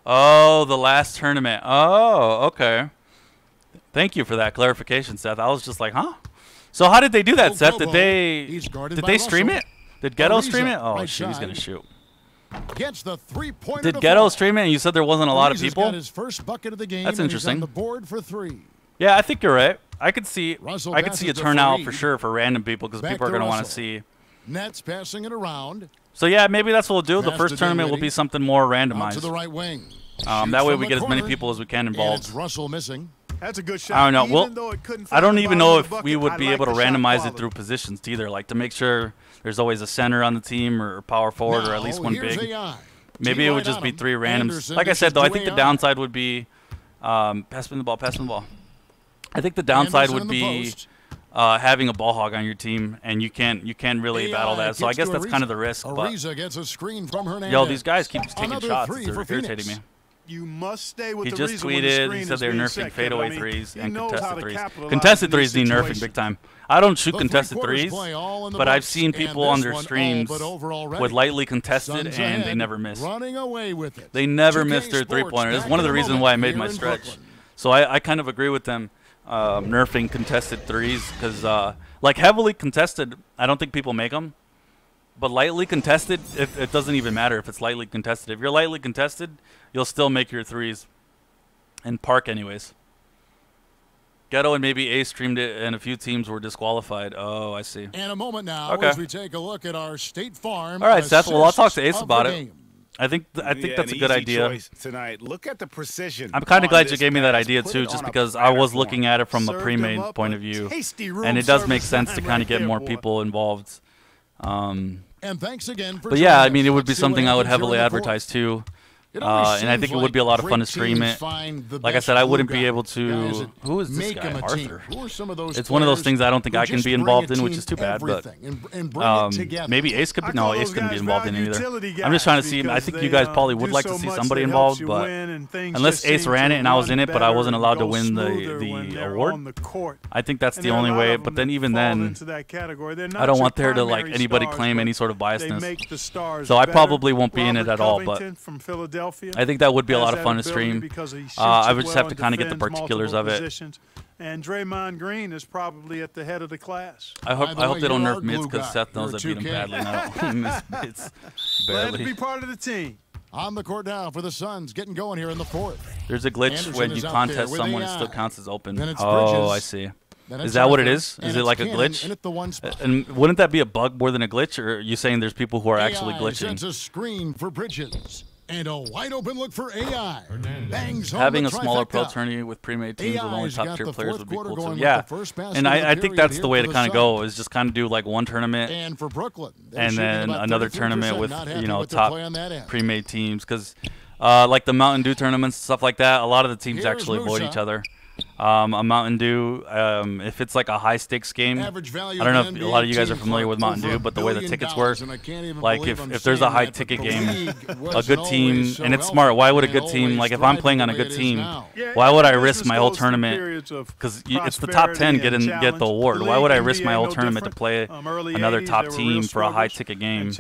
[SPEAKER 1] Oh, the last tournament. Oh, okay. Thank you for that clarification, Seth. I was just like, huh? So how did they do that, Seth? Did they stream it? Did Ghetto stream it? Oh, shit, he's going to shoot.
[SPEAKER 2] Gets the three-pointer.
[SPEAKER 1] Did Ghetto stream it and you said there wasn't a lot of people?
[SPEAKER 2] Got his first bucket of the game.
[SPEAKER 1] That's interesting.
[SPEAKER 2] He's on the board for 3.
[SPEAKER 1] Yeah, I think you're right. I could see a turnout for sure for random people because people are going to want to see.
[SPEAKER 2] Nets passing it around.
[SPEAKER 1] So yeah, maybe that's what we'll do. The first tournament will be something more randomized.
[SPEAKER 2] To the right wing.
[SPEAKER 1] That way we get as many people as we can involved.
[SPEAKER 2] It's Russell missing.
[SPEAKER 11] That's a good shot.
[SPEAKER 1] I don't know. Well, I don't even know if we would be able to randomize it through positions either, like to make sure there's always a center on the team or power forward or at least one big. Maybe it would just be 3 randoms. Like I said, though, I think the downside would be pass me the ball. I think the downside would be having a ball hog on your team, and you can't really battle that. So I guess that's kind of the risk. But
[SPEAKER 2] gets a screen from Hernandez.
[SPEAKER 1] Yo, these guys keep taking shots. They're irritating me.
[SPEAKER 11] You must stay with
[SPEAKER 1] he
[SPEAKER 11] the
[SPEAKER 1] just tweeted. He said they're nerfing fadeaway threes and contested threes.
[SPEAKER 11] Contested
[SPEAKER 1] Contested threes need nerfing big time. I don't shoot contested threes, but I've seen people on their streams with lightly contested, and they never miss.
[SPEAKER 2] Running away with it.
[SPEAKER 1] They never miss their three-pointer. That's one of the reasons why I made my stretch. So I kind of agree with them nerfing contested threes because, like, heavily contested, I don't think people make them. But lightly contested, it doesn't even matter if it's lightly contested. If you're lightly contested, you'll still make your threes. And Park anyways. Ghetto and maybe Ace streamed it, and a few teams were disqualified. Oh, I see.
[SPEAKER 2] In a moment now, as we take a look at our State Farm.
[SPEAKER 1] All right, Seth. Well, I'll talk to Ace about it. I think that's a good idea.
[SPEAKER 5] Tonight. Look at the precision.
[SPEAKER 1] I'm kind of glad you gave me that idea too, just because I was looking at it from a pre-made point of view, and it does make sense to kind of get more people involved.
[SPEAKER 2] And thanks again for
[SPEAKER 1] but yeah, I mean, it would be something I would heavily advertise too. And I think it would be a lot of fun to stream it. Like I said, I wouldn't be able to. Who is this guy, Arthur? It's one of those things I don't think I can be involved in, which is too bad. But maybe Ace could be. No, Ace couldn't be involved in it either. I'm just trying to see. I think you guys probably would like to see somebody involved, but unless Ace ran it and I was in it, but I wasn't allowed to win the award, I think that's the only way. But then even then, I don't want there to like anybody claim any sort of biasness. So I probably won't be in it at all. But I think that would be a lot of fun to stream. I would just have to kind of get the particulars of it.
[SPEAKER 11] And Draymond Green is probably at the head of the class.
[SPEAKER 1] I hope they don't nerf mids because Seth knows I beat him badly now. It's
[SPEAKER 11] barely. Glad to be part of the team.
[SPEAKER 2] On the court now for the Suns, getting going here in the 4th.
[SPEAKER 1] There's a glitch when you contest someone, it still counts as open. Oh, I see. Is that what it is? Is it like a glitch? And wouldn't that be a bug more than a glitch? Or are you saying there's people who are actually glitching?
[SPEAKER 2] Sends a screen for Bridges. And a wide open look for AI. Bangs
[SPEAKER 1] having a smaller pro tourney with pre-made teams with only top tier players would be cool too. Yeah, and I think that's the way to kind of go, is just kind of do like one tournament
[SPEAKER 2] and for Brooklyn,
[SPEAKER 1] and then another tournament with top pre-made teams, because like the Mountain Dew tournaments, stuff like that, a lot of the teams actually avoid each other. A Mountain Dew, if it's like a high stakes game, I don't know if a lot of you guys are familiar with Mountain Dew, but the way the tickets work, like if there's a high ticket game, a good team, and it's smart, why would a good team, like if I'm playing on a good team, why would I risk my whole tournament, because it's the top 10 get the award, why would I risk my whole tournament to play another top team for a high ticket game,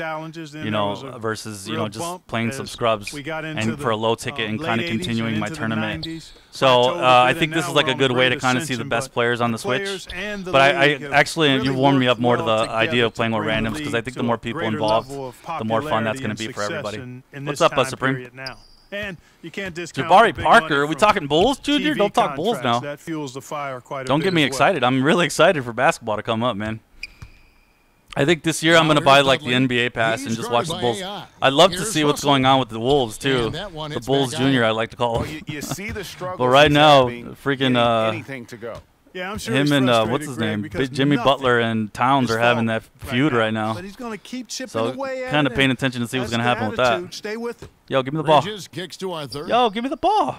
[SPEAKER 1] you know, versus, you know, just playing some scrubs and for a low ticket and kind of continuing my tournament. So I think this is like a good way to kind of see the best players on the Switch. But I actually, you warmed me up more to the idea of playing with randoms, because I think the more people involved, the more fun that's going to be for everybody. What's up, Supreme?
[SPEAKER 11] And you can't discount
[SPEAKER 1] Jabari Parker, are we talking Bulls, Junior? Don't talk Bulls now.
[SPEAKER 11] That fuels the fire quite a
[SPEAKER 1] Don't
[SPEAKER 11] bit
[SPEAKER 1] get me
[SPEAKER 11] as well.
[SPEAKER 1] excited. I'm really excited for basketball to come up, man. I think this year I'm going to buy like the NBA pass and just watch the Bulls. I'd love to see what's going on with the Wolves too. The Bulls Junior, I like to call them.
[SPEAKER 5] You see the struggle.
[SPEAKER 1] But right now, freaking
[SPEAKER 5] anything to go.
[SPEAKER 11] Yeah, I'm sure
[SPEAKER 1] him and what's his name, Jimmy Butler and Towns are having that feud right now.
[SPEAKER 11] But he's going to keep chipping
[SPEAKER 1] so
[SPEAKER 11] away at
[SPEAKER 1] kind of
[SPEAKER 11] it.
[SPEAKER 1] paying attention to see what's going to happen with that.
[SPEAKER 11] Stay with it.
[SPEAKER 1] Yo, give me the ball.
[SPEAKER 2] Kicks to Arthur.
[SPEAKER 1] Yo, give me the ball.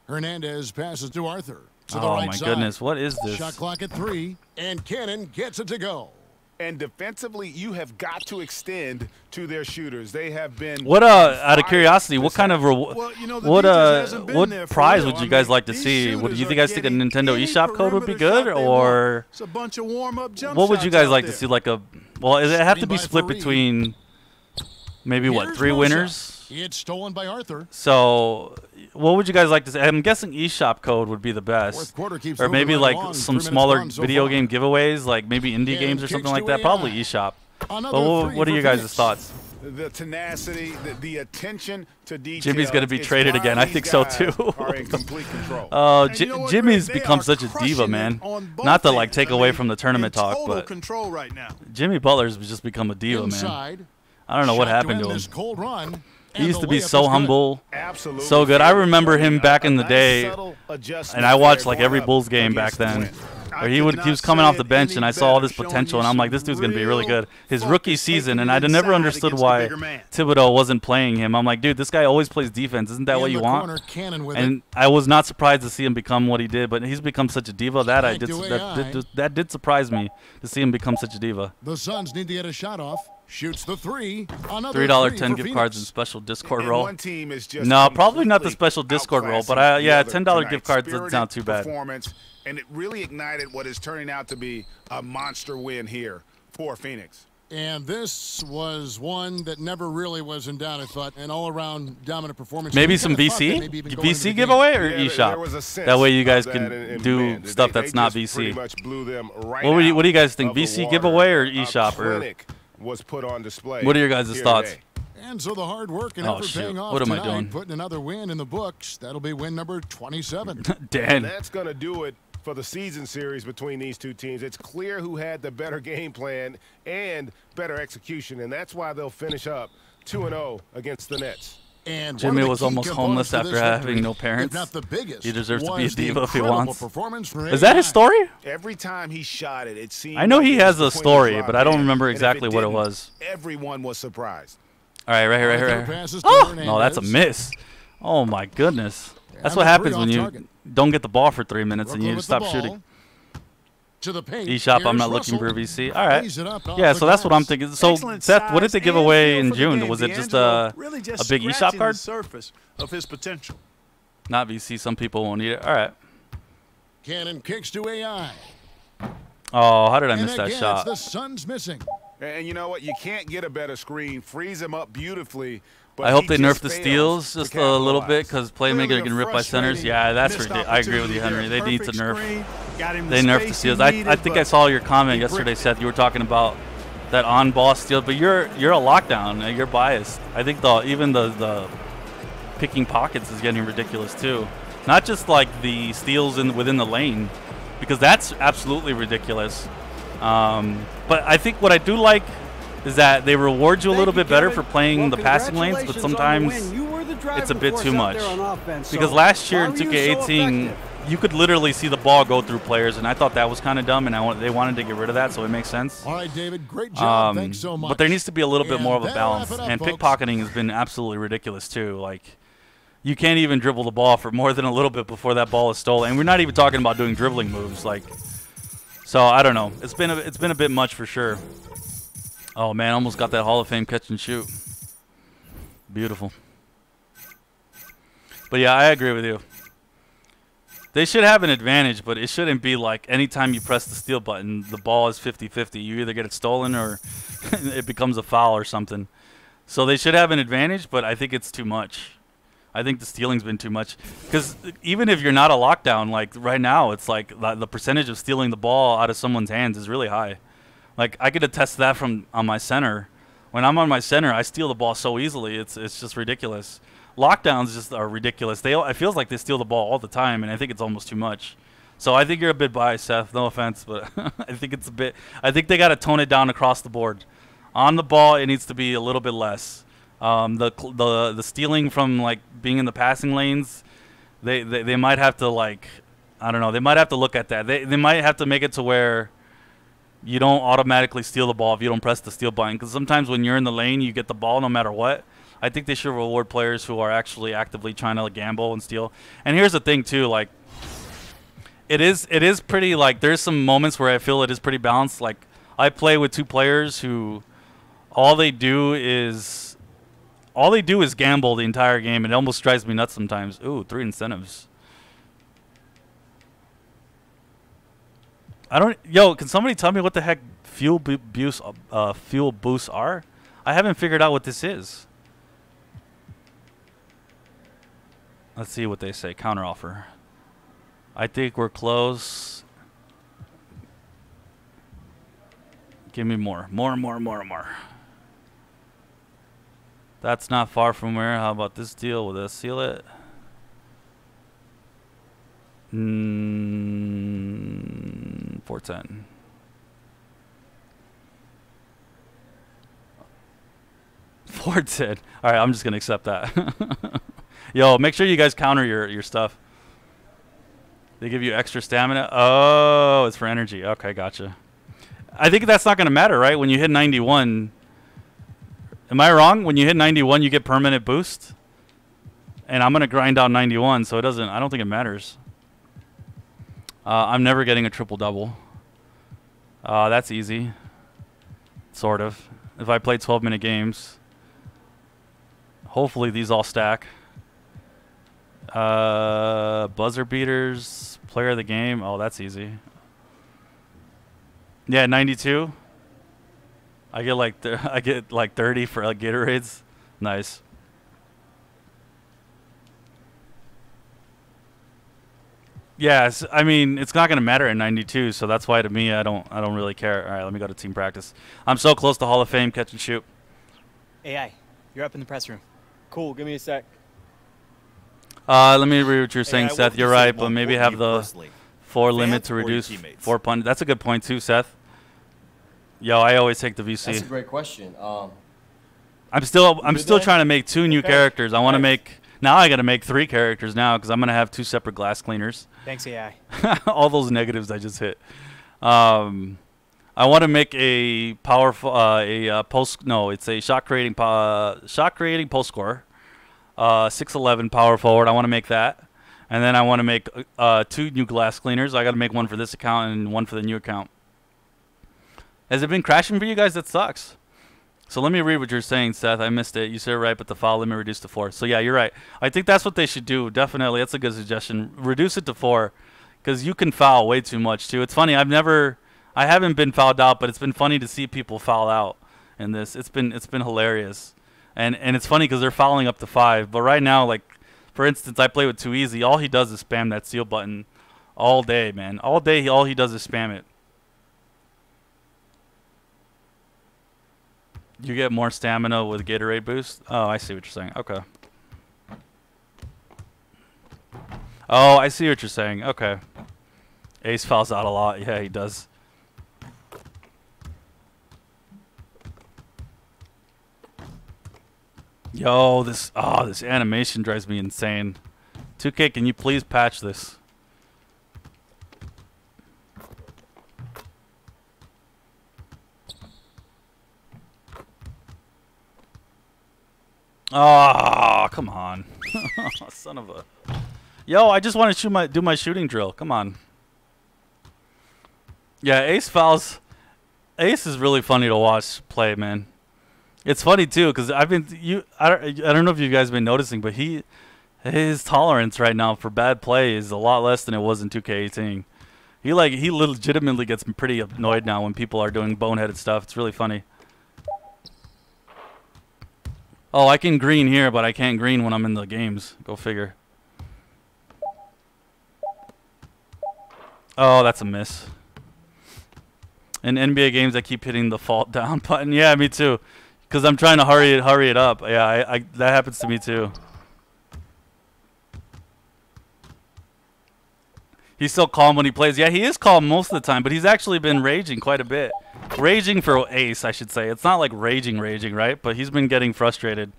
[SPEAKER 2] Hernandez passes to Arthur. To the
[SPEAKER 1] oh
[SPEAKER 2] right
[SPEAKER 1] my
[SPEAKER 2] side.
[SPEAKER 1] goodness, what is this?
[SPEAKER 2] Shot clock at 3, and Cannon gets it to go.
[SPEAKER 5] And defensively, you have got to extend to their shooters. They have been.
[SPEAKER 1] What out of curiosity, what kind of what prize would you guys like to see? Do you guys think a Nintendo eShop code would be good, or
[SPEAKER 11] it's a bunch of warm-up jump
[SPEAKER 1] what would you guys like
[SPEAKER 11] there.
[SPEAKER 1] to see? Like a does it have to be split between maybe what 3 winners?
[SPEAKER 2] It's stolen by Arthur.
[SPEAKER 1] So, what would you guys like to say? I'm guessing eShop code would be the best. Or maybe like some smaller video game giveaways, like maybe indie games or something like that. Probably eShop. But what are you guys' thoughts?
[SPEAKER 5] The tenacity, the attention to detail.
[SPEAKER 1] Jimmy's going to be traded again. I think so too.
[SPEAKER 5] Are in complete control.
[SPEAKER 1] Jimmy's become such a diva, man. Not to like take away from the tournament talk, but
[SPEAKER 11] control right now.
[SPEAKER 1] Jimmy Butler's just become a diva, man. I don't know what happened to him.
[SPEAKER 2] Cold run.
[SPEAKER 1] He used to be so humble,
[SPEAKER 5] Absolutely.
[SPEAKER 1] so good. I remember him back in the day, and I watched like every Bulls game back then. Where he was coming off the bench, and I saw all this potential, and I'm like, this dude's gonna be really good. His rookie season, and I never understood why Thibodeau wasn't playing him. I'm like, dude, this guy always plays defense. Isn't that what you want? And I was not surprised to see him become what he did, but he's become such a diva that did surprise me to see him become such a diva.
[SPEAKER 2] The Suns need to get a shot off. Shoots the 3. Another
[SPEAKER 1] $3.10 gift cards and special Discord roll. No, probably not the special Discord roll, but yeah, $10 gift cards doesn't sound too bad.
[SPEAKER 5] And it really ignited what is turning out to be a monster win here for Phoenix.
[SPEAKER 2] And this was one that never really was in doubt, I thought, an all-around dominant performance.
[SPEAKER 1] Maybe some VC? VC giveaway or eShop? That way you guys can do stuff that's not VC. What do you guys think? VC giveaway or eShop? Or
[SPEAKER 5] was put on display.
[SPEAKER 1] What are your guys' thoughts?
[SPEAKER 2] And so the hard work and effort paying off
[SPEAKER 1] what am
[SPEAKER 2] tonight,
[SPEAKER 1] I doing?
[SPEAKER 2] putting another win in the books. That'll be win number 27.
[SPEAKER 1] Dan.
[SPEAKER 5] And that's going to do it for the season series between these two teams. It's clear who had the better game plan and better execution, and that's why they'll finish up 2-0 against the Nets.
[SPEAKER 2] And
[SPEAKER 1] Jimmy was almost homeless after having no parents.
[SPEAKER 2] Not the biggest,
[SPEAKER 1] he deserves to be a diva if he wants.
[SPEAKER 2] Is
[SPEAKER 1] that his story?
[SPEAKER 5] Every time he shot it, it seemed
[SPEAKER 1] I know he has a story, but I don't remember exactly what it was.
[SPEAKER 5] Everyone was surprised.
[SPEAKER 1] All right, right here. Oh, no, that's a miss. Oh, my goodness. That's what happens when you don't get the ball for 3 minutes and you stop shooting. eShop, I'm not looking for VC. All right. Yeah, so that's what I'm thinking. So, Seth, what did they give away in June? Was it just a big eShop card?
[SPEAKER 11] Surface of his potential.
[SPEAKER 1] Not VC. Some people won't need it. All right.
[SPEAKER 2] Cannon kicks to AI.
[SPEAKER 1] Oh, how did I miss that shot?
[SPEAKER 2] The Suns missing.
[SPEAKER 5] And you know what? You can't get a better screen. Freeze him up beautifully.
[SPEAKER 1] I hope they nerf the steals just a little bit because playmaker can rip by centers. Yeah, that's ridiculous. I agree with you, Henry. They need to nerf. They nerf the steals. I think I saw your comment yesterday, Seth. You were talking about that on-ball steal, but you're a lockdown. You're biased. I think even the picking pockets is getting ridiculous too. Not just like the steals within the lane, because that's absolutely ridiculous. But I think what I do like is that they reward you a little bit better for playing the passing lanes, but sometimes it's a bit too much. Because last year in 2K18, you could literally see the ball go through players, and I thought that was kind of dumb, and they wanted to get rid of that, so it makes sense.
[SPEAKER 2] All right, David, great job. Thanks so much.
[SPEAKER 1] But there needs to be a little bit more of a balance, and pickpocketing has been absolutely ridiculous too. Like, you can't even dribble the ball for more than a little bit before that ball is stolen, and we're not even talking about doing dribbling moves. Like, so I don't know. It's been a bit much for sure. Oh, man, almost got that Hall of Fame catch and shoot. Beautiful. But, yeah, I agree with you. They should have an advantage, but it shouldn't be like anytime you press the steal button, the ball is 50-50. You either get it stolen or it becomes a foul or something. So they should have an advantage, but I think it's too much. I think the stealing's been too much. Because even if you're not a lockdown, like right now, it's like the percentage of stealing the ball out of someone's hands is really high. Like, I could attest to that on my center. When I'm on my center, I steal the ball so easily. It's just ridiculous. Lockdowns just are ridiculous. It feels like they steal the ball all the time, and I think it's almost too much. So I think you're a bit biased, Seth. No offense, but I think it's a bit. I think they got to tone it down across the board. On the ball, it needs to be a little bit less. The stealing from like being in the passing lanes, they might have to like, I don't know. They might have to look at that. They might have to make it to where you don't automatically steal the ball if you don't press the steal button. Because sometimes when you're in the lane, you get the ball no matter what. I think they should reward players who are actually actively trying to gamble and steal. And here's the thing too, like it is pretty like there's some moments where I feel it is pretty balanced. Like I play with 2 players who all they do is gamble the entire game. It almost drives me nuts sometimes. Ooh, 3 incentives. Yo, can somebody tell me what the heck fuel boosts are? I haven't figured out what this is. Let's see what they say. Counter offer. I think we're close. Give me more. More. That's not far from where. How about this deal? Will this seal it? 410. $410. All right, I'm just gonna accept that. Yo, make sure you guys counter your stuff. They give you extra stamina. Oh, it's for energy. Okay, gotcha. I think that's not gonna matter, right? When you hit 91. Am I wrong? When you hit 91, you get permanent boost. And I'm gonna grind out 91, so it doesn't. I don't think it matters. I'm never getting a triple double. That's easy. Sort of. If I play 12-minute games. Hopefully these all stack. Buzzer beaters, player of the game. Oh, that's easy. Yeah, 92. I get like 30 for like Gatorades. Nice. Yes, I mean it's not gonna matter at 92, so that's why to me I don't really care. All right, let me go to team practice. I'm so close to Hall of Fame, catch and shoot.
[SPEAKER 10] AI, you're up in the press room. Cool, give me a sec.
[SPEAKER 1] Let me read what you're saying, Seth. You're right, but maybe have the 4 limit to reduce 4 pun. That's a good point too, Seth. Yo, I always take the VC.
[SPEAKER 12] That's a great question.
[SPEAKER 1] I'm still trying to make 2 new characters. I want to make now. I got to make 3 characters now because I'm gonna have 2 separate glass cleaners.
[SPEAKER 10] Thanks, AI.
[SPEAKER 1] All those negatives I just hit. I want to make a powerful post. No, it's a shot creating post scorer. 6'11" power forward. I want to make that, and then I want to make 2 new glass cleaners. I got to make 1 for this account and 1 for the new account. Has it been crashing for you guys? That sucks. So let me read what you're saying, Seth. I missed it. You said it right, but the foul limit reduced to 4. So yeah, you're right. I think that's what they should do. Definitely, that's a good suggestion. Reduce it to 4, because you can foul way too much too. It's funny. I haven't been fouled out, but it's been funny to see people foul out in this. It's been hilarious. And it's funny because they're fouling up to 5. But right now, like, for instance, I play with Too Easy. All he does is spam that seal button all day, man. All day, all he does is spam it. You get more stamina with Gatorade boost? Oh, I see what you're saying. Okay. Oh, I see what you're saying. Okay. Ace fouls out a lot. Yeah, he does. Yo, this animation drives me insane. 2K, can you please patch this? Oh, come on. Son of a... Yo, I just want to do my shooting drill. Come on. Yeah, Ace fouls. Ace is really funny to watch play, man. It's funny too because I don't know if you guys have been noticing, but his tolerance right now for bad play is a lot less than it was in 2K18. He legitimately gets pretty annoyed now when people are doing boneheaded stuff. It's really funny. Oh, I can green here, but I can't green when I'm in the games. Go figure. Oh, that's a miss. In NBA games, I keep hitting the fall down button. Yeah, me too. Because I'm trying to hurry it up. Yeah, that happens to me too. He's so calm when he plays. Yeah, he is calm most of the time, but he's actually been raging quite a bit. Raging for Ace, I should say. It's not like raging, right? But he's been getting frustrated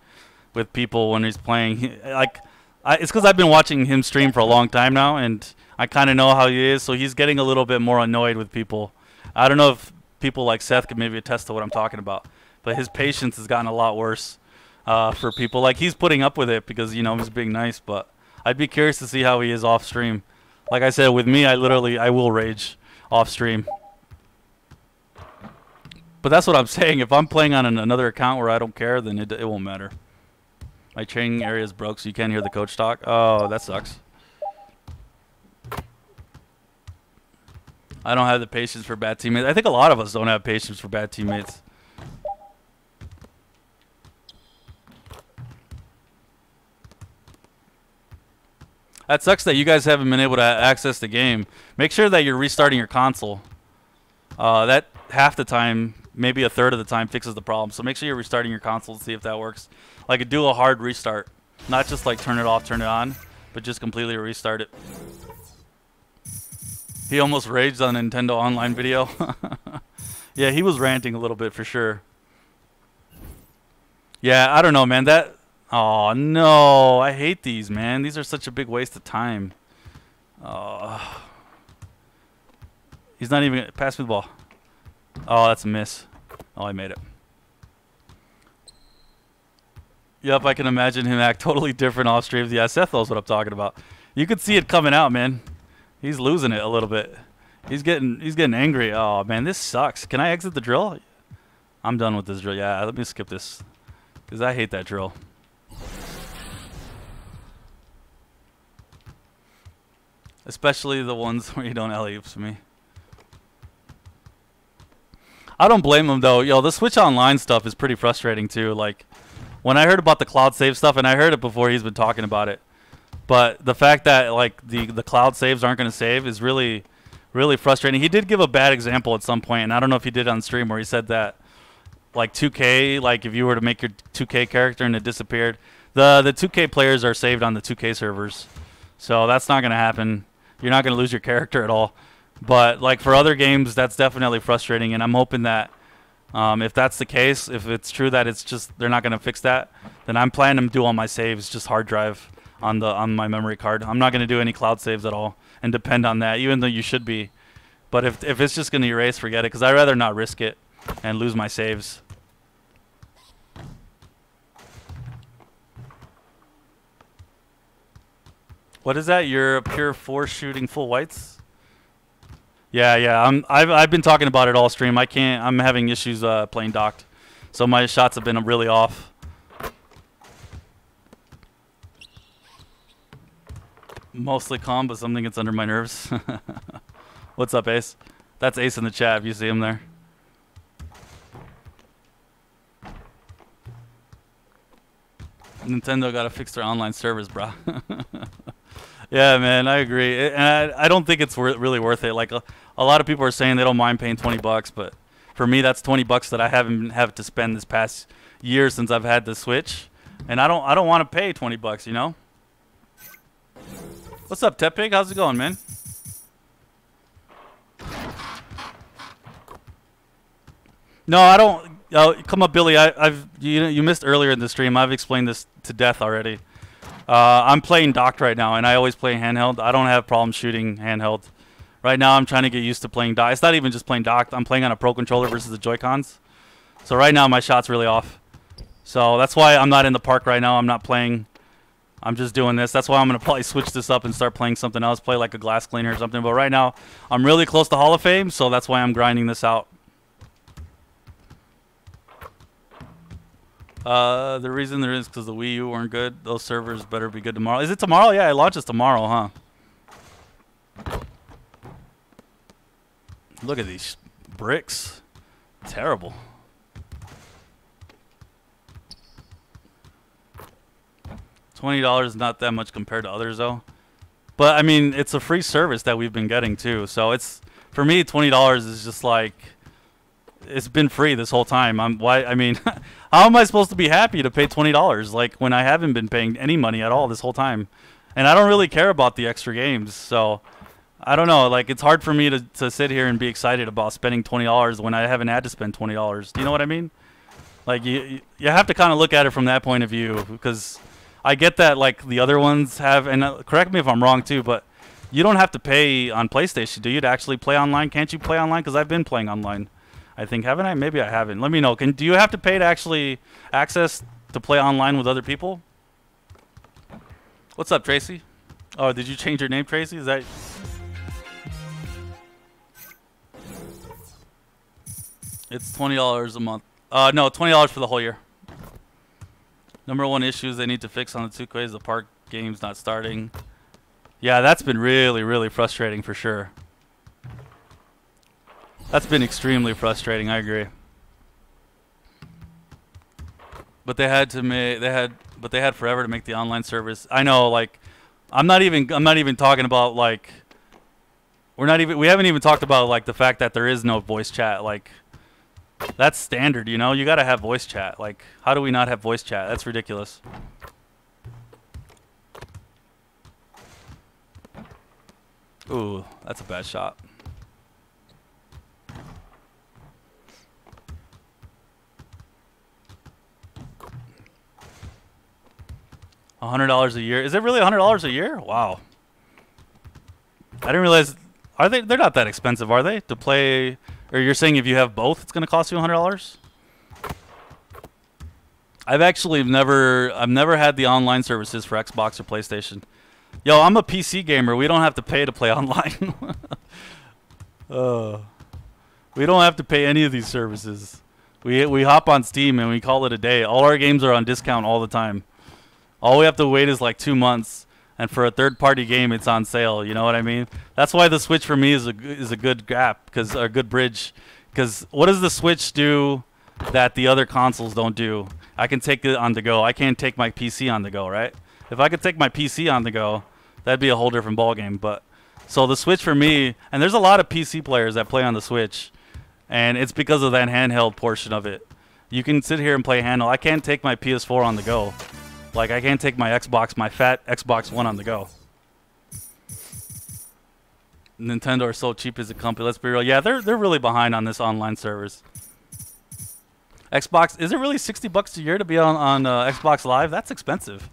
[SPEAKER 1] with people when he's playing. It's because I've been watching him stream for a long time now, and I kind of know how he is, so he's getting a little bit more annoyed with people. I don't know if people like Seth could maybe attest to what I'm talking about, but his patience has gotten a lot worse for people. Like, he's putting up with it because, you know, he's being nice, but I'd be curious to see how he is off stream. Like I said, with me, I will rage off stream. But that's what I'm saying. If I'm playing on another account where I don't care, then it won't matter. My training area is broke, so you can't hear the coach talk. Oh, that sucks. I don't have the patience for bad teammates. I think a lot of us don't have patience for bad teammates. That sucks that you guys haven't been able to access the game. Make sure that you're restarting your console. That half the time, maybe a third of the time, fixes the problem. So make sure you're restarting your console to see if that works. Like, do a hard restart. Not just like turn it off, turn it on, but just completely restart it. He almost raged on a Nintendo Online video. Yeah, he was ranting a little bit for sure. Yeah, I don't know, man. Oh, no. I hate these, man. These are such a big waste of time. He's not even... Pass me the ball. Oh, that's a miss. Oh, I made it. Yep, I can imagine him act totally different off stream. Yeah, Seth knows what I'm talking about. You could see it coming out, man. He's losing it a little bit. He's getting angry. Oh, man, this sucks. Can I exit the drill? I'm done with this drill. Yeah, let me skip this because I hate that drill. Especially the ones where you don't alley-oops me. I don't blame him, though. Yo, the Switch Online stuff is pretty frustrating, too. Like, when I heard about the cloud save stuff, and I heard it before he's been talking about it, but the fact that, like, the cloud saves aren't going to save is really, really frustrating. He did give a bad example at some point, and I don't know if he did on stream, where he said that, like, 2K, like, if you were to make your 2K character and it disappeared, the 2K players are saved on the 2K servers. So that's not going to happen. You're not going to lose your character at all. But, like, for other games, that's definitely frustrating, and I'm hoping that if that's the case, if it's true that it's just they're not going to fix that, then I'm planning to do all my saves just hard drive on my memory card. I'm not going to do any cloud saves at all and depend on that, even though you should be. But if it's just going to erase, forget it, because I'd rather not risk it and lose my saves. What is that? You're a pure 4 shooting full whites? Yeah. I've been talking about it all stream. I can't. I'm having issues playing docked, so my shots have been really off. Mostly calm, but something gets under my nerves. What's up, Ace? That's Ace in the chat. If you see him there. Nintendo gotta fix their online servers, brah. Yeah, man, I agree. And I don't think it's really worth it. Like, a lot of people are saying they don't mind paying $20, but for me, that's $20 that I haven't had to spend this past year since I've had the Switch, and I don't want to pay $20, you know. What's up, Tepig? How's it going, man? No, I don't. Come up, Billy. You missed earlier in the stream. I've explained this to death already. I'm playing docked right now, and I always play handheld. I don't have problems shooting handheld. Right now, I'm trying to get used to playing docked. It's not even just playing docked. I'm playing on a Pro Controller versus the Joy-Cons. So right now, my shot's really off. So that's why I'm not in the park right now. I'm not playing. I'm just doing this. That's why I'm going to probably switch this up and start playing something else, play like a glass cleaner or something. But right now, I'm really close to Hall of Fame, so that's why I'm grinding this out. The reason there is because the Wii U weren't good. Those servers better be good tomorrow. Is it tomorrow? Yeah, it launches tomorrow, huh? Look at these bricks. Terrible. $20 is not that much compared to others, though. But, I mean, it's a free service that we've been getting, too. So, it's, for me, $20 is just like... It's been free this whole time. I mean, how am I supposed to be happy to pay $20 like when I haven't been paying any money at all this whole time? And I don't really care about the extra games, so I don't know. Like, it's hard for me to sit here and be excited about spending $20 when I haven't had to spend $20. Do you know what I mean? Like, you have to kind of look at it from that point of view, because I get that, like, the other ones have, and correct me if I'm wrong too, but you don't have to pay on PlayStation, do you, to actually play online? Can't you play online? Because I've been playing online. I think, haven't I? Maybe I haven't. Let me know. Do you have to pay to actually access to play online with other people? What's up, Tracy? Oh, did you change your name, Tracy? Is that... It's $20 a month. No, $20 for the whole year. Number one issues they need to fix on the 2K is the park games not starting. Yeah, that's been really, really frustrating for sure. That's been extremely frustrating. I agree. But they had to make but they had forever to make the online service. I know, like, I'm not even talking about, like, we haven't even talked about, like, the fact that there is no voice chat. Like, that's standard, you know? You got to have voice chat. Like, how do we not have voice chat? That's ridiculous. Ooh, that's a bad shot. $100 a year. Is it really $100 a year? Wow. I didn't realize. They're not that expensive, are they? To play, or you're saying if you have both, it's going to cost you $100? I've never had the online services for Xbox or PlayStation. Yo, I'm a PC gamer. We don't have to pay to play online. We don't have to pay any of these services. We hop on Steam and we call it a day. All our games are on discount all the time. All we have to wait is like 2 months, and for a third-party game, it's on sale. You know what I mean? That's why the Switch for me is a good gap, a good bridge. Because what does the Switch do that the other consoles don't do? I can take it on the go. I can't take my PC on the go, right? If I could take my PC on the go, that'd be a whole different ballgame. But so the Switch for me, and there's a lot of PC players that play on the Switch, and it's because of that handheld portion of it. You can sit here and play handheld. I can't take my PS4 on the go. Like, I can't take my Xbox, my fat Xbox One on the go. Nintendo are so cheap as a company. Let's be real. Yeah, they're really behind on this online service. Xbox, is it really $60 a year to be on Xbox Live? That's expensive.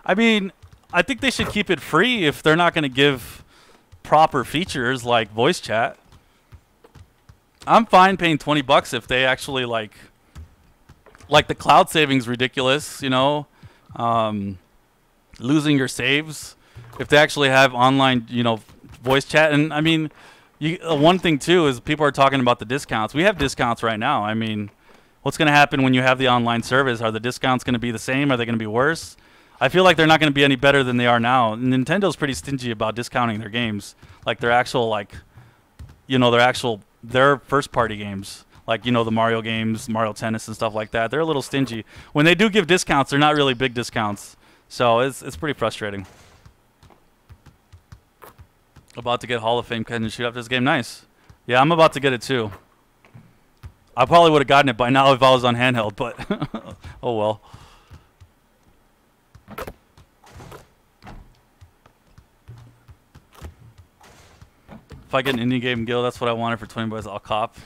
[SPEAKER 1] I mean, I think they should keep it free if they're not going to give proper features like voice chat. I'm fine paying $20 if they actually like the cloud savings ridiculous, you know, losing your saves. If they actually have online, you know, voice chat. And I mean, one thing too is people are talking about the discounts. We have discounts right now. I mean, what's going to happen when you have the online service? Are the discounts going to be the same? Are they going to be worse? I feel like they're not going to be any better than they are now. Nintendo's pretty stingy about discounting their games, like their actual, like, you know, their first party games. Like, you know, the Mario games, Mario Tennis and stuff like that. They're a little stingy. When they do give discounts, they're not really big discounts. So it's pretty frustrating. About to get Hall of Fame catch and shoot after this game. Nice. Yeah, I'm about to get it too. I probably would have gotten it by now if I was on handheld, but oh well. If I get an indie game guild, that's what I wanted for $20. I'll cop.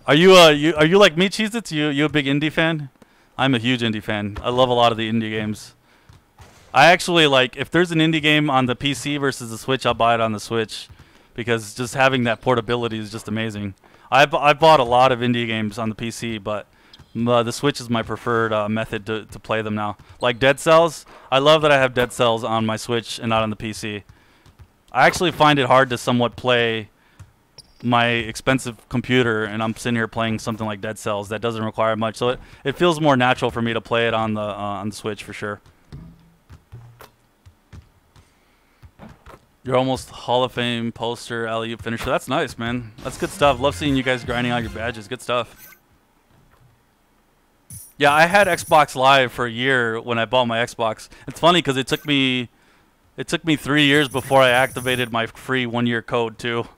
[SPEAKER 1] Are you like me, Cheez-Its? You a big indie fan? I'm a huge indie fan. I love a lot of the indie games. I actually, like, if there's an indie game on the PC versus the Switch, I'll buy it on the Switch, because just having that portability is just amazing. I bought a lot of indie games on the PC, but the Switch is my preferred method to play them now. Like Dead Cells, I love that I have Dead Cells on my Switch and not on the PC. I actually find it hard to somewhat play my expensive computer, and I'm sitting here playing something like Dead Cells that doesn't require much, so it feels more natural for me to play it on the Switch for sure. You're almost Hall of Fame poster, alley-oop finisher. That's nice, man. That's good stuff. Love seeing you guys grinding out your badges. Good stuff. Yeah, I had Xbox Live for a year when I bought my Xbox. It's funny because it took me 3 years before I activated my free 1-year code too.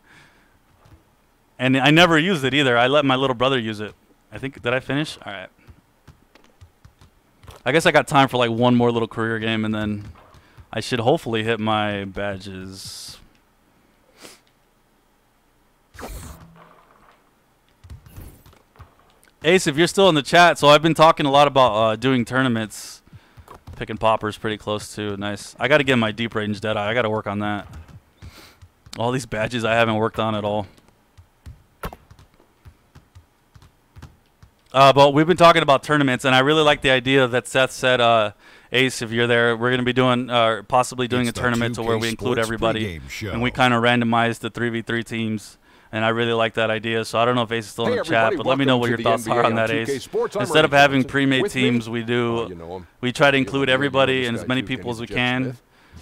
[SPEAKER 1] And I never used it either. I let my little brother use it. I think, did I finish? All right. I guess I got time for like one more little career game, and then I should hopefully hit my badges. Ace, if you're still in the chat, so I've been talking a lot about doing tournaments. Picking poppers pretty close to. Nice. I got to get my deep range Deadeye. I got to work on that. All these badges I haven't worked on at all. But we've been talking about tournaments, and I really like the idea that Seth said, Ace, if you're there, we're going to be doing, possibly doing a tournament to where we include everybody, and we kind of randomize the 3v3 teams. And I really like that idea. So I don't know if Ace is still in the chat, but let me know what your thoughts are on that, Ace. Instead of having pre-made teams, we try to include everybody and as many people as we can.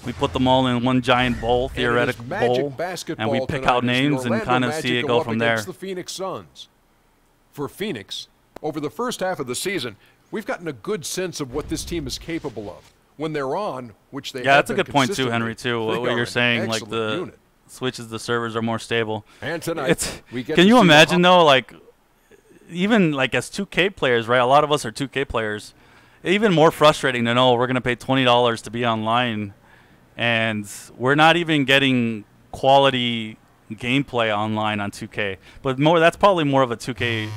[SPEAKER 1] We put them all in one giant bowl, theoretical bowl, and we pick out names and kind of see it go from there.
[SPEAKER 8] The Phoenix Suns. For Phoenix, over the first half of the season, we've gotten a good sense of what this team is capable of. When they're on, which they
[SPEAKER 1] that's a good point too, Henry, too. What you're saying, like the switches, the servers are more stable.
[SPEAKER 8] And tonight,
[SPEAKER 1] can you imagine though, like even like as 2K players, right? A lot of us are 2K players. Even more frustrating to know we're gonna pay $20 to be online, and we're not even getting quality gameplay online on 2K. But that's probably more of a 2K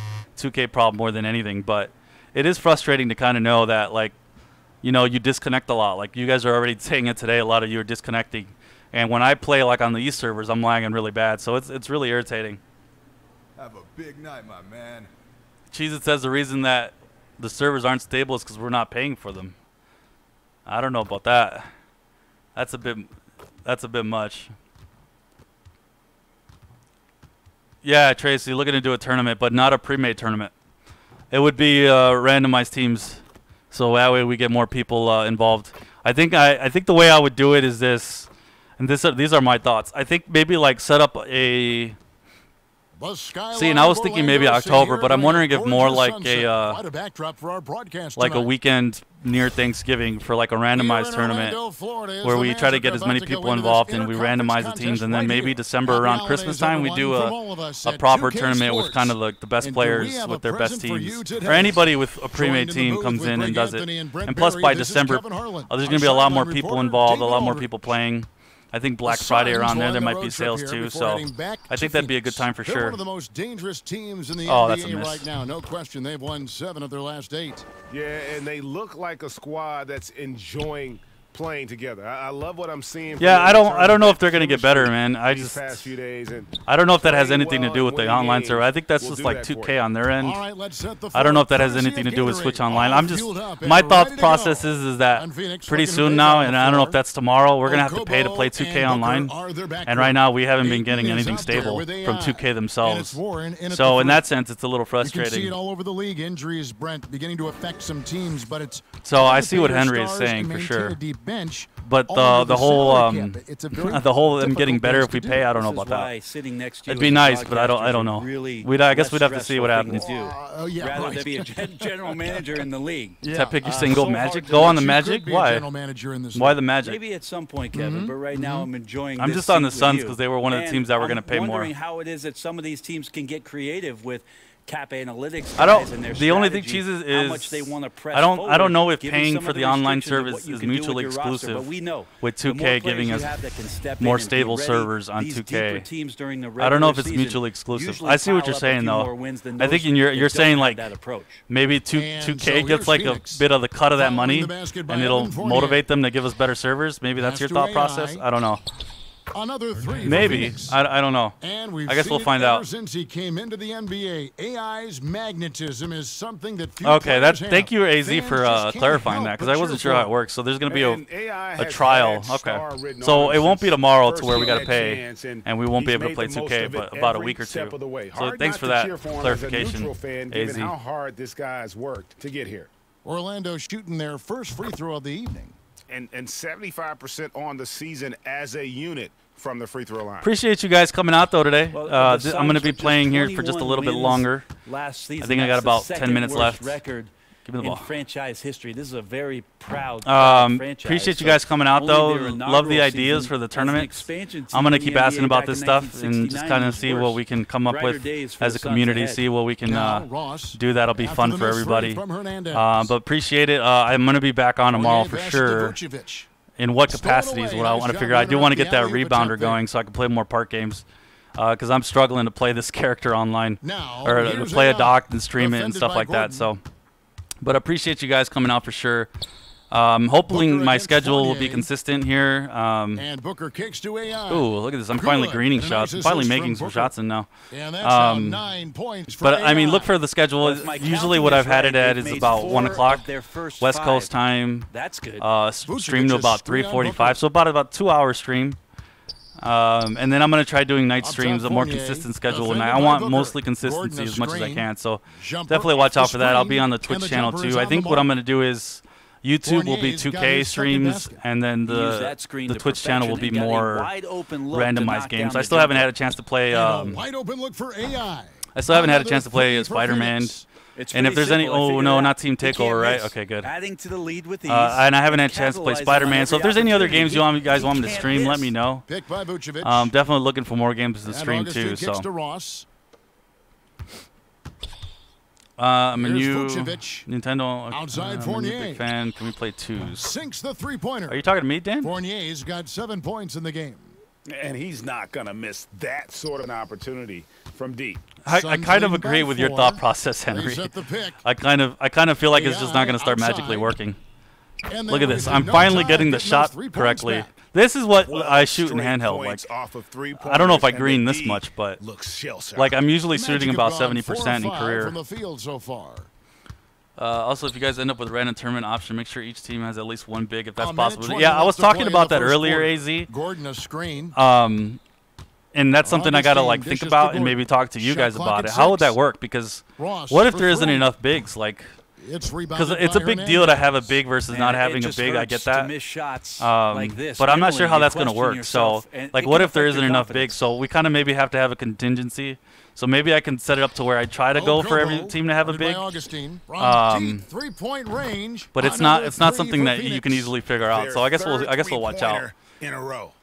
[SPEAKER 1] problem more than anything. But it is frustrating to kind of know that, like, you know, you disconnect a lot. Like you guys are already saying it today. A lot of you are disconnecting. And when I play like on the East servers, I'm lagging really bad, so it's really irritating.
[SPEAKER 12] Have a big night, my man.
[SPEAKER 1] Cheez-It says the reason that the servers aren't stable is because we're not paying for them. I don't know about that. That's a bit much. Yeah, Tracy, looking to do a tournament, but not a pre-made tournament. It would be randomized teams, so that way we get more people involved. I think the way I would do it is this. And these are my thoughts. I think maybe like set up a. See, and I was thinking maybe October, but I'm wondering if more like a weekend near Thanksgiving for like a randomized tournament where we try to get as many people involved and we randomize the teams, and then maybe December around Christmas time we do a proper tournament with kind of like the best players with their best teams, or anybody with a pre-made team comes in and does it. And plus by December, there's going to be a lot more people involved, a lot more people playing. I think Black Friday around there might be sales too, so I think that'd be a good time for sure.
[SPEAKER 2] One of the most dangerous teams in the NBA right now, no question. They've won 7 of their last 8.
[SPEAKER 5] Yeah, and they look like a squad that's enjoying playing together. I love what I'm seeing.
[SPEAKER 1] Yeah, I don't know if they're gonna get better, man. I just
[SPEAKER 5] past few days and
[SPEAKER 1] I don't know if that has anything to do with the online server. I think that's just like 2K on their end. I don't know if that has anything to do with Switch Online. I'm just my thought process is that pretty soon now, and I don't know if that's tomorrow, we're gonna have to pay to play 2K online. And right now we haven't been getting anything stable from 2K themselves. So in that sense, it's a little frustrating.
[SPEAKER 2] You can see it all over the league. Injuries, Brent, beginning to affect some teams, but it's
[SPEAKER 1] so I see what Henry is saying for sure. But the whole them getting better if we pay, I don't know about that. It'd be nice, but I don't know. I guess we'd have to see what happens.
[SPEAKER 13] Rather than be a general manager in the league.
[SPEAKER 1] Yeah. Pick your single Magic. Go on the Magic. Why? Why the Magic?
[SPEAKER 13] Maybe at some point, Kevin. But right now I'm enjoying.
[SPEAKER 1] I'm just on the Suns because they were one of the teams that were going to pay more.
[SPEAKER 13] I'm wondering how it is that some of these teams can get creative with cap analytics.
[SPEAKER 1] The only thing Cheez-It is
[SPEAKER 13] how much they want to press
[SPEAKER 1] I don't know if paying for the online service is mutually exclusive.
[SPEAKER 13] But we know
[SPEAKER 1] with 2K giving us more stable servers on 2K. I don't know if it's mutually exclusive. I see what you're saying though. I think you're saying like maybe 2K gets like a bit of the cut of that money and it'll motivate them to give us better servers. Maybe that's your thought process. I don't know.
[SPEAKER 2] Another 3
[SPEAKER 1] maybe. I don't know.
[SPEAKER 2] And
[SPEAKER 1] I guess we'll find out.
[SPEAKER 2] Since he came into the NBA, AI's magnetism is something that few
[SPEAKER 1] thank you, AZ, for clarifying that because I wasn't sure how it works. So there's going to be a trial. Okay. So it won't be tomorrow to where we got to pay and we won't be able to play 2K, but about a week or two. So thanks for that clarification, AZ.
[SPEAKER 5] How hard this guy's worked to get here.
[SPEAKER 2] Orlando shooting their first free throw of the evening.
[SPEAKER 5] And 75% on the season as a unit from the free throw line.
[SPEAKER 1] Appreciate you guys coming out though today. I'm going to be playing here for just a little bit longer.
[SPEAKER 13] Last season,
[SPEAKER 1] I think I got about 10 minutes left.
[SPEAKER 13] Record
[SPEAKER 1] Give me the
[SPEAKER 13] in
[SPEAKER 1] ball.
[SPEAKER 13] franchise history. This is a very proud franchise.
[SPEAKER 1] Appreciate you guys coming out, though.
[SPEAKER 13] Only their
[SPEAKER 1] Love the
[SPEAKER 13] inaugural
[SPEAKER 1] ideas
[SPEAKER 13] season
[SPEAKER 1] for the
[SPEAKER 13] as an
[SPEAKER 1] tournament.
[SPEAKER 13] expansion team
[SPEAKER 1] I'm going to
[SPEAKER 13] in the
[SPEAKER 1] keep asking
[SPEAKER 13] NBA
[SPEAKER 1] about
[SPEAKER 13] back
[SPEAKER 1] this
[SPEAKER 13] in
[SPEAKER 1] stuff and just
[SPEAKER 13] 1969
[SPEAKER 1] kind of
[SPEAKER 13] was
[SPEAKER 1] see
[SPEAKER 13] worse.
[SPEAKER 1] what we can come up
[SPEAKER 13] Brighter
[SPEAKER 1] with
[SPEAKER 13] days for
[SPEAKER 1] as
[SPEAKER 13] the
[SPEAKER 1] a
[SPEAKER 13] Suns
[SPEAKER 1] community,
[SPEAKER 13] ahead.
[SPEAKER 1] see what we can do. That'll be
[SPEAKER 2] after
[SPEAKER 1] fun
[SPEAKER 2] the
[SPEAKER 1] for
[SPEAKER 2] miss
[SPEAKER 1] everybody.
[SPEAKER 2] from Hernandez.
[SPEAKER 1] But appreciate it. I'm going to be back on tomorrow
[SPEAKER 2] Fournier
[SPEAKER 1] for
[SPEAKER 2] passes to
[SPEAKER 1] sure.
[SPEAKER 2] Vucevic.
[SPEAKER 1] In what
[SPEAKER 2] Stolen
[SPEAKER 1] capacity is
[SPEAKER 2] away.
[SPEAKER 1] what I
[SPEAKER 2] Nice
[SPEAKER 1] want to
[SPEAKER 2] job
[SPEAKER 1] figure out. I
[SPEAKER 2] running
[SPEAKER 1] do
[SPEAKER 2] up
[SPEAKER 1] want to
[SPEAKER 2] the
[SPEAKER 1] get that
[SPEAKER 2] alley-oop
[SPEAKER 1] rebounder
[SPEAKER 2] attempt there.
[SPEAKER 1] going so I can play more park games. Because I'm struggling to play this character online.
[SPEAKER 2] Now,
[SPEAKER 1] Or to
[SPEAKER 2] here's
[SPEAKER 1] play a
[SPEAKER 2] AI.
[SPEAKER 1] doc and stream it and
[SPEAKER 2] Defended
[SPEAKER 1] stuff
[SPEAKER 2] by
[SPEAKER 1] like that.
[SPEAKER 2] Gordon.
[SPEAKER 1] So, but I appreciate you guys coming out for sure. Hopefully
[SPEAKER 2] Booker
[SPEAKER 1] my
[SPEAKER 2] against
[SPEAKER 1] schedule will be
[SPEAKER 2] Fournier.
[SPEAKER 1] consistent here.
[SPEAKER 2] And Booker kicks to AI.
[SPEAKER 1] Ooh, look at this. I'm finally
[SPEAKER 2] Good.
[SPEAKER 1] greening
[SPEAKER 2] And a
[SPEAKER 1] shots.
[SPEAKER 2] nice
[SPEAKER 1] I'm finally
[SPEAKER 2] assist
[SPEAKER 1] making
[SPEAKER 2] from
[SPEAKER 1] some
[SPEAKER 2] Booker.
[SPEAKER 1] shots in now.
[SPEAKER 2] And that's now 9 points for
[SPEAKER 1] But, I mean,
[SPEAKER 2] AI.
[SPEAKER 1] look for the schedule.
[SPEAKER 13] If my
[SPEAKER 1] Usually
[SPEAKER 13] counting
[SPEAKER 1] what
[SPEAKER 13] is
[SPEAKER 1] I've had
[SPEAKER 13] right,
[SPEAKER 1] it at
[SPEAKER 13] they've
[SPEAKER 1] is
[SPEAKER 13] made
[SPEAKER 1] about
[SPEAKER 13] 4
[SPEAKER 1] 1 o'clock
[SPEAKER 13] of their first
[SPEAKER 1] West
[SPEAKER 13] 5.
[SPEAKER 1] Coast time.
[SPEAKER 13] That's good.
[SPEAKER 1] Stream to about
[SPEAKER 2] is 3 on
[SPEAKER 1] 3:45. So about 2-hour stream. And then I'm going to try doing night
[SPEAKER 2] Up
[SPEAKER 1] streams,
[SPEAKER 2] top,
[SPEAKER 1] a more
[SPEAKER 2] Fournier.
[SPEAKER 1] consistent schedule. And
[SPEAKER 2] Defended
[SPEAKER 1] I
[SPEAKER 2] by
[SPEAKER 1] want
[SPEAKER 2] Booker.
[SPEAKER 1] mostly consistency
[SPEAKER 2] Gordon, a
[SPEAKER 1] as much as I
[SPEAKER 2] screen.
[SPEAKER 1] can. So
[SPEAKER 2] Jumper
[SPEAKER 1] definitely watch
[SPEAKER 2] off
[SPEAKER 1] out
[SPEAKER 2] the
[SPEAKER 1] for that. I'll
[SPEAKER 2] screen.
[SPEAKER 1] be on the
[SPEAKER 2] And
[SPEAKER 1] Twitch
[SPEAKER 2] the
[SPEAKER 1] channel
[SPEAKER 2] jumper is
[SPEAKER 1] too. I
[SPEAKER 2] on
[SPEAKER 1] think
[SPEAKER 2] the
[SPEAKER 1] what I'm
[SPEAKER 2] mark.
[SPEAKER 1] going to do is YouTube will be
[SPEAKER 2] Fournier's got
[SPEAKER 1] 2K
[SPEAKER 2] his second
[SPEAKER 1] streams,
[SPEAKER 2] basket.
[SPEAKER 1] and then
[SPEAKER 13] Use that screen
[SPEAKER 1] the
[SPEAKER 13] to
[SPEAKER 1] Twitch channel will be
[SPEAKER 13] perfection and got a
[SPEAKER 1] more
[SPEAKER 13] wide open look to
[SPEAKER 1] randomized
[SPEAKER 13] knock
[SPEAKER 1] games.
[SPEAKER 13] down
[SPEAKER 1] I
[SPEAKER 13] the
[SPEAKER 1] still haven't
[SPEAKER 13] jumper.
[SPEAKER 1] had a chance to play.
[SPEAKER 2] Wide open look for AI.
[SPEAKER 1] I still haven't had a
[SPEAKER 2] Another
[SPEAKER 1] chance to play
[SPEAKER 2] three for
[SPEAKER 1] Spider-Man.
[SPEAKER 2] Phoenix.
[SPEAKER 13] It's
[SPEAKER 1] And if
[SPEAKER 13] pretty
[SPEAKER 1] there's any,
[SPEAKER 13] simple. I
[SPEAKER 1] oh
[SPEAKER 13] figured
[SPEAKER 1] no,
[SPEAKER 13] it
[SPEAKER 1] not
[SPEAKER 13] out.
[SPEAKER 1] Team
[SPEAKER 13] You can't
[SPEAKER 1] Takeover, right?
[SPEAKER 13] miss.
[SPEAKER 1] Okay, good.
[SPEAKER 13] Adding to the lead with ease.
[SPEAKER 1] And I haven't had a chance to play
[SPEAKER 13] capitalizing on
[SPEAKER 1] Spider-Man. So if
[SPEAKER 13] every
[SPEAKER 1] there's any other
[SPEAKER 13] opportunity.
[SPEAKER 1] games you guys want me to
[SPEAKER 13] can't
[SPEAKER 1] stream, let
[SPEAKER 13] miss.
[SPEAKER 1] me know.
[SPEAKER 2] Picked by Vucevic.
[SPEAKER 1] Definitely looking for more games to
[SPEAKER 2] And
[SPEAKER 1] stream
[SPEAKER 2] Augustine
[SPEAKER 1] too.
[SPEAKER 2] kicks
[SPEAKER 1] So
[SPEAKER 2] to Ross.
[SPEAKER 1] I'm a
[SPEAKER 2] Here's
[SPEAKER 1] new
[SPEAKER 2] Vucevic.
[SPEAKER 1] Nintendo.
[SPEAKER 2] Outside
[SPEAKER 1] I'm a
[SPEAKER 2] Fournier.
[SPEAKER 1] big fan. Can we play twos?
[SPEAKER 2] Sinks the three-pointer.
[SPEAKER 1] Are you talking to me, Dan?
[SPEAKER 2] Fournier's got 7 points in the game.
[SPEAKER 9] And he's not going to miss that sort of an opportunity from deep.
[SPEAKER 1] I
[SPEAKER 2] Suns
[SPEAKER 1] kind of
[SPEAKER 2] leading
[SPEAKER 1] agree
[SPEAKER 2] by
[SPEAKER 1] with your
[SPEAKER 2] 4.
[SPEAKER 1] thought process,
[SPEAKER 2] They
[SPEAKER 1] Henry.
[SPEAKER 2] set the pick.
[SPEAKER 1] I kind of feel like it's just not going to start
[SPEAKER 2] outside.
[SPEAKER 1] magically working.
[SPEAKER 2] And
[SPEAKER 1] Look
[SPEAKER 2] then
[SPEAKER 1] at this.
[SPEAKER 2] with
[SPEAKER 1] I'm
[SPEAKER 2] no
[SPEAKER 1] finally
[SPEAKER 2] time,
[SPEAKER 1] getting the
[SPEAKER 2] getting
[SPEAKER 1] shot
[SPEAKER 2] those 3 points
[SPEAKER 1] correctly.
[SPEAKER 2] back.
[SPEAKER 1] This is what
[SPEAKER 9] 12
[SPEAKER 1] I shoot in
[SPEAKER 9] straight
[SPEAKER 1] handheld. Like,
[SPEAKER 9] points off of
[SPEAKER 1] I don't know if I
[SPEAKER 9] three-pointers,
[SPEAKER 1] green
[SPEAKER 9] and the
[SPEAKER 1] this
[SPEAKER 9] D
[SPEAKER 1] much, but
[SPEAKER 9] looks shell-shocked.
[SPEAKER 1] like I'm usually
[SPEAKER 2] The
[SPEAKER 1] shooting
[SPEAKER 2] Magic
[SPEAKER 1] about
[SPEAKER 2] have gone 4
[SPEAKER 1] 70% in
[SPEAKER 2] of 5
[SPEAKER 1] career.
[SPEAKER 2] from the field so far.
[SPEAKER 1] Also, if you guys end up with a random tournament option, make sure each team has at least one big if that's
[SPEAKER 2] A minute
[SPEAKER 1] possible.
[SPEAKER 2] 20
[SPEAKER 1] Yeah, I was
[SPEAKER 2] left to play
[SPEAKER 1] talking
[SPEAKER 2] in
[SPEAKER 1] about
[SPEAKER 2] the
[SPEAKER 1] that
[SPEAKER 2] first
[SPEAKER 1] earlier,
[SPEAKER 2] quarter.
[SPEAKER 1] AZ.
[SPEAKER 2] Gordon a screen.
[SPEAKER 1] And that's something I gotta like
[SPEAKER 2] Augustine
[SPEAKER 1] think
[SPEAKER 2] dishes
[SPEAKER 1] about
[SPEAKER 2] to
[SPEAKER 1] and maybe
[SPEAKER 2] Gordon.
[SPEAKER 1] talk to you
[SPEAKER 2] Shot
[SPEAKER 1] guys
[SPEAKER 2] clock
[SPEAKER 1] about
[SPEAKER 2] at
[SPEAKER 1] it. How would
[SPEAKER 2] 6.
[SPEAKER 1] that work? Because
[SPEAKER 2] Ross
[SPEAKER 1] what if
[SPEAKER 2] for
[SPEAKER 1] there isn't
[SPEAKER 2] 3.
[SPEAKER 1] enough bigs? Like,
[SPEAKER 2] It's
[SPEAKER 1] because
[SPEAKER 2] rebounded
[SPEAKER 1] it's a
[SPEAKER 2] by
[SPEAKER 1] big
[SPEAKER 2] Hernandez.
[SPEAKER 1] deal to have a big versus
[SPEAKER 13] Man,
[SPEAKER 1] not
[SPEAKER 13] it
[SPEAKER 1] having a
[SPEAKER 13] just
[SPEAKER 1] big. I
[SPEAKER 13] hurts
[SPEAKER 1] get
[SPEAKER 13] to
[SPEAKER 1] that.
[SPEAKER 13] miss shots
[SPEAKER 1] Um,
[SPEAKER 13] like this.
[SPEAKER 1] but I'm not sure
[SPEAKER 13] Mentally,
[SPEAKER 1] how
[SPEAKER 13] you
[SPEAKER 1] that's going to
[SPEAKER 13] question
[SPEAKER 1] work.
[SPEAKER 13] yourself,
[SPEAKER 1] So,
[SPEAKER 13] and
[SPEAKER 1] like,
[SPEAKER 13] it
[SPEAKER 1] what
[SPEAKER 13] can
[SPEAKER 1] if there
[SPEAKER 13] affect
[SPEAKER 1] isn't
[SPEAKER 13] your
[SPEAKER 1] enough
[SPEAKER 13] confidence.
[SPEAKER 1] bigs? So we kind of maybe have to have a contingency. So maybe I can set it up to where I try to go for every team to have a
[SPEAKER 2] Guarded by
[SPEAKER 1] big.
[SPEAKER 2] Augustine. From deep 3-point range.
[SPEAKER 1] But it's
[SPEAKER 2] Another
[SPEAKER 1] not
[SPEAKER 2] 3
[SPEAKER 1] something
[SPEAKER 2] for
[SPEAKER 1] that you
[SPEAKER 2] Phoenix.
[SPEAKER 1] can easily figure out. So I guess we'll watch out.
[SPEAKER 9] In a row.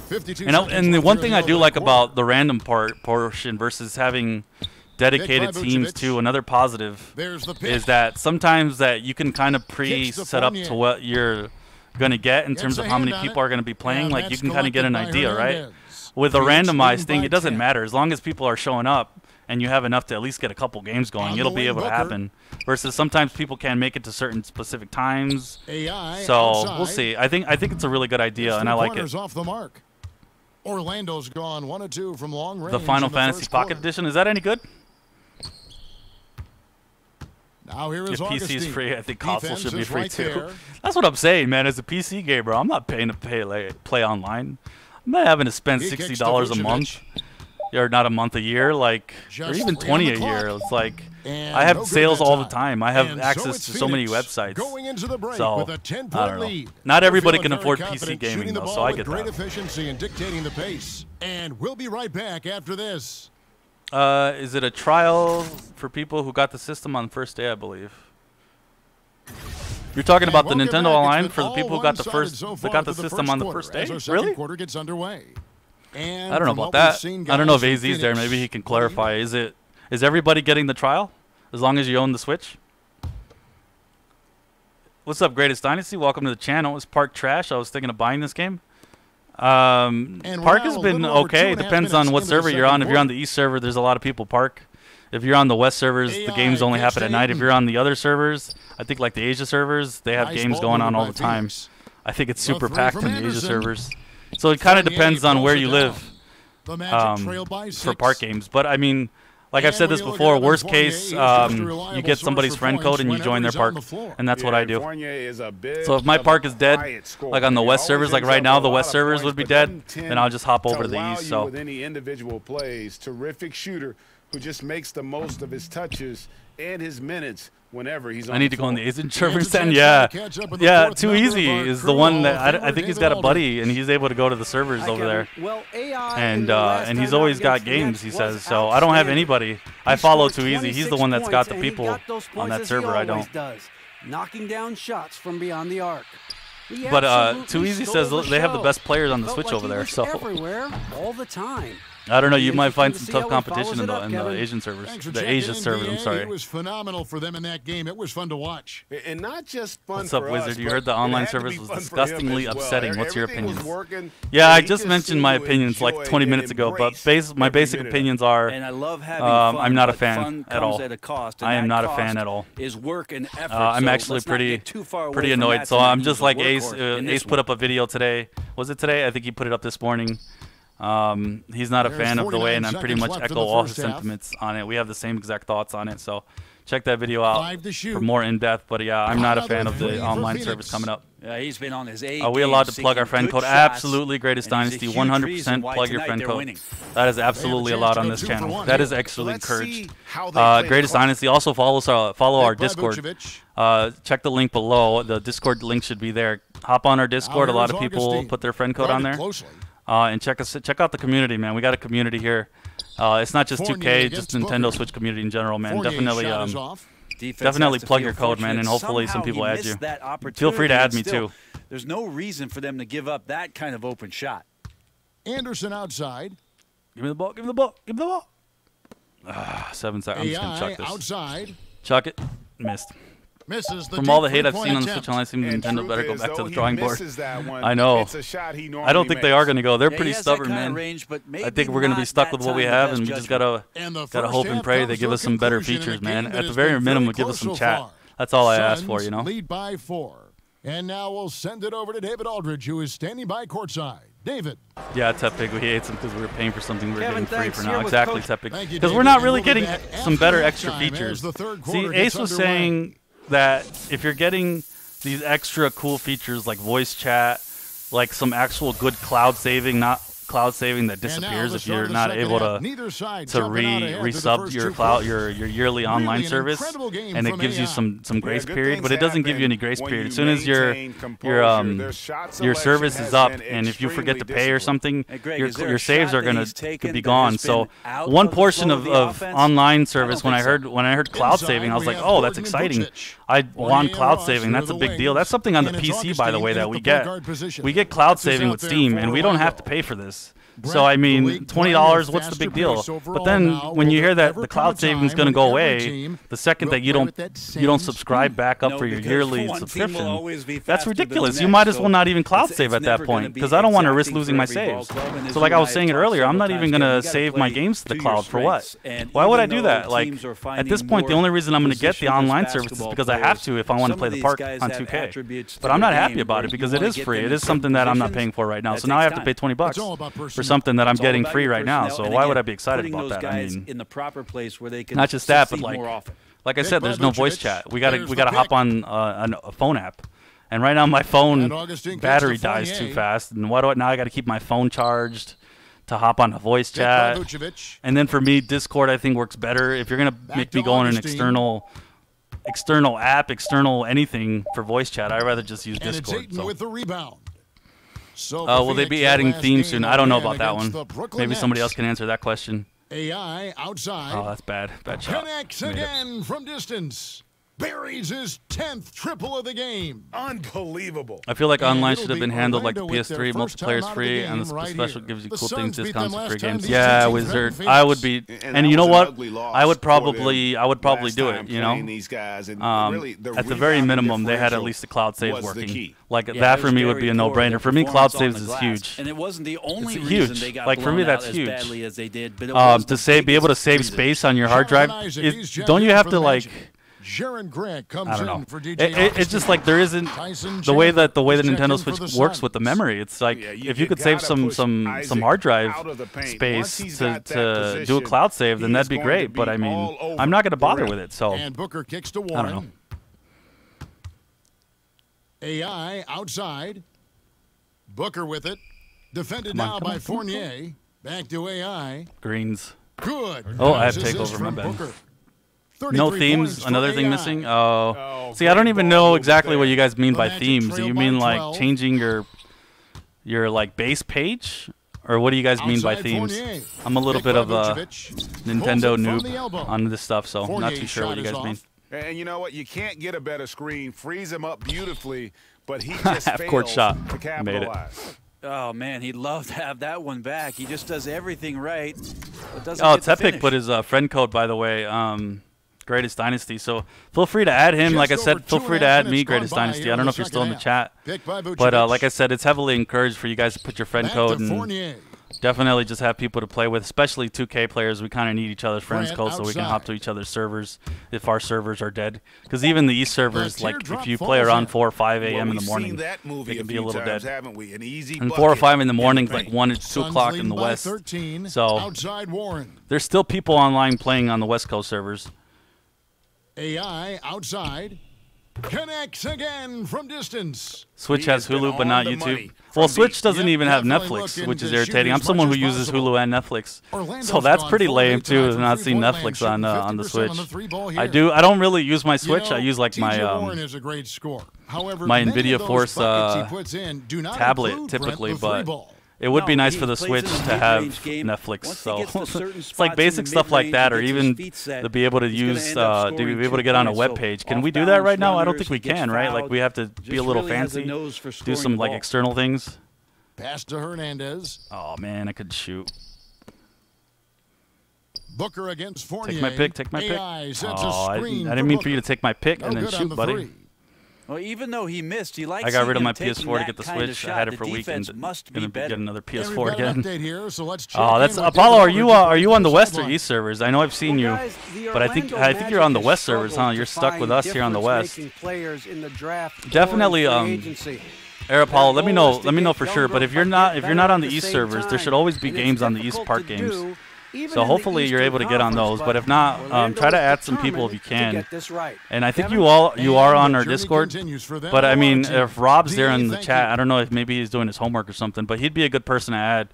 [SPEAKER 2] 52
[SPEAKER 1] And
[SPEAKER 2] seconds
[SPEAKER 1] the
[SPEAKER 2] left
[SPEAKER 1] one
[SPEAKER 2] here
[SPEAKER 1] thing
[SPEAKER 2] in
[SPEAKER 1] I
[SPEAKER 2] the
[SPEAKER 1] do
[SPEAKER 2] opening
[SPEAKER 1] like
[SPEAKER 2] quarter.
[SPEAKER 1] about the random portion versus having dedicated teams
[SPEAKER 2] Vucevic.
[SPEAKER 1] too, another positive
[SPEAKER 2] There's the pick.
[SPEAKER 1] is that sometimes that you can kind of
[SPEAKER 2] Kicks to
[SPEAKER 1] set up
[SPEAKER 2] Fournier.
[SPEAKER 1] to what you're going to get in
[SPEAKER 2] Gets
[SPEAKER 1] terms
[SPEAKER 2] a
[SPEAKER 1] of how many
[SPEAKER 2] hand on
[SPEAKER 1] people
[SPEAKER 2] it.
[SPEAKER 1] are going to be playing.
[SPEAKER 2] And
[SPEAKER 1] Like you
[SPEAKER 2] that's
[SPEAKER 1] can kind of get an
[SPEAKER 2] collected by
[SPEAKER 1] idea, right?
[SPEAKER 2] Hernandez.
[SPEAKER 1] With a
[SPEAKER 2] Phoenix
[SPEAKER 1] randomized
[SPEAKER 2] leading
[SPEAKER 1] thing,
[SPEAKER 2] by
[SPEAKER 1] it doesn't
[SPEAKER 2] 10.
[SPEAKER 1] matter. As long as people are showing up and you have enough to at least get a couple games going,
[SPEAKER 2] On
[SPEAKER 1] it'll
[SPEAKER 2] the
[SPEAKER 1] be
[SPEAKER 2] wing,
[SPEAKER 1] able to
[SPEAKER 2] Booker.
[SPEAKER 1] happen. Versus sometimes people can't make it to certain specific times.
[SPEAKER 2] AI
[SPEAKER 1] So
[SPEAKER 2] outside.
[SPEAKER 1] we'll see. I think it's a really good idea, and I like it.
[SPEAKER 2] Three-pointers off the mark. Orlando's gone 1 of 2 from long range.
[SPEAKER 1] The Final
[SPEAKER 2] in the
[SPEAKER 1] Fantasy
[SPEAKER 2] first
[SPEAKER 1] Pocket
[SPEAKER 2] quarter.
[SPEAKER 1] Edition, is that any good?
[SPEAKER 2] Now here
[SPEAKER 1] If
[SPEAKER 2] is
[SPEAKER 1] PC
[SPEAKER 2] Augustine.
[SPEAKER 1] is free, I think console
[SPEAKER 2] Defense
[SPEAKER 1] should be
[SPEAKER 2] is
[SPEAKER 1] free
[SPEAKER 2] right
[SPEAKER 1] too.
[SPEAKER 2] there.
[SPEAKER 1] That's what I'm saying, man. As a PC gamer, I'm not paying to play online. I'm not having to spend
[SPEAKER 2] He kicks to
[SPEAKER 1] $60 a
[SPEAKER 2] Vucevic.
[SPEAKER 1] month, or not a month, a year, like, or
[SPEAKER 2] Just
[SPEAKER 1] even
[SPEAKER 2] 3
[SPEAKER 1] 20
[SPEAKER 2] on
[SPEAKER 1] a
[SPEAKER 2] the
[SPEAKER 1] year.
[SPEAKER 2] clock.
[SPEAKER 1] It's like
[SPEAKER 2] And
[SPEAKER 1] I have
[SPEAKER 2] no good
[SPEAKER 1] sales
[SPEAKER 2] that
[SPEAKER 1] all the
[SPEAKER 2] time.
[SPEAKER 1] time. I have
[SPEAKER 2] And
[SPEAKER 1] access
[SPEAKER 2] it's
[SPEAKER 1] to so many
[SPEAKER 2] Phoenix
[SPEAKER 1] websites.
[SPEAKER 2] Going into the break
[SPEAKER 1] So
[SPEAKER 2] with a 10-point
[SPEAKER 1] I don't know.
[SPEAKER 2] lead.
[SPEAKER 1] Not
[SPEAKER 2] They're
[SPEAKER 1] everybody
[SPEAKER 2] feeling
[SPEAKER 1] can
[SPEAKER 2] very
[SPEAKER 1] afford PC
[SPEAKER 2] confident
[SPEAKER 1] gaming
[SPEAKER 2] shooting the
[SPEAKER 1] though,
[SPEAKER 2] ball
[SPEAKER 1] so I
[SPEAKER 2] with
[SPEAKER 1] get
[SPEAKER 2] great
[SPEAKER 1] that.
[SPEAKER 2] efficiency and dictating the pace. And we'll be right back after this.
[SPEAKER 1] Is it a trial for people who got the system on the first day? I believe. You're talking about the
[SPEAKER 2] Welcome
[SPEAKER 1] Nintendo
[SPEAKER 2] back.
[SPEAKER 1] Online
[SPEAKER 2] It's
[SPEAKER 1] for the
[SPEAKER 2] been
[SPEAKER 1] people who
[SPEAKER 2] all
[SPEAKER 1] got the
[SPEAKER 2] one-sided
[SPEAKER 1] first
[SPEAKER 2] so
[SPEAKER 1] that
[SPEAKER 2] far
[SPEAKER 1] got the
[SPEAKER 2] for
[SPEAKER 1] system on the
[SPEAKER 2] quarter
[SPEAKER 1] first day.
[SPEAKER 2] as our second
[SPEAKER 1] Really?
[SPEAKER 2] quarter gets underway. And
[SPEAKER 1] I don't know
[SPEAKER 2] from
[SPEAKER 1] about
[SPEAKER 2] what
[SPEAKER 1] that.
[SPEAKER 2] we've seen,
[SPEAKER 1] I don't know if
[SPEAKER 2] guys,
[SPEAKER 1] AZ's there.
[SPEAKER 2] Phoenix
[SPEAKER 1] Maybe he can clarify. Is everybody getting the trial as long as you own the Switch? What's up, Greatest Dynasty? Welcome to the channel. It's Park Trash. I was thinking of buying this game.
[SPEAKER 2] And we're
[SPEAKER 1] Park
[SPEAKER 2] now
[SPEAKER 1] has
[SPEAKER 2] a
[SPEAKER 1] been
[SPEAKER 2] little over
[SPEAKER 1] okay.
[SPEAKER 2] 2.5
[SPEAKER 1] Depends on
[SPEAKER 2] minutes
[SPEAKER 1] what
[SPEAKER 2] into the
[SPEAKER 1] server you're
[SPEAKER 2] second
[SPEAKER 1] on. If you're on the
[SPEAKER 2] quarter.
[SPEAKER 1] East server, there's a lot of people Park. If you're on the West servers, the games only happen at night. If you're on the other servers, I think like the Asia servers, they have
[SPEAKER 2] Nice
[SPEAKER 1] games
[SPEAKER 2] ball
[SPEAKER 1] going on
[SPEAKER 2] movement
[SPEAKER 1] all
[SPEAKER 2] by
[SPEAKER 1] the time.
[SPEAKER 2] Phoenix.
[SPEAKER 1] I think it's
[SPEAKER 2] The
[SPEAKER 1] super
[SPEAKER 2] three
[SPEAKER 1] packed
[SPEAKER 2] from
[SPEAKER 1] in the Asia
[SPEAKER 2] Anderson.
[SPEAKER 1] servers. So it kind of
[SPEAKER 2] 28
[SPEAKER 1] depends on
[SPEAKER 2] pulls
[SPEAKER 1] where
[SPEAKER 2] it
[SPEAKER 1] you
[SPEAKER 2] down.
[SPEAKER 1] live
[SPEAKER 2] The Magic trail by
[SPEAKER 1] for
[SPEAKER 2] 6.
[SPEAKER 1] Park games. But I mean, like I've
[SPEAKER 2] And
[SPEAKER 1] said this
[SPEAKER 2] when you look
[SPEAKER 1] before,
[SPEAKER 2] at
[SPEAKER 1] worst
[SPEAKER 2] Fournier,
[SPEAKER 1] case,
[SPEAKER 2] he's just a
[SPEAKER 1] you
[SPEAKER 2] reliable
[SPEAKER 1] get
[SPEAKER 2] source
[SPEAKER 1] somebody's
[SPEAKER 2] for
[SPEAKER 1] friend
[SPEAKER 2] points
[SPEAKER 1] code and you
[SPEAKER 2] whenever
[SPEAKER 1] join their
[SPEAKER 2] he's on
[SPEAKER 1] park.
[SPEAKER 2] the floor.
[SPEAKER 1] And that's what I do.
[SPEAKER 9] Fournier is a bit
[SPEAKER 1] So if my
[SPEAKER 9] of
[SPEAKER 1] park
[SPEAKER 9] a
[SPEAKER 1] is dead,
[SPEAKER 9] quiet scorer.
[SPEAKER 1] like on the
[SPEAKER 9] He
[SPEAKER 1] West
[SPEAKER 9] always
[SPEAKER 1] servers, like
[SPEAKER 9] ends
[SPEAKER 1] right
[SPEAKER 9] up
[SPEAKER 1] now
[SPEAKER 9] with
[SPEAKER 1] the
[SPEAKER 9] a
[SPEAKER 1] West
[SPEAKER 9] lot of
[SPEAKER 1] servers
[SPEAKER 9] points,
[SPEAKER 1] would be
[SPEAKER 9] but
[SPEAKER 1] dead,
[SPEAKER 9] doesn't tend
[SPEAKER 1] then I'll just hop over
[SPEAKER 9] to
[SPEAKER 1] to the
[SPEAKER 9] wow
[SPEAKER 1] East.
[SPEAKER 9] you
[SPEAKER 1] So
[SPEAKER 9] with any individual plays. Terrific shooter, who just makes the most of his touches and his minutes whenever he's on.
[SPEAKER 1] I need to go on the Asian servers then. Yeah, Too Easy is the one that I think he's got a buddy and he's able to go to the servers over there.
[SPEAKER 6] Well,
[SPEAKER 1] and he's always got games, he says. So I don't have anybody. I follow Too Easy. He's the one that's got the people on that server. I don't.
[SPEAKER 6] Knocking down shots from beyond the arc.
[SPEAKER 1] But Too Easy says they have the best players on the Switch over there. So
[SPEAKER 6] everywhere, all the time.
[SPEAKER 1] I don't know. You might find some tough competition in the Asian servers. The Asia servers, I'm sorry.
[SPEAKER 2] It was phenomenal for them in that game. It was fun to watch.
[SPEAKER 9] And not just fun
[SPEAKER 1] What's up,
[SPEAKER 9] for
[SPEAKER 1] Wizard?
[SPEAKER 9] us,
[SPEAKER 1] You heard the online service was disgustingly upsetting. What's your
[SPEAKER 9] Everything was
[SPEAKER 1] opinions?
[SPEAKER 9] working,
[SPEAKER 1] Yeah, I
[SPEAKER 9] and he
[SPEAKER 1] just mentioned my
[SPEAKER 9] seemed to
[SPEAKER 1] opinions like
[SPEAKER 9] enjoy
[SPEAKER 1] 20
[SPEAKER 9] and
[SPEAKER 1] minutes ago, but
[SPEAKER 9] embrace
[SPEAKER 1] my
[SPEAKER 9] every
[SPEAKER 1] basic
[SPEAKER 9] minute of
[SPEAKER 1] opinions are
[SPEAKER 13] And I love having fun,
[SPEAKER 1] I'm not a
[SPEAKER 13] but
[SPEAKER 1] fan
[SPEAKER 13] fun
[SPEAKER 1] at all.
[SPEAKER 13] comes at a cost, and
[SPEAKER 1] I am
[SPEAKER 13] that
[SPEAKER 1] not a
[SPEAKER 13] cost
[SPEAKER 1] fan at all.
[SPEAKER 13] Is work and effort.
[SPEAKER 1] I'm
[SPEAKER 13] so
[SPEAKER 1] actually
[SPEAKER 13] let's not get too far away
[SPEAKER 1] pretty
[SPEAKER 13] from
[SPEAKER 1] annoyed.
[SPEAKER 13] that
[SPEAKER 1] So
[SPEAKER 13] to
[SPEAKER 1] I'm
[SPEAKER 13] use
[SPEAKER 1] just
[SPEAKER 13] the
[SPEAKER 1] like
[SPEAKER 13] workhorse in
[SPEAKER 1] Ace
[SPEAKER 13] this
[SPEAKER 1] put
[SPEAKER 13] one.
[SPEAKER 1] up a video today. Was it today? I think he put it up this morning. He's not a fan of the way, and I'm pretty much echo all his sentiments on it. We have the same exact thoughts on it, so check that video out for more in-depth. But yeah, I'm not a fan of the online service coming up.
[SPEAKER 13] Yeah, he's been on his A.
[SPEAKER 1] Are we allowed to plug our friend code? Absolutely, Greatest Dynasty, 100% plug your friend code. That is absolutely allowed on this channel. That is actually encouraged. Greatest Dynasty also follow our Discord. Check the link below. The Discord link should be there. Hop on our Discord. A lot of people put their friend code on there. And check out the community, man. We got a community here. It's not just 2K, just Nintendo Switch community in general, man. Definitely plug your code, man, and hopefully some people add you. Feel free to add me too.
[SPEAKER 13] There's no reason for them to give up that kind of open shot.
[SPEAKER 2] Anderson outside.
[SPEAKER 1] Give me the ball. Give me the ball. Give me the ball. 7 seconds. I'm just gonna chuck this.
[SPEAKER 2] Outside.
[SPEAKER 1] Chuck it. Missed.
[SPEAKER 2] Misses the
[SPEAKER 1] From all the hate I've seen on the Switch Online, seems Nintendo better go back to the drawing board. I know. I don't think they are going to go. They're pretty stubborn, man. I think we're going to be stuck with what we have, and we just gotta hope and pray they give us some better features, man. At the very minimum, give us some chat. That's all I ask for, you know.
[SPEAKER 2] Lead by 4. And now we'll send it over to David Aldridge, who is standing by courtside. David.
[SPEAKER 1] Yeah, Tepig, we hates him because we were paying for something we were getting free for now.
[SPEAKER 2] Here
[SPEAKER 1] Exactly, Tepig. Because we're not really getting some better extra features. See, Ace was saying that if you're getting these extra cool features like voice chat, like some actual good cloud saving, not cloud saving that disappears if you're not able to resub your yearly online service, and it gives you some grace period, but it doesn't give you any grace period. As soon as your service is up, and if you forget to pay or something, your saves are gonna be gone. So one portion of online service, when I heard cloud saving, I was like, oh, that's exciting. I want cloud saving. That's a big deal. That's something on the PC, by the way, that we get. We get cloud saving with Steam, and we don't have to pay for this. So, I mean, $20, what's the big deal? But then when you hear that the cloud saving is going to go away, the second that you don't subscribe back up for your yearly subscription, that's ridiculous. You might as well not even cloud save at that point, because I don't want to risk losing my saves. So like I was saying it earlier, I'm not even going to save my games to the cloud for what? Why would I do that? Like, at this point, the only reason I'm going to get the online service is because I have to if I want to play the park on 2K. But I'm not happy about it because it is free. It is something that I'm not paying for right now. So now I have to pay $20 for something that I'm getting free right now. So why would I be excited about that? I mean,
[SPEAKER 13] in the proper place where they can
[SPEAKER 1] not just that, but like I said, there's no voice chat. We gotta hop on a phone app, and right now my phone battery dies too fast. And now I got to keep my phone charged to hop on a voice chat. And then for me, Discord I think works better. If you're gonna make me go on an external app, external anything for voice chat, I'd rather just use Discord. So.
[SPEAKER 2] With the rebound.
[SPEAKER 1] Will they be adding themes soon? I don't know about that one. Maybe somebody else can answer that question.
[SPEAKER 2] AI outside.
[SPEAKER 1] Oh, that's bad. Bad shot.
[SPEAKER 2] Connects again from distance. Buries his 10th triple of the game.
[SPEAKER 9] Unbelievable.
[SPEAKER 1] I feel like online should have been handled like the PS3. Multiplayer's free, and the special gives you cool things, discounts for free games. Yeah, Wizard. I would be, and you know what? I would probably do it. You know, at the very minimum, they had at least the cloud saves working. Like that for me would be a no-brainer. For me, cloud saves is huge.
[SPEAKER 13] And it wasn't the only
[SPEAKER 1] reason
[SPEAKER 13] they got
[SPEAKER 1] like for me, that's
[SPEAKER 13] as
[SPEAKER 1] huge.
[SPEAKER 13] badly as they did. But
[SPEAKER 1] be able to save space on your hard drive, don't you have to like?
[SPEAKER 2] Jaron Grant comes
[SPEAKER 1] I don't know.
[SPEAKER 2] in for DJ
[SPEAKER 1] it's just like there isn't the way that the Nintendo Switch works with the memory. It's like if you could save some hard drive space to do a cloud save, then that'd be great. But I mean, I'm not going to bother with it. So
[SPEAKER 2] and Booker kicks to
[SPEAKER 1] I don't know.
[SPEAKER 2] AI outside. Booker with it. Defended now by Fournier. Back to AI.
[SPEAKER 1] Greens.
[SPEAKER 2] Good.
[SPEAKER 1] Oh, I have takeover, my bad. No themes, another thing missing? Oh. See, I don't even know exactly what you guys mean by themes. Do you mean like changing your like base page? Or what do you guys mean by themes? I'm a little bit of a Nintendo noob on this stuff, so I'm not too sure what you guys mean.
[SPEAKER 9] And you know what? You can't get a better screen. Freeze him up beautifully, but he just
[SPEAKER 1] half-court shot.
[SPEAKER 9] To capitalize.
[SPEAKER 13] Made it. Oh, man, he'd love to have that one back. He just does everything right, but doesn't
[SPEAKER 1] Oh,
[SPEAKER 13] get the
[SPEAKER 1] Tepic
[SPEAKER 13] finish.
[SPEAKER 1] put his friend code, by the way, Greatest Dynasty. So feel free to add him. Like I said, feel free to add me, Greatest Dynasty. I don't know if you're still in the chat. But like I said, it's heavily encouraged for you guys to put your friend code. And definitely just have people to play with, especially 2K players. We kind of need each other's friends codes so we can hop to each other's servers if our servers are dead. Because even the East servers, like if you play around 4 or 5 a.m. in the morning, they can be a little dead. And 4 or 5 in the morning, like 1 or 2 o'clock in the West. So there's still people online playing on the West Coast servers.
[SPEAKER 2] AI outside. Connects again from distance.
[SPEAKER 1] Switch has Hulu, but not YouTube. Well, Switch doesn't even have Netflix, which is irritating. I'm someone who uses Hulu and Netflix, so that's pretty lame too. To not see Netflix on the Switch. I don't really use my Switch. I use like my my Nvidia Force tablet typically, but it would be nice for the Switch to have Netflix. So it's like basic stuff like that, or even to be able to use, to be able to get on a web page. Can we do that right now? I don't think we can, right? Like we have to be a little fancy, do some like external things.
[SPEAKER 2] Pass to Hernandez.
[SPEAKER 1] Oh man, I could shoot.
[SPEAKER 2] Booker against Fournier.
[SPEAKER 1] Take my pick. Take my pick. Oh, I didn't mean for you to take my pick and then shoot, buddy.
[SPEAKER 13] Well, even though he missed, he likes.
[SPEAKER 1] I got rid of my PS4 to get the Switch. I had it for a week and gonna get another PS4 again. Oh, that's Apollo. Are you on the West or East servers? I know I've seen you, but I think you're on the West servers, huh? You're stuck with us here on the West. Definitely. Air Apollo, let me know for sure. But if you're not on the East servers, there should always be games on the East Park games. So hopefully you're able to get on those, but if not, try to add some people if you can. And I think you are on our Discord, but I mean, if Rob's there in the chat, I don't know if maybe he's doing his homework or something, but he'd be a good person to add.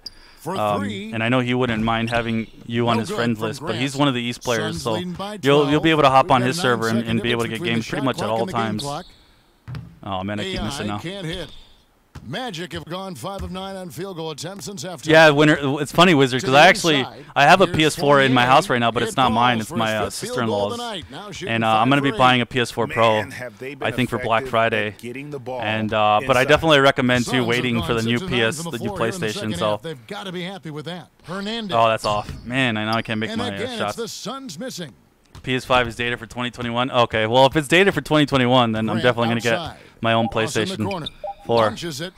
[SPEAKER 1] And I know he wouldn't mind having you on his friends list, but he's one of the East players, so you'll be able to hop on his server and be able to get games pretty much at all times. Oh man, I keep missing now.
[SPEAKER 2] Magic have gone 5 of 9 on field goal attempts since after.
[SPEAKER 1] Yeah, it's funny, Wizards, because I have a PS4 in my house right now, but it's not mine. It's my sister-in-law's, and I'm gonna be buying a PS4 Pro, I think, for Black Friday. And but I definitely recommend too waiting for the new PlayStation. So
[SPEAKER 2] they've got to be happy with that. Hernandez.
[SPEAKER 1] Oh, that's off, man. I know I can't make my shots.
[SPEAKER 2] The Suns missing.
[SPEAKER 1] PS5 is dated for 2021. Okay, well if it's dated for 2021, then I'm definitely gonna get my own PlayStation 4.
[SPEAKER 2] Launches it,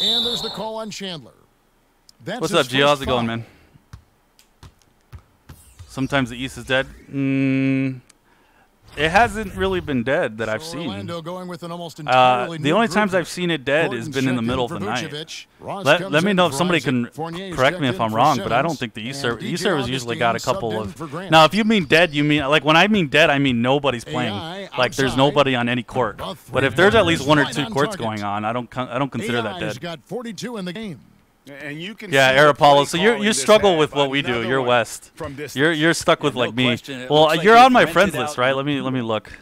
[SPEAKER 2] and there's the call on Chandler.
[SPEAKER 1] What's up, Gio? How's it going, man? Sometimes the East is dead. It hasn't really been dead that I've seen.
[SPEAKER 2] Going with an almost entirely
[SPEAKER 1] the only times I've seen it dead has been in the middle of the night. Let me know if somebody can correct me if I'm wrong, but I don't think the East servers usually got a couple of. Now, if you mean dead, you mean like when I mean dead, I mean nobody's playing. Like there's nobody on any court. But if there's at least 1 or 2 courts going on, I don't consider that dead.
[SPEAKER 2] Got 42 in the game.
[SPEAKER 9] And you can
[SPEAKER 1] Air Apollo. So you struggle with what we do. You're West. You're stuck with like me. Well, you're on my friends list, right? Let me look.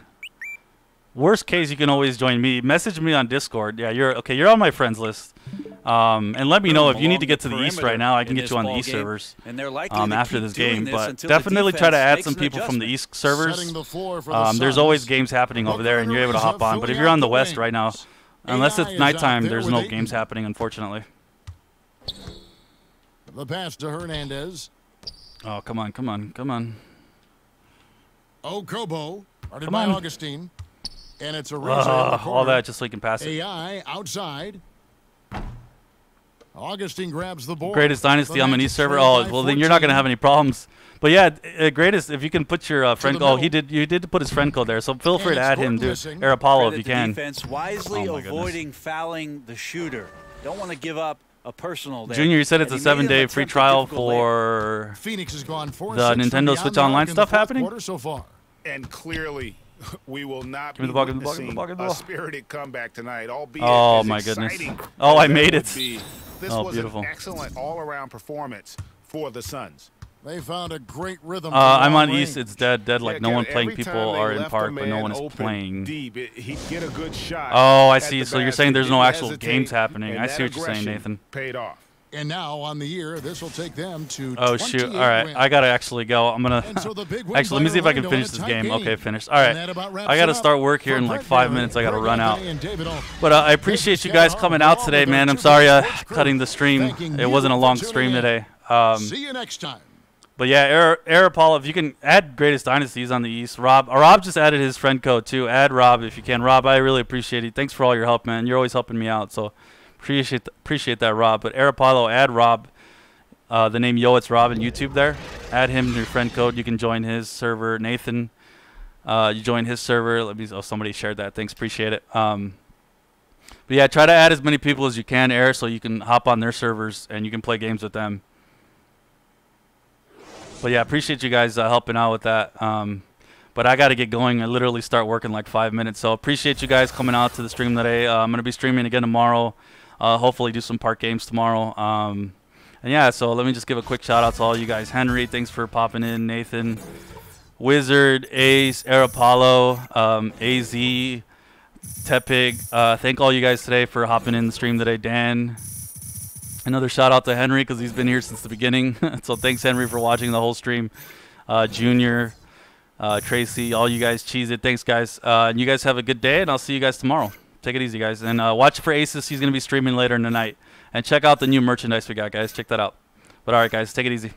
[SPEAKER 1] Worst case, you can always join me. Message me on Discord. Yeah, you're on my friends list. And let me know if you need to get to the East right now. I can get you on the East servers after this game. But definitely try to add some people from the East servers. There's always games happening over there, and you're able to hop on. But if you're on the West right now, unless it's nighttime, there's no games happening, unfortunately.
[SPEAKER 2] The pass to Hernandez.
[SPEAKER 1] Oh, come on.
[SPEAKER 2] Okobo, guarded by Augustine. And it's a razor in the corner.
[SPEAKER 1] All that just so he can pass it.
[SPEAKER 2] AI outside. Augustine grabs the ball.
[SPEAKER 1] Greatest Dynasty, I'm an East server. Oh, well, then you're not going to have any problems. But yeah, Greatest, if you can put your friend code. Oh, you did put his friend code there, so feel free to add him, dude. Air Apollo, if you can.
[SPEAKER 13] Defense wisely avoiding fouling the shooter. Don't want to give up a personal there.
[SPEAKER 1] Junior, you said it's a 7-day free trial for
[SPEAKER 2] Phoenix has gone
[SPEAKER 1] the Nintendo Switch Online stuff happening.
[SPEAKER 2] So far.
[SPEAKER 9] And clearly, we will not be
[SPEAKER 1] witnessing
[SPEAKER 9] a spirited comeback tonight, albeit
[SPEAKER 1] oh my goodness. Oh, I made it.
[SPEAKER 9] This was
[SPEAKER 1] beautiful.
[SPEAKER 9] an excellent all-around performance for the Suns.
[SPEAKER 2] They found a great rhythm.
[SPEAKER 1] I'm on East. It's dead. Like no one playing. People are in park, but no one is playing.
[SPEAKER 5] Deep, he'd get a good shot.
[SPEAKER 1] Oh, I see. So you're saying there's no actual games happening. I see what you're saying, Nathan.
[SPEAKER 5] Paid off.
[SPEAKER 2] And now on the year, this will take them to.
[SPEAKER 1] Oh shoot! All right,
[SPEAKER 2] wins.
[SPEAKER 1] I gotta actually go. I'm gonna actually let me see if I can finish this game. Okay, finished. All right, I gotta start work here in like 5 minutes. I gotta run out. But I appreciate you guys coming out today, man. I'm sorry cutting the stream. It wasn't a long stream today.
[SPEAKER 2] See you next time.
[SPEAKER 1] But yeah, Air Paul, if you can add Greatest Dynasties on the East. Rob just added his friend code too. Add Rob if you can. Rob, I really appreciate it. Thanks for all your help, man. You're always helping me out. So appreciate that, Rob. But Air Apollo, add Rob. The name it's Rob in YouTube there. Add him to your friend code. You can join his server. Nathan, you join his server. Somebody shared that. Thanks, appreciate it. But yeah, try to add as many people as you can, Air, so you can hop on their servers and you can play games with them. But yeah, appreciate you guys helping out with that. But I got to get going. I literally start work in like 5 minutes. So appreciate you guys coming out to the stream today. I'm going to be streaming again tomorrow. Hopefully do some park games tomorrow. And yeah, so let me just give a quick shout out to all you guys. Henry, thanks for popping in. Nathan, Wizard, Ace, Air Apollo, AZ, Tepig. Thank all you guys today for hopping in the stream today. Dan. Another shout out to Henry because he's been here since the beginning. So thanks, Henry, for watching the whole stream. Junior, Tracy, all you guys, Cheese It. Thanks, guys. And you guys have a good day, and I'll see you guys tomorrow. Take it easy, guys. And watch for Aces. He's going to be streaming later in the night. And check out the new merchandise we got, guys. Check that out. But all right, guys, take it easy.